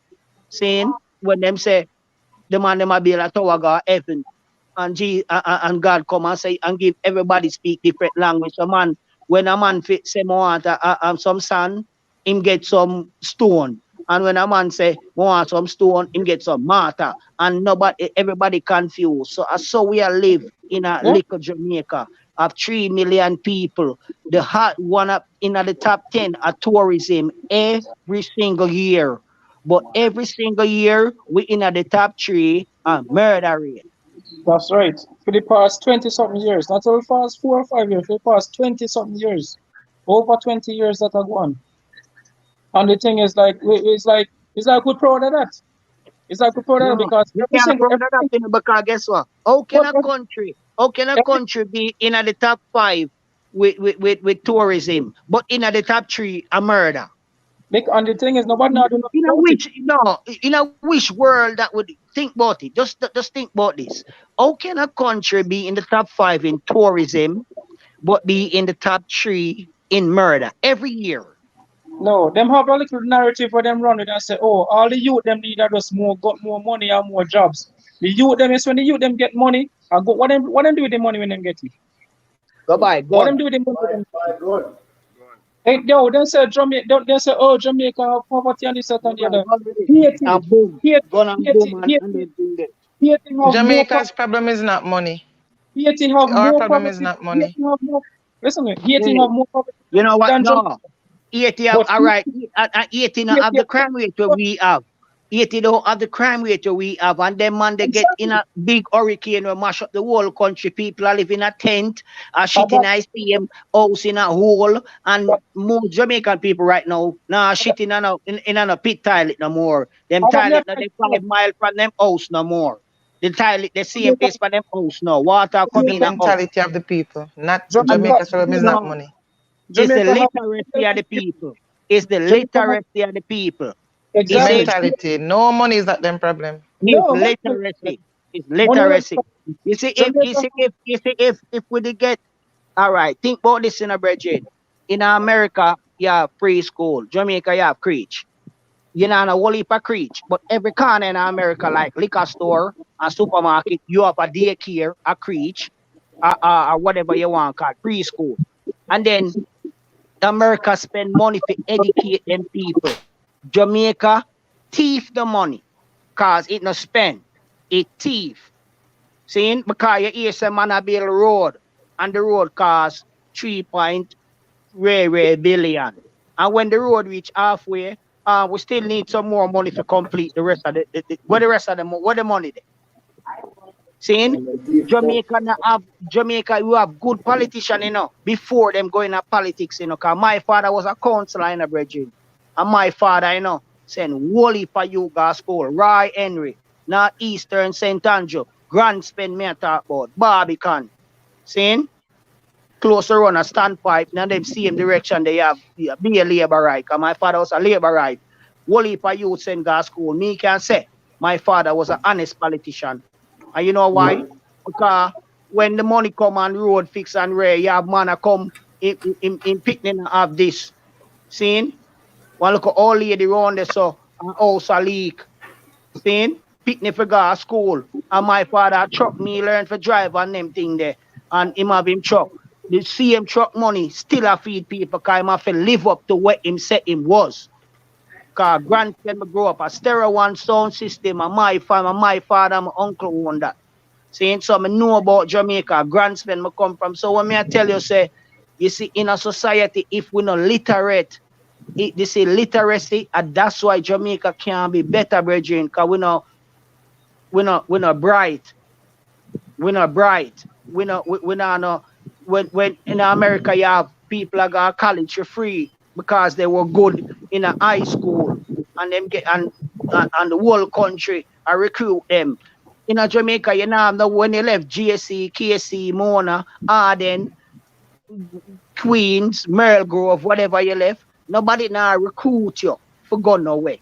saying when them say the man them a build a tower go heaven, and God come and say and give everybody speak different language. So man, when a man say "I want some sand," him get some stone. And when a man say "I want some stone," him get some mortar. And everybody confused. So we are live in a little Jamaica of 3 million people. The hot one up in the top 10 are tourism every single year. But every single year we in the top 3 are murder rate. That's right. For the past 20 something years, not only past 4 or 5 years, for the past 20 something years, over 20 years that have gone. And the thing is like, it's like we're proud of that. It's like we're proud of that because you can't proud of that, because guess what? How can a country be in the top 5 with tourism, but in the top 3 a murder? And the thing is, nobody not doing in a which world that would think about it? Just think about this. How can a country be in the top 5 in tourism, but be in the top 3 in murder every year? No, them have a little narrative for them run it and say, oh, all the youth them need are just got more money and more jobs. The youth them is when the youth them get money, what them do with the money when them get it? Goodbye, what them do with the money? Hey, yo, they say Jamaica, they say, oh, Jamaica have poverty and this and the other. Jamaica's problem is not money. Our problem is not money. Listen, Haiti have more poverty. You know what? Than No. Haiti have, all right. Haiti don't have the crime rate that we have. Haiti don't have the crime rate that we have. And then, man, they get in a big hurricane or mash up the whole country. People are living in a tent, are shit in a same house in a hole. And more Jamaican people right now, shit in a pit toilet no more. Them toilet, they 5 miles from them house no more. The toilet, the same place for them house now. Water coming in the mentality of the people. Not Jamaica's problem is not money. It's the literacy of the people. It's the literacy of the people. Exactly. Mentality. No money is not them problem. It's literacy. It's literacy. You see, if we did get, all right, think about this in a bridge. In America, you have free school. Jamaica, you have creech. You know, a whole heap of creech. But every corner in America, like liquor store, a supermarket, you have a daycare, a creech, or whatever you want called preschool. And then America spend money to educate them people. Jamaica thief the money because it no spend. It thief. See, because you hear some man a build road and the road cost 3.3 billion. And when the road reach halfway, we still need some more money to complete the rest of where the money there? See, Jamaica, you have good politicians, before them going to politics, because my father was a councillor in a bridging. And my father, saying, Wally for you guys school, Roy Henry, not Eastern St. Andrew, Grand spend me a talk about, Barbican. See, closer run a standpipe, and them same direction they have, be a labor right, because my father was a labor right. Wally for you send guys school, me can say, my father was an honest politician. And you know why? Because when the money come on road fix and rare, you have man come in picnic and have this. Seen? One look at old lady round there, so and house a leak. Seeing? Picnic for go to school. And my father truck me learn for drive and them thing there. And him have him truck. The same truck money still a feed people because him have to live up to what him said him was. Because grandson me grow up a stereo one sound system and my father, my uncle own that. Saying so I know about Jamaica, grandson me come from. So when me I tell you, say, you see, in a society, if we not literate, they say literacy, and that's why Jamaica can be better, brethren, because we're not bright. We're not bright. We're not no, when in America you have people that go to college for free because they were good in a high school and them get and the whole country I recruit them. In a Jamaica, you know, when they left GSC, KC, Mona, Arden, Queens, Merle Grove, whatever you left, nobody now recruit you for go nowhere.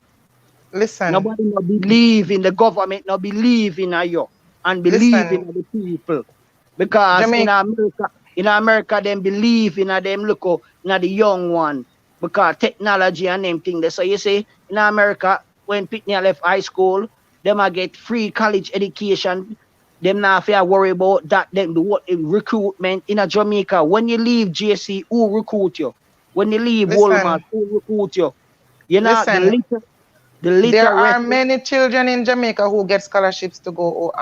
Listen. Nobody no believe in the government, no believe in you and believe in the people. Because in America, them believe in them look in the young one because technology and them thing there. So you see, in America, when people left high school, them a get free college education. Them not have to worry about that. Them do what recruitment in a Jamaica. When you leave JC, who recruit you? When you leave Walmart, who recruit you? You know there are many children in Jamaica who get scholarships to go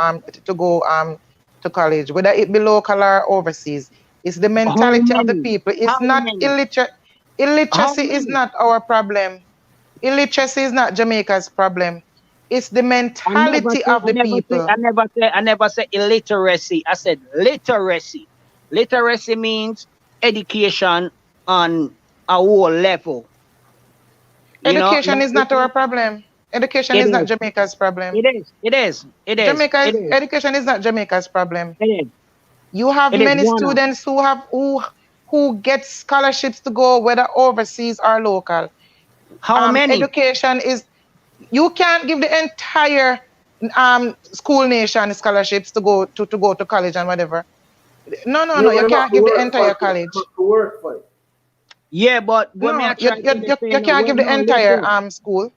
to college, whether it be local or overseas. It's the mentality of the people. It's not illiterate. Illiteracy is not our problem. Illiteracy is not Jamaica's problem. It's the mentality of the people. I never say illiteracy. I said literacy. Literacy means education on a whole level. Education is not our problem. Education is not Jamaica's problem. It is. Education is not Jamaica's problem. It is. You have many students who get scholarships to go whether overseas or local. How many? Education is, you can't give the entire school nation scholarships to go to college and whatever. No, you can't give the entire college. Yeah, but no, you can't give the entire school.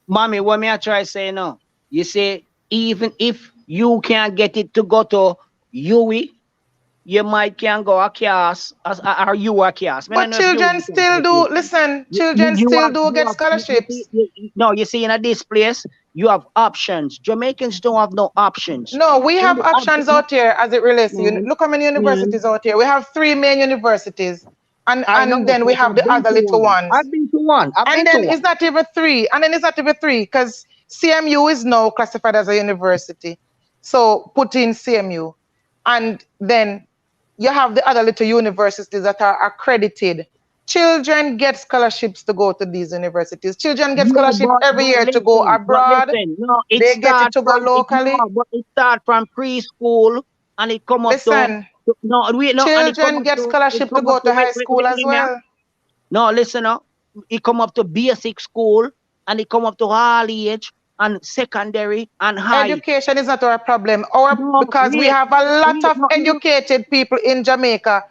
Mommy, what me I try say now? You say even if you can't get it to go to UE, you might can go a class or you a class. But children still do, listen, children still do get scholarships. No, you see in this place, you have options. Jamaicans don't have no options. No, we have options out here as it relates to you. Look how many universities out here. We have 3 main universities. And then we have the other little ones. I've been to one. It's not even 3. And then it's not even 3 because CMU is now classified as a university. So put in CMU. And then you have the other little universities that are accredited. Children get scholarships to go to these universities. Children get scholarships every year to go abroad. They get it to go locally. But it starts from preschool and it come up to... Children get scholarship to go to high school as well. No, listen up. It come up to basic school and it come up to all age and secondary and high. Education is not our problem. Because we have a lot of educated people in Jamaica.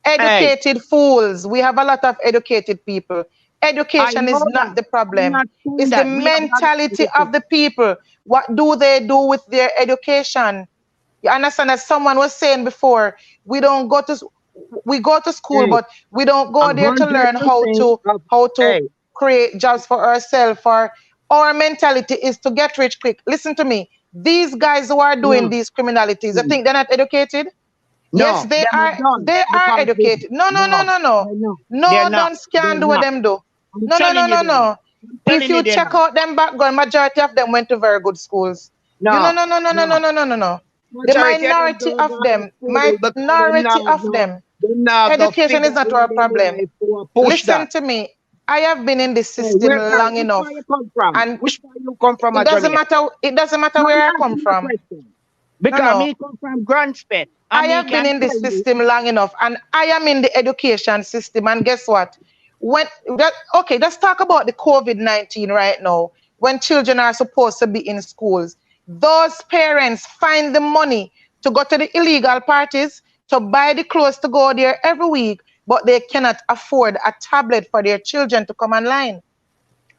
Educated fools. We have a lot of educated people. Education is not the problem. It's the mentality of the people. What do they do with their education? You understand, as someone was saying before, we go to school, but we don't go there to learn how to create jobs for ourselves. Our mentality is to get rich quick. Listen to me. These guys who are doing these criminalities, I think they're not educated. No, yes, they are. They are educated. No. No, don't scan do what them do. No. If you check out them background, majority of them went to very good schools. No. The minority of them, education is not our problem. Listen to me. I have been in this system long enough. And which part you come from? It doesn't matter where I come from. Because me come from Grandspet. I have been in this system long enough, and I am in the education system. And guess what? Let's talk about the COVID-19 right now. When children are supposed to be in schools, those parents find the money to go to the illegal parties, to buy the clothes to go there every week, but they cannot afford a tablet for their children to come online.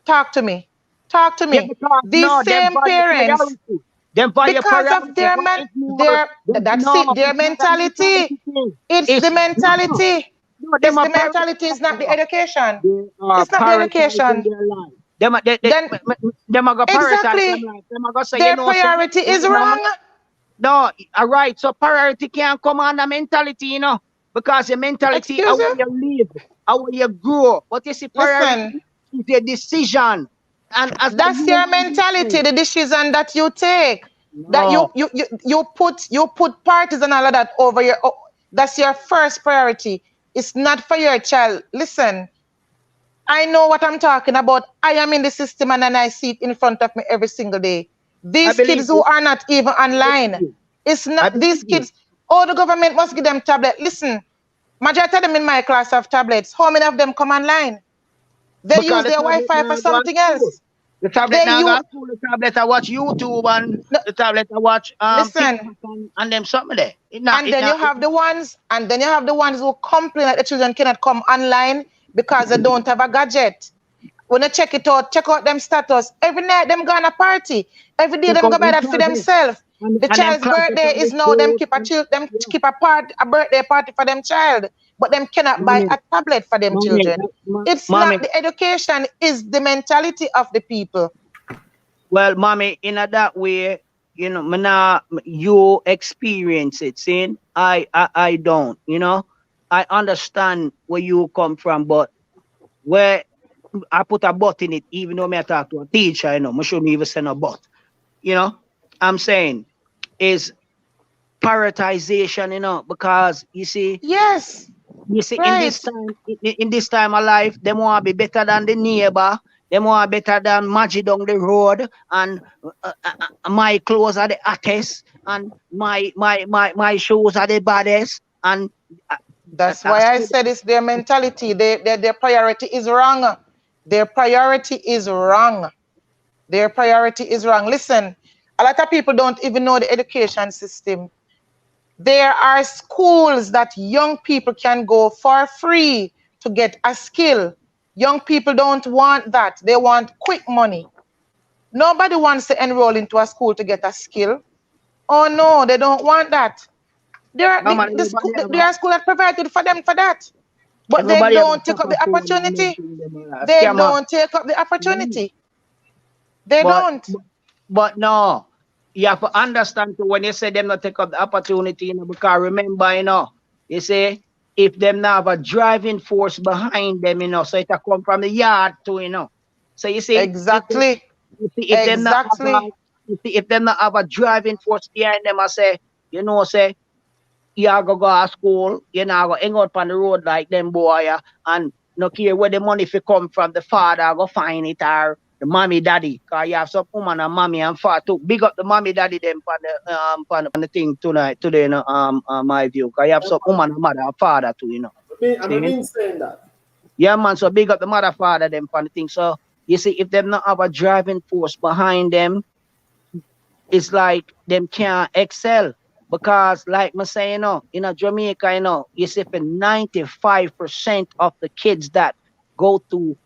Talk to me. Talk to Yeah, me. because These no, them same value parents, priority. Them value because priority. of their What is more? that's No, it, their it's not a mentality. mentality thing. It's the No, mentality. no, them It's are the mentality, it's not the prioritizing. education. They are It's not the prioritizing education. their life. Then Them are gonna prioritize them exactly. life. Them are gonna say, Their priority is wrong. no, all right. So priority can't come under mentality, because your mentality, how Excuse you? you live, how you grow. But you see, priority Listen, is a decision. And as a that's your human mentality, being, the decision that you take. That no, you put parties and all of that over your that's your first priority. It's not for your child. Listen, I know what I'm talking about. I am in the system and I see it in front of me every single day. I These believe kids who you. are not even online, it's I not these believe you. kids. Oh, the government must give them tablet. Listen, majority of them in my class have tablets. How many of them come online? They Because use the their tablet Wi-Fi for now go to something school. else. The tablet They now go use to school. The tablet I watch YouTube and no, the tablet I watch listen. TikTok and them something there. And then you have the ones who complain that the children cannot come online because they don't have a gadget. When you check it out, check out them status. Every night them go on a party. Every day check them out go buy them that for classes themselves. The and them child's classes birthday and is the now them food keep a birthday party for them child, but them cannot buy mommy, a tablet for them mommy, children. It's not mommy. the education, it's the mentality of the people. Well, mommy, in a that way, you experience it. See, I don't. I understand where you come from, but where I put a but in it, even though me I talk to a teacher, I shouldn't even send a but. I'm saying is prioritization, because Yes, in this right. time, in this time of life, they want to be better than the neighbor. They want better than Maggie down the road, and my clothes are the hottest, and my shoes are the baddest, and That's why I said it's their mentality. Their priority is wrong. Their priority is wrong. Their priority is wrong. Listen, a lot of people don't even know the education system. There are schools that young people can go for free to get a skill. Young people don't want that. They want quick money. Nobody wants to enroll into a school to get a skill. Oh no, they don't want that. There are schools that provided for them for that. But they everybody have a don't take up soccer the phone and them opportunity. thing, them a They scammer. don't take up the opportunity. They But don't. but no, you have to understand too, when you say them not take up the opportunity, because remember, you say if them not have a driving force behind them, so it a come from the yard too, So you see, Exactly. if them not have Exactly. if them not have a driving force behind them, I say, say you are go to school, you know, go hang out on the road like them boy, and no care where the money fi come from, the father go find it or the mommy daddy. Cause you have some woman and mommy and father too. Big up the mommy daddy them on the thing today, my view. Cause you have some woman and mother and father too, I've been saying that. Yeah, man. So big up the mother father them on the thing. So you see, if them not have a driving force behind them, it's like them can't excel. Because like I say, in a Jamaica, you see for 95% of the kids that go to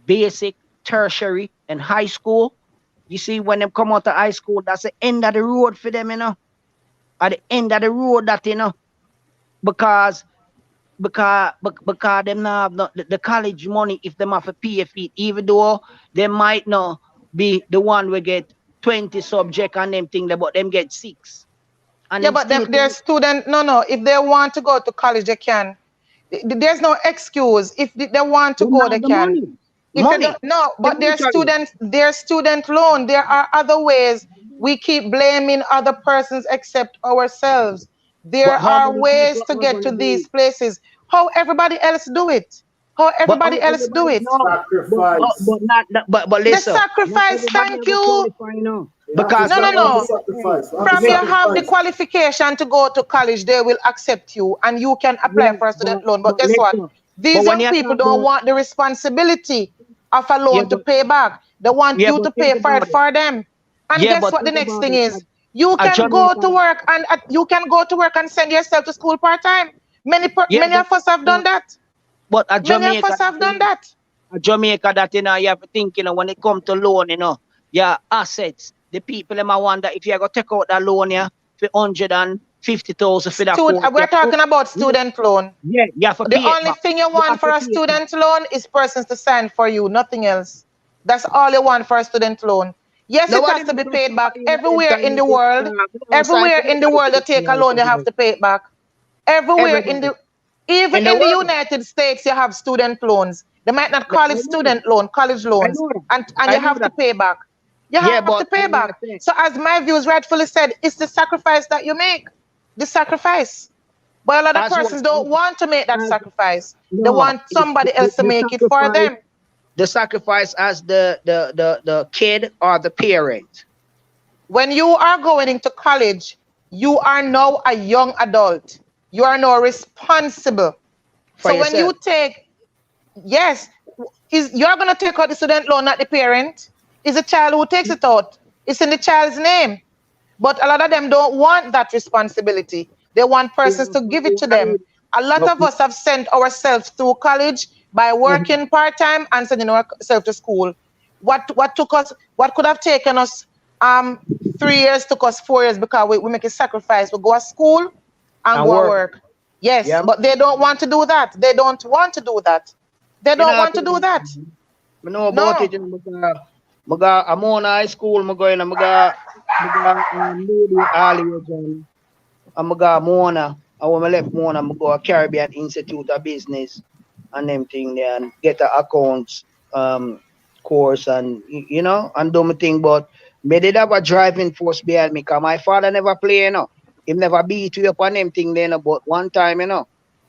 basic, tertiary, and high school, you see when them come out of high school, that's the end of the road for them, At the end of the road that, because them not have the college money if them have to pay for it, even though they might not be the one we get 20 subject and them thing, but them get 6. And Yeah, them but still their student, no. If they want to go to college, they can. There's no excuse. If they want to them go, not they have the can. money. If they don't, no, Let but me tell you. their student loan. There are other ways. We keep blaming other persons except ourselves. There But how are many ways people to are get gonna to do these it? places. How everybody else do it? How But how everybody else do everybody it? know. Sacrifice. But The listen, not sacrifice, everybody thank ever you. qualify, You have to, because No, no, you have to no. hey, sacrifice. You have to From you listen, have the sacrifice. qualification to go to college, they will accept you and you can apply yeah, for a student loan. But but guess what? listen, but These when young you people talk don't about want the responsibility of a yeah, loan to pay back. They want you but to think pay for it about it. for them. And Yeah, guess but what the think next about thing it. is? You A can go to Jamaican, work and you can go to work and send yourself to school part-time. yeah, Many of us have done that. But at Many of Jamaica, us have done that. at Jamaica, that you know, you have to think, you know, when it comes to loan, you know, your assets, the people them I wonder if you go take out that loan, yeah, for 150,000 for that course. We're talking about student loan. Yeah, you have to The pay it only back. thing you want for a student loan is persons to sign for you, nothing else. That's all you want for a student loan. Yes, it has to be paid back everywhere in the world. Everywhere in the world you take a loan, you have to pay it back. Everywhere in the, even in the United States, you have student loans. They might not call it student loan, college loans, and you have to pay back. You have to pay back. So as my views rightfully said, it's the sacrifice that you make. The sacrifice. But a lot of persons don't want to make that sacrifice. They want somebody else to make it for them. The sacrifice as the kid or the parent. When you are going into college, you are now a young adult. You are now responsible. For so yourself. When you take, yes, you're going to take out the student loan, not the parent. It's the child who takes it out. It's in the child's name. But a lot of them don't want that responsibility. They want persons to give it to them. A lot of us have sent ourselves through college by working part-time and sending ourselves to school. What could have taken us 3 years took us 4 years because we make a sacrifice. We go to school and go to work. Yes, but they don't want to do that. They don't want to do that. They don't want to do that. I know about it. I'm on high school. I'm going. I'm going. I'm going Mona. I want to left Mona. I'm go to Caribbean Institute of Business and them thing there and get an accounts course and you know and do my thing. But me did have a driving force behind me because my father never play, you know. He never beat you up on them thing there, you know. But one time, you know,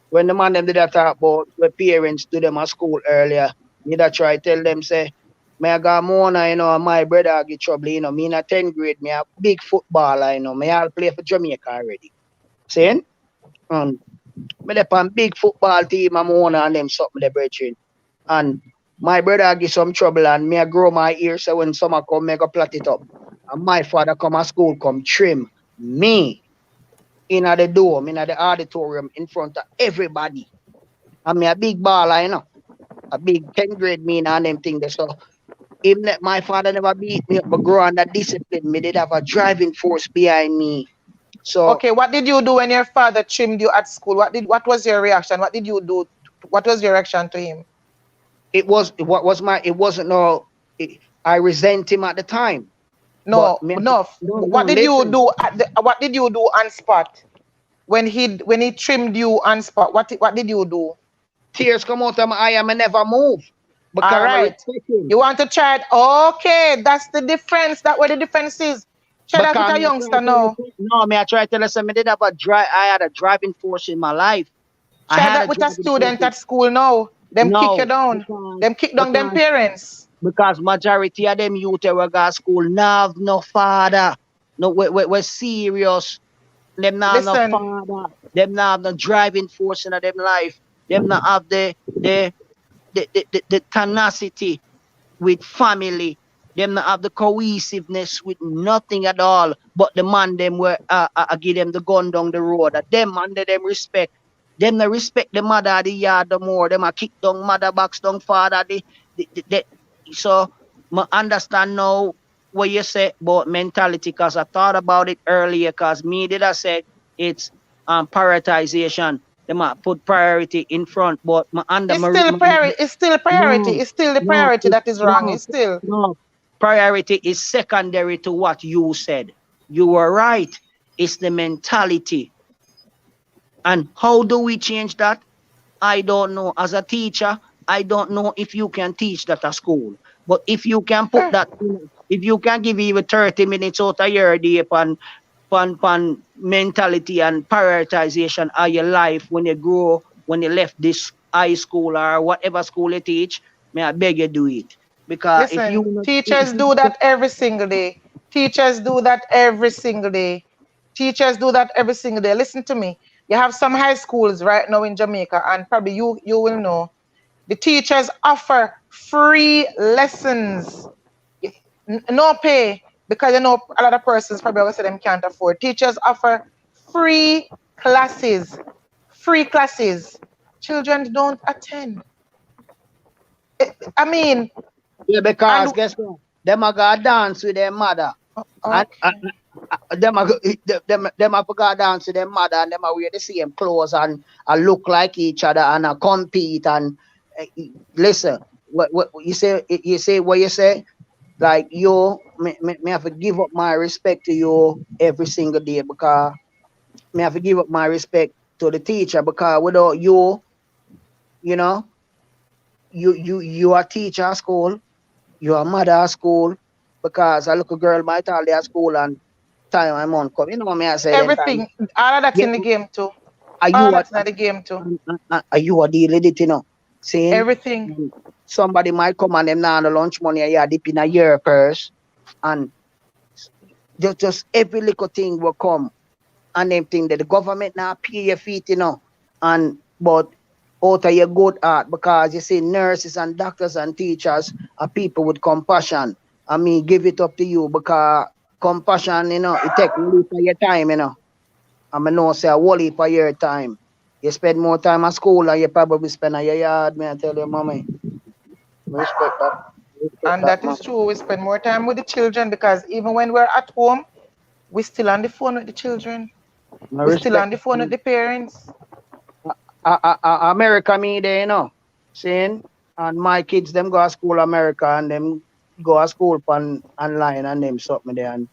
when the man them did that talk about the parents do them at school earlier, me that try tell them say, me I got Mona, you know, and my brother get trouble, you know. Me in a 10th grade, me a big footballer, you know. Me all play for Jamaica already. Saying? Me dey on big football team, I'm Mona and them something the brethren. And my brother get some trouble and me I grow my ears so when summer come, me go plait it up. And my father come to school, come trim me in the dome, in the auditorium, in front of everybody. And me a big baller, you know. A big 10th grade me and them thing there. So even that my father never beat me up, but grow under discipline. Me did have a driving force behind me. So okay, what did you do when your father trimmed you at school? What was your reaction? What did you do? What was your reaction to him? It wasn't no. I resent him at the time. No. What did you do what did you do on spot when he trimmed you on spot? What did you do? Tears come out of my eye and I never move. Because all right. You want to try it? Okay, that's the difference. That's where the difference is. Try that with a youngster now. No, I try to tell us I had a driving force in my life. Try that with a student at school now. Them kick you down. Them kick down them parents. Because majority of them youth who go to school now have no father. No, we're serious. Them now have no father. Them now have no driving force in them life. Them not have the tenacity with family. Them not have the cohesiveness with nothing at all. But the man them were give them the gun down the road. Them man them respect. Them not respect the mother of the yard the more. Them a kick down mother box down father. So I understand now what you say about mentality because I thought about it earlier because me did I say it's prioritization. They might put priority in front, but it's still priority. It's still the priority that is wrong. It's still priority is secondary to what you said. You were right. It's the mentality. And how do we change that? I don't know. As a teacher, I don't know if you can teach that at school. But if you can put that, if you can give even 30 minutes out of your day upon mentality and prioritization of your life when you grow, when you left this high school or whatever school you teach, may I beg you do it. Because listen, teachers do that every single day. Teachers do that every single day. Teachers do that every single day. Listen to me. You have some high schools right now in Jamaica, and probably you will know. The teachers offer free lessons. No pay, because you know a lot of persons probably will say them can't afford. Teachers offer free classes. Free classes. children don't attend. I mean, Yeah, because and guess what? Them a go dance with their mother. And okay. them a them a go dance with their mother, and them a wear the same clothes and look like each other and compete and listen. What you say? You say what you say? Like you, me have to give up my respect to you every single day because me have to give up my respect to the teacher because without you, you know, you are teacher at school, you are mother at school, because a little girl might all day at school and time I'm on come. You know what me I say then time. Everything, all of that's Yeah, in the game too. are All of you that's in the game too. are you a deal with it, you know? Saying Everything. somebody might come and them now the lunch money you dip in a year purse and just every little thing will come and them thing that the government now pay your feet, you know, and but out of your good heart because you see nurses and doctors and teachers are people with compassion. I mean, give it up to you because compassion, you know, it take a leap of your time, you know. I mean, no say a whole heap of your time. You spend more time at school and you probably spend at your yard, man. I tell you, mommy. Respect that. Respect And that, that man. is true. We spend more time with the children because even when we're at home, we still on the phone with the children. I We still respect on the that, phone with man. the parents. America me there, you know. Saying and my kids them go to school America and them go to school online and them something there and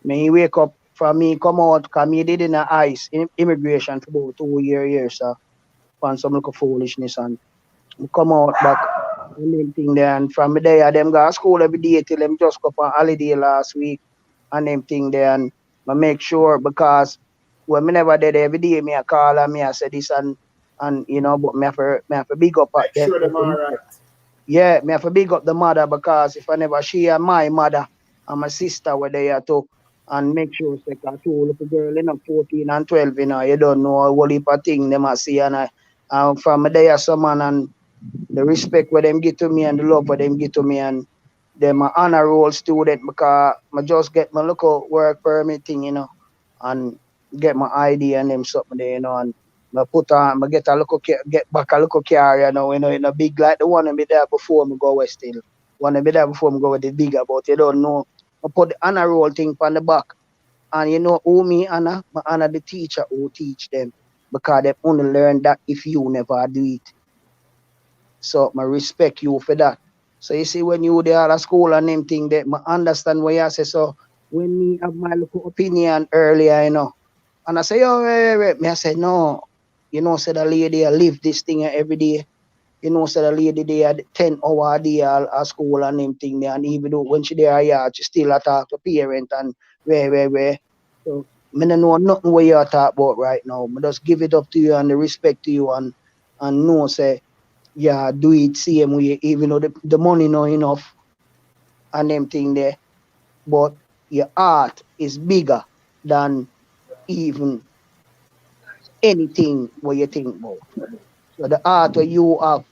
me wake up from me come out cause me did in the ice in immigration for about 2 years so on some little foolishness and me come out back and them thing there and from there them go to school every day till them just go for holiday last week and them thing there and I make sure because when me never did every day me I call and me I say this and you know but me have to big up at Make sure them all right. yeah, me have to big up the mother because if I never share my mother and my sister were there too and make sure it's like a two little girl, you know, 14 and 12, you know, you don't know a whole heap of thing them I see and from there some man and the respect where them give to me and the love where them give to me and them a honor roll student because I just get my local work permit thing, you know, and get my ID and them something there, you know, and I put on, I get a local, get back a local car, you know, in a big like the one me there before me go west still. One me there before me go with the bigger, but you don't know. I put the honor roll thing on the back, and you know who me honor? I honor the teacher who teach them because they only learn that if you never do it. So I respect you for that. So you see when you there at school and them thing that I understand what you say. So when me have my little opinion earlier, you know, and I say, oh, wait. Me I say, no, you know, say the lady I live this thing every day. You know, say the lady they had 10 hour a day at school and them thing there. And even though when she there, yeah, she still a talk to parent and where. So me don't know nothing what you talk about right now. Me just give it up to you and the respect to you and know say yeah, do it same way, even though the money not enough and them thing there. But your art is bigger than even anything what you think about. So the art where you have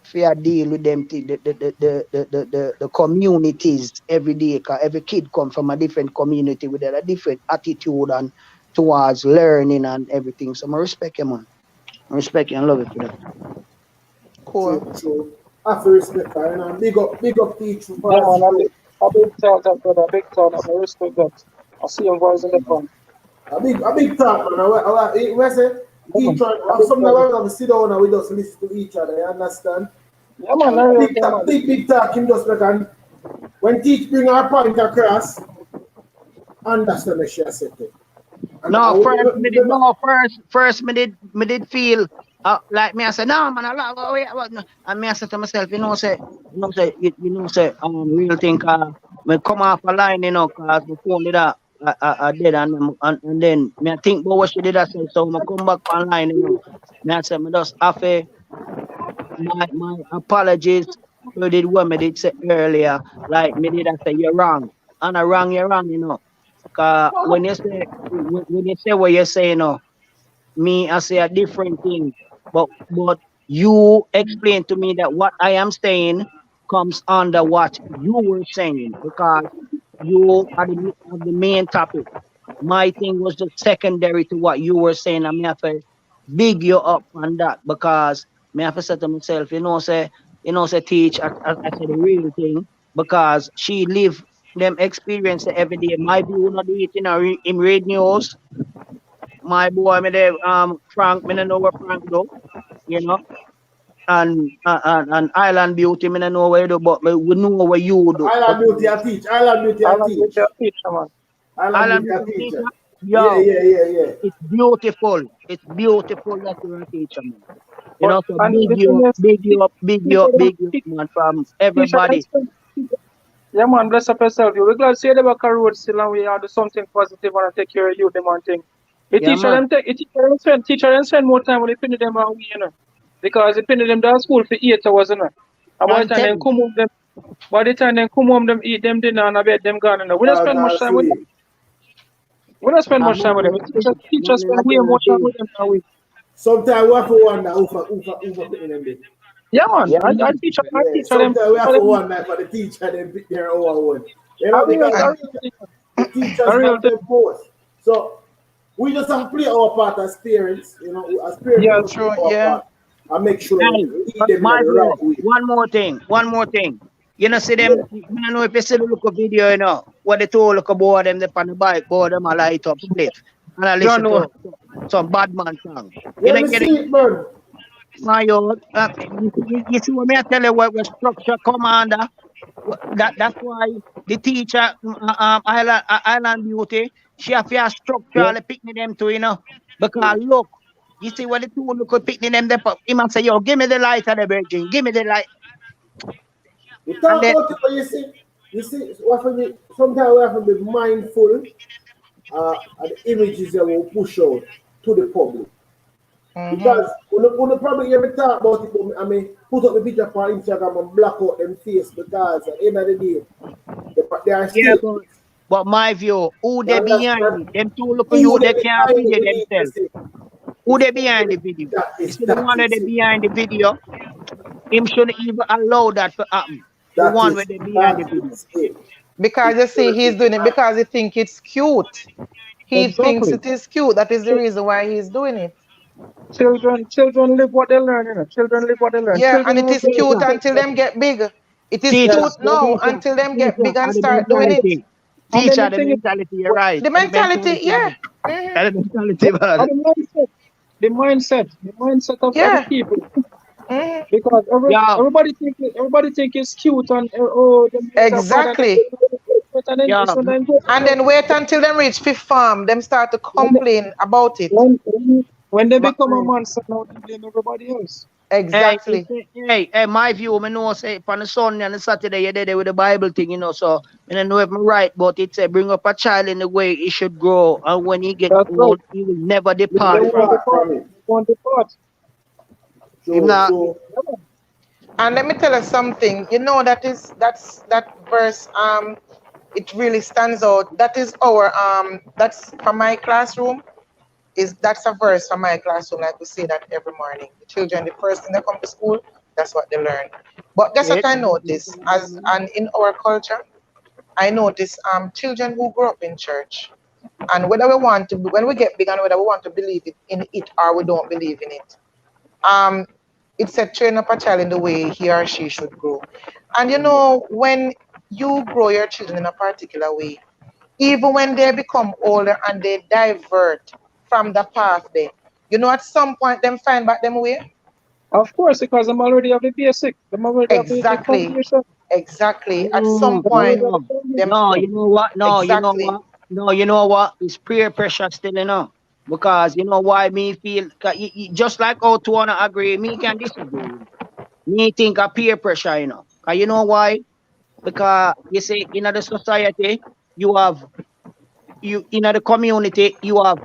fair deal with them the communities every day, because every kid come from a different community with a different attitude and towards learning and everything. So I respect you, man. I respect you and love you for that. Cool. True. I have to respect her, you know. Big up teacher Yeah, for man, school. a big talk, that brother, a big talk. I respect that. I see your voice in the front. A big talk, man. We say Yeah, man, each one. a big Sometimes talk. we have to sit down and we just listen to each other. You understand? Yeah, man, a real Big thing, talk, man. big talk. Him just like when teach bring our point across, understand the shit I said to. And No, first me did remember, no first me did feel like me I said no man I love no. And me I said to myself you know say real thing me come off a line you know cause my phone did I did and then me I think about what she did I say so me come back online you know me I said me just have a my apologies for the what me did say earlier like me did I say you're wrong and you're wrong you know. Cause when you say what you say, you know, me I say a different thing. But you explain to me that what I am saying comes under what you were saying because you are the main topic. My thing was just secondary to what you were saying. I mean, I have to big you up on that because me have to say to myself, say teach I say the real thing because she live them experience every day. My view not do it in read news. My boy me there Frank, me no know where Frank do, you know. And Island Beauty, me no know where you do, but we know what you do. Island Beauty I teach. Island Beauty I Island teach. Beauty a teacher, man. Island Island Beauty I Beauty teach. teacher, Yeah, yo, yeah, yeah, yeah. it's beautiful. It's beautiful that you're a teacher, man. You But know, so and big the you thing up, is, big you up, big you teacher up, them, big you up, man, from teacher them everybody. spend, yeah, man, bless up yourself. You. We're glad to see them back on road still and we are do something positive and take care of you, them and thing. The Yeah, teacher man. them take, the teacher them spend more time when they finish them and we, you know. Because they finish them down school for 8 hours, you know. And by the And time they ten. come home, them eat them dinner and I bet them gone, you know. We don't spend much God time with sweet. them. We don't spend And much time with them. The teachers spend way more time with them than we. Sometimes we have to wonder who picking them there. Yeah, man. Yeah, I man. Yeah, teacher them. sometimes we have Teacher to them wonder for the teacher them pick their own one. You a know, real, because a And real thing. the teachers A real have thing. their post. So we just have to play our part as parents, you know, as parents we Yeah. must true, play our yeah. part and make sure we Hey, lead them in my the bro, right way. one more thing. You know, see Yeah. them, I don't know if you see the look of video, you know, what they told look about them, they on the bike, board them, I light up split. And I You listen know. to some bad man song. Yeah, me see it, man. My old, you see what me I tell you what structure commander. That's why the teacher Island Beauty she have to structure the picnic them too, you know. Because look, you see what the two look at picnic them there, he must say, yo, give me the light of the virgin, give me the light. We And talk then about it, but you see, we have to be, sometimes we have to be mindful of the images that we push out to the public. Mm-hmm. Because we probably hear me talk about it, but I mean, put up the picture on Instagram and block out them face because at the end of the day, they are yeah, still but my view, who you they behind understand it? Them two look at who you, they they can't behind it video we need to themselves. see. Who It's they who behind they, the video? that You is see the that one that is they it. behind the video, him shouldn't even allow that to happen. The That one where is they behind the video. it. Because It's you see, he's perfect. doing it because he thinks it's cute. He thinks Exactly. it is cute. That is the reason why he's doing it. Children live what they learn, you know. Children live what they learn. Yeah, Children and it are is very cute Teacher, until protected. them get big. It is Yes, teacher, cute yes. now teacher, until them get teacher, big and and the start doing it. mentality. And then Teacher, the the thing is, mentality, you're what- right. The The mentality, mentality, yeah. man. Hmm. That the mentality, man. and the mindset of other Yeah. people. Hmm. Because Yo, everybody think it's cute and oh, them use a bad and Exactly. and then yo, it's when they go And then wait until them reach fifth farm, them start to when they, complain about it. when they my become a friend. monster now they blame everybody else. Hey, Exactly. my view, I know say on the Sunday and the Saturday you there with the Bible thing, you know. So I don't know if I'm right, but it say bring up a child in the way he should grow, and when he get That's right. old, he will never They depart They from want it. the part part. from it. They want the part. Him So not, so And let me tell you something. You know that verse. It really stands out. That is our That's from my classroom. That's a verse from my classroom. Like we say that every morning. The children, the first thing they come to school, that's what they learn. But that's yeah, what I notice as and in our culture, I notice children who grow up in church. And whether we want to, when we get big, and whether we want to believe in it or we don't believe in it, um, it said train up a child in the way he or she should grow. And you know, when you grow your children in a particular way, even when they become older and they divert from the path there, you know, at some point them find back them way. Of course, because I'm already have the basic. I'm already have the Exactly, foundation. exactly. At some no, I'm already point, have the no, them no. foundation. You know what? No, you know exactly. what? No, you know what? It's peer pressure still, you know. Because you know why me feel 'cause just like how to wanna agree, me can disagree. Me think of peer pressure, you know. 'Cause you know why? Because you see, in the society, you have you in the community, you have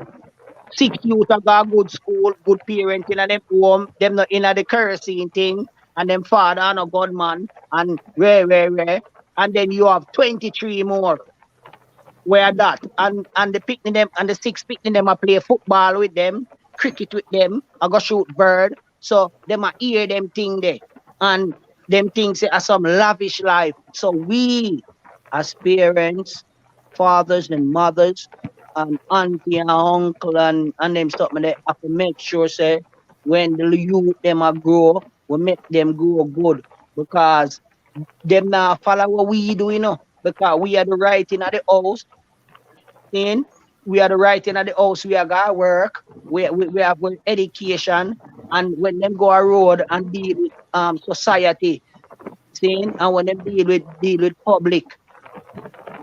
six youth that got good school, good parenting, and them home, them not in the kerosene thing, and them father and a god man, and rare. And then you have 23 more where that and the picnic them and the six picnic them I play football with them, cricket with them, I go shoot bird. So them I hear them thing there. And them things are some lavish life. So we as parents, fathers and mothers, and auntie and uncle and them stuff, man, they have to make sure say when the youth them a grow, we make them grow good because them now follow what we do, because we are the writing at the house, then we are the writing at the house, we are got work, we have good education, and when them go a road and deal with society, seeing, and when them deal with public,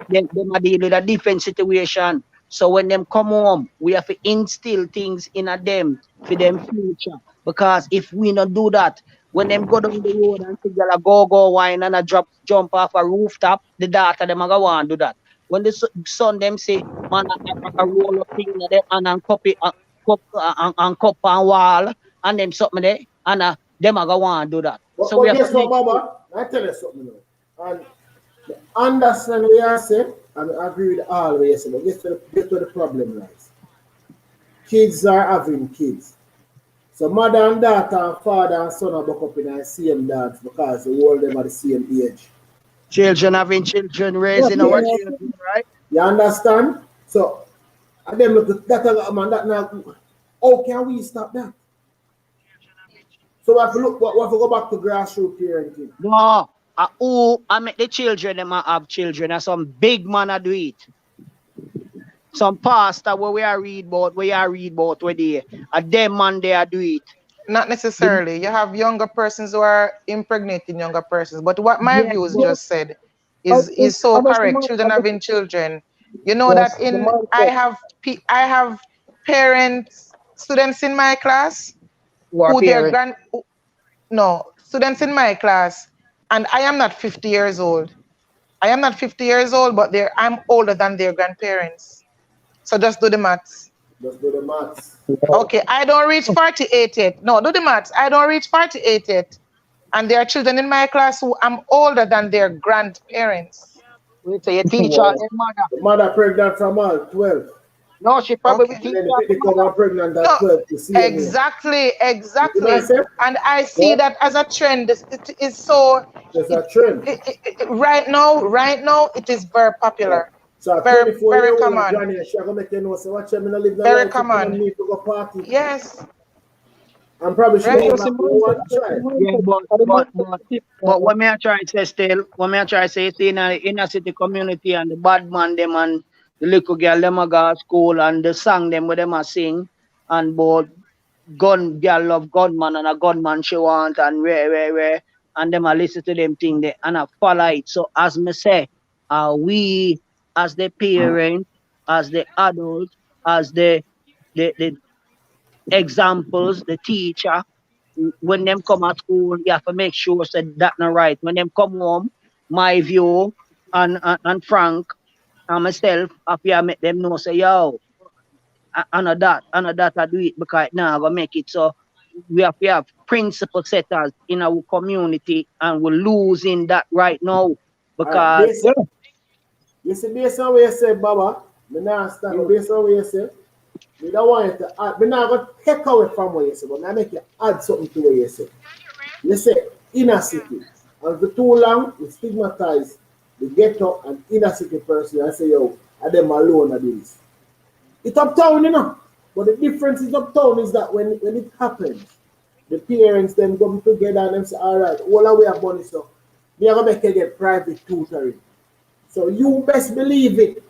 them a deal with a different situation. So when them come home, we have to instill things in a them for them future. Because if we not do that, when them go down the road and see a go wine and a jump off a rooftop, the daughter them a go want do that. When the son them say, man, I roll up thing in there and copy and cup and wall and them something there, and them a go want do that. So we But have to guess what, make sure. Baba? I tell you something now. And understand what you say, and I agree with all what you say, but guess where the problem lies. Kids are having kids. So mother and daughter and father and son are back up in the same dance because the whole of them are the same age. Children having children, raising our Yes. children, right? You understand? So, and them look at that man, that now, how can we stop that? So we have to look, we have to go back to grassroots parenting. No, who I make the children them a have children, and some big man a do it. Some pastor where we are read about, where they a them man they a do it. Not necessarily. You have younger persons who are impregnating younger persons. But what my Yes, views but just said is so correct. Children having children. You know that I have parents, students in my class who are who their parents. students in my class, and I am not 50 years old. I am not 50 years old, but I'm older than their grandparents. So just do the maths. Just do the maths. Okay, I don't reach 48 yet. No, do the maths. I don't reach 48 yet. And there are children in my class who I'm older than their grandparents. We say a teacher and mother. The mother pregnant from all 12. No, she probably Okay. teach And then they become pregnant at 12 to see exactly. You And I see that as a trend. It is so. There's a trend. Right now, it is very popular. So very, very common. Granny, she gonna make you know, so watch me not live Very life, common. need to go party. Yes. I'm probably sure Right. one try. Yeah, but what may I try to say still, what may I try to say in a inner city community and the bad man them and the little girl them a go to school and the song them where them a sing and both gun girl love gunman and a gunman she want and where and them a listen to them thing there and I follow it. So as me say, we as the parent, as the adult, as the examples, the teacher, when them come at school, you have to make sure that that's not right. When them come home, my view and Frank and myself, I have to make them know, say, yo, I know that I do it because now I'm going to make it. So we have to have principle setters in our community and we're losing that right now because... You see, based on what you said, Baba, I not start, based on what you said, we don't want you to add, I'm not going to take away from what you said, but I make you add something to what you said. You say inner city, and for too long, we stigmatize the ghetto and inner city person and say, yo, are them alone at this. It's uptown, but the difference is uptown is that when it happens, the parents then come together and them say, all right, all the way up money, so we are going to make you get private tutoring. So you best believe it,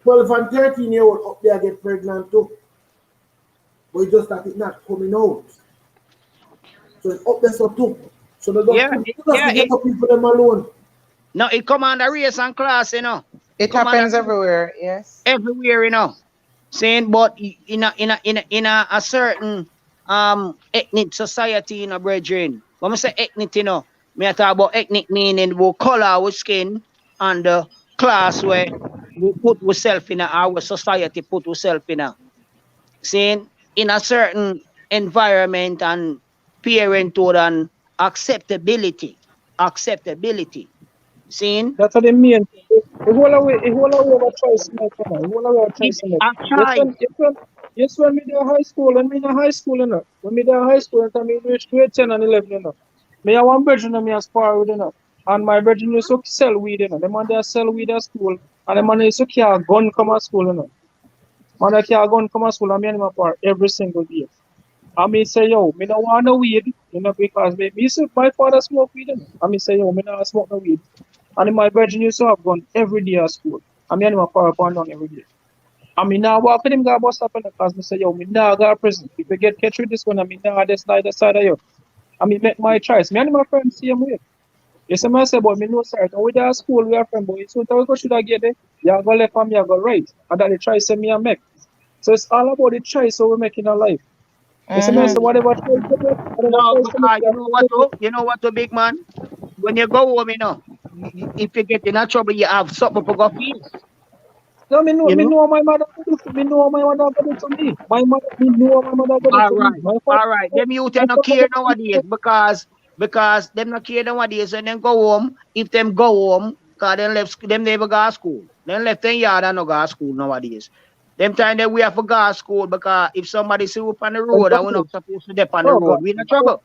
12 and 13-year-old up there get pregnant too. But it's just that it's not coming out. So it's up there so too. So they don't get up people them alone. No, it come under race and class, It happens everywhere, yes. Everywhere, saying, but in a certain ethnic society, brethren. When I say ethnic, me I talk about ethnic meaning we color our skin and the class where we put ourselves in our society put ourselves in saying in a certain environment and parenthood and acceptability. Seeing that's what they mean. The whole away of choice make, the whole of choice make. Yes, when me there high school, when me in high school, when me there high school, and me reach grade 10 and 11, me have one brethren and me a spar with, and my brethren used to sell weed, the man there sell weed at school, and the man used to carry a gun come at school, man that carry a gun come at school, and me and him apart every single day. I mean say, yo, me no want no weed, you know, because me see my father smoke weed. I mean say, yo, me no smoke no weed. And my brother used to have gun every day at school. I mean, I'm a power pound down every day. I mean, now walk with him, go bust up in the class. Me say, yo, me now go to prison. If you get catch with this one, I mean, now this side of you. I mean, make my choice. Me and my friends see him way. You see, me say, but me no sir. And with our school, we are friends, but so tell go should I get it? You go left and me, I go right. And that the choice say me and make. So it's all about the choice so we make in our life. You see, me say, whatever choice you make, whatever No, choice you make, because you know what, big man? When you go home, you know, if you get in a trouble, you have something to go face. no, You me know? know my mother go do to me. Know my mother go do to me. My mother, me know my mother go do to me. My father, All right. Them youth my no father care go do nowadays to because them no care nowadays and then go home. If them go home, cause them never go to school. Them left them yard and no go to school nowadays. Them time that we have to go to school because if somebody see up on the road and we're exactly. not supposed to dip on the Oh God. road, we in trouble.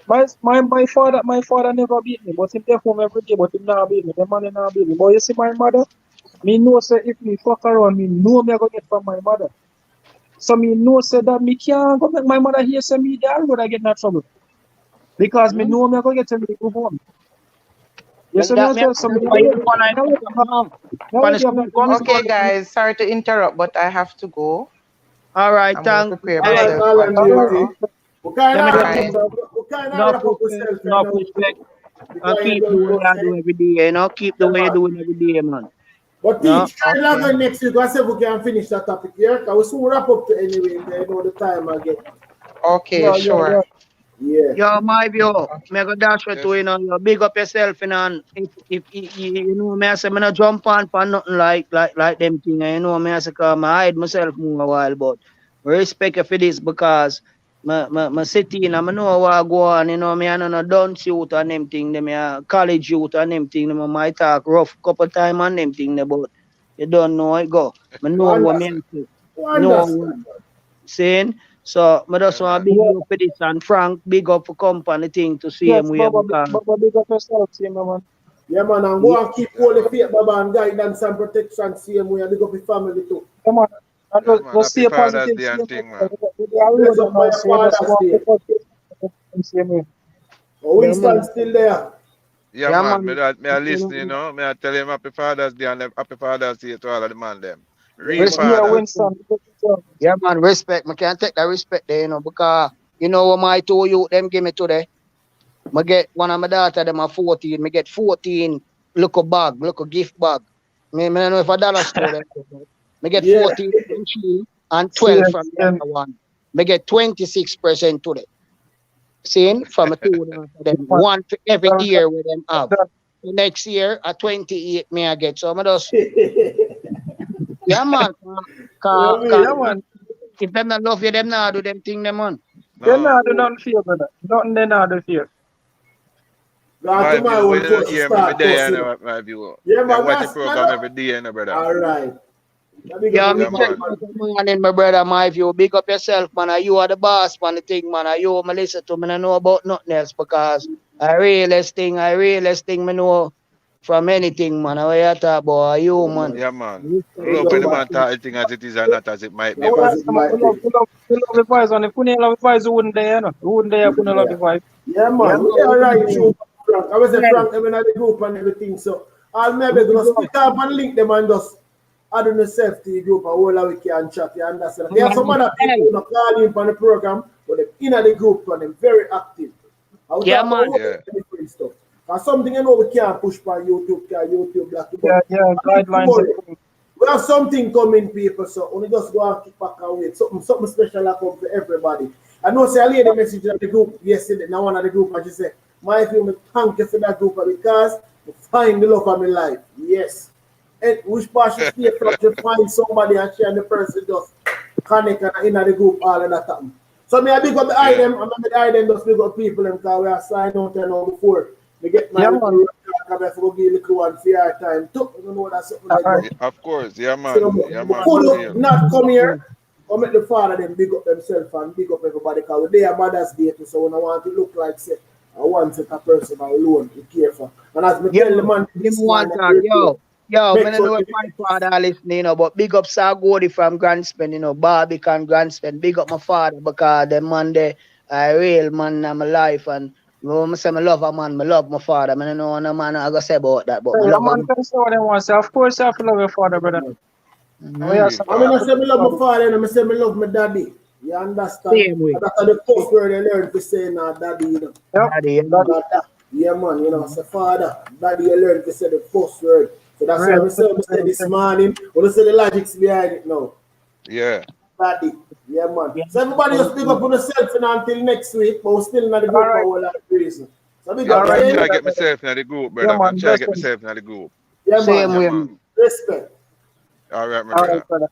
My father never beat me, but him take home every day, but him not beat me. The man not beat me. But you see my mother, me know say if me fuck around, me know me I go get from my mother. So me know say that me can't go make my mother hear say me there would I get in trouble. Because me know me I go get to me go home. You Well, see me I tell so me that's why you don't want to on the school come. Okay, guys, sorry to interrupt, but I have to go. All right, I'm going to thank prepare All right, myself for Marlon tomorrow. Beauty. We can't Let me wrap tell up, you, we can't enough wrap up respect, yourself right enough now respect, and because you keep don't doing know what I say. do every day, you know, keep the Yeah, way you man. doing every day, man. But No? teach, try to log on next week. I said we can finish that topic here. Because we soon wrap up to anyway. You know the time I get. Okay, sure. Yeah. Yo, my view, Okay. me go dash with Yes. you, you know, you big up yourself, you know, and if you know, me I say, me not jump on for nothing like them thing, you know, me I say, cause I hide myself more a while, but respect you for this because my city, you know, I know what go on, you know, me I know no dunce youth and them thing, them a college youth and them thing, them might talk rough couple time and them thing, but you don't know how it go. Me We know what me understand. say, We know understand. saying. So I just Yeah, want to man. big Yeah, you up for this and Frank big up for company thing to see him yes, way Baba, because Baba, big up yourself, see me, man. Yeah, man. And yeah, go and keep Yeah, all the man. faith, Baba, and guidance and protection. Same way. And big up your family too. Come on. And Yeah, man. just Happy see a Father's positive, Day see a and thing, man. with the road Bless and up for all, your so you just Father's walk Day. the positive and see me. Oh, yeah man, Winston still there. Yeah, yeah man. man, Me I listen, you know. Me I tell him Happy Father's Day and Happy Father's Day to all of the man them. Yeah, Real Yes, man. yeah, fathers. Winston. yeah man, respect. I can't take that respect there, you know, because you know what my two youth them give me today. I get one of my daughter them are 14. Me get 14 look a bag, look a gift bag. Me don't know if a dollar store them. Me get Yeah. 14 from she and 12 from Yes, the other one. Me get 26% today. Seeing from a two of them, man. one for every That, year with them have. that, The next year, a 28 me I get. So I just, yeah, man. Yeah, yeah, me. man. If them not love you, them not do them thing, them man. They not No. do nothing for you, brother. Nothing they not do for you. God, My tomorrow view, when when you course hear me every start day, course, you you know. know, my view. Yeah, Me I man. watch the That's program every day, you know, brother. all right. Yeah, big up Yeah, on me Yeah, the man, tell man. you man. good morning, my brother, my view. Big up yourself, man. You are the boss, man, the thing, man. You me listen to me, I know about nothing else because I realest thing, me know from anything, man. What you talk about, you, Yeah, man. man. Yeah, man. Respect Big Love up, when the you, man. man talk the thing as it is and not as it might be, Not Yeah, man. as it man, might be. we love the vibes, and if we didn't love the vibes, we wouldn't there, no. We wouldn't there if we didn't love the Yeah. vibe. Yeah, yeah, man. We man. are We right do. through Frank. I was a Yeah, Frank, I mean, at the group and everything. So, I'll maybe we gonna do. split up and link them and just add on yourself to the group and all we can chat. You understand? There are some other people Hey, who not call in on the program, but they're in the group and they're very active. I will yeah, talk about man. all Yeah. the different stuff. Because something you know we can't push by YouTube, can YouTube block it, but Yeah, I need to guidelines and worry. things. We have something coming, people, so only just go and kick back and wait. Something special that come for everybody. I know say I lady message in the group yesterday, now one of the group, and she said, my film, thank you for that group because you find the love of my life. Yes. And which part she stay from, she find somebody and she and the person just connect and in the group, all of that happen. So me I big up the Yeah. item, and the item just big up people and because we are signed out there now before. We get my Yeah, little man. road, I have to go give a little one for your time too. You know that's something All like right. that. Yeah, of course. Yeah, So, man. Yeah, man. could For have real. not come here, or make the father them big up themselves and big up everybody because they are Mother's Day too, so when I want to look like say I want set a person alone to care for. And as me Yeah, tell the man. man Give me this one man talk, every day, yo. Yo, Make I don't sure know if my father listening, but big up Sargodi from Grandspen, Barbican Grandspen. Big up my father because the man there, a real man in my life. And when I say I love a man, I love my father. I don't know no man I go say about that, but I Hey, a love man him. can say what he wants. Of course, you have to love your father, brother. We have some I mean, I say me love my father. father and I say me love my daddy. You understand? Same way. And that's the first word I learned to say now, daddy, Yep. Daddy, yeah, man. Daddy. Yeah, man, say father, daddy, you learn to say the first word. So that's why Real, I say this morning, when I say the logics behind it now. Yeah. Daddy, yeah, man. Yeah, So everybody just pick up on yourself until next week, but we're still in the all group for right. all that reason. So big Yeah, up All me right, I Shane. try to brother. get myself in the group, Yeah, brother. Me I man. try to Bless get him. myself in the group. Yeah, Same man. Yeah, way, man. man. Respect. All right, my All brother. right, brother.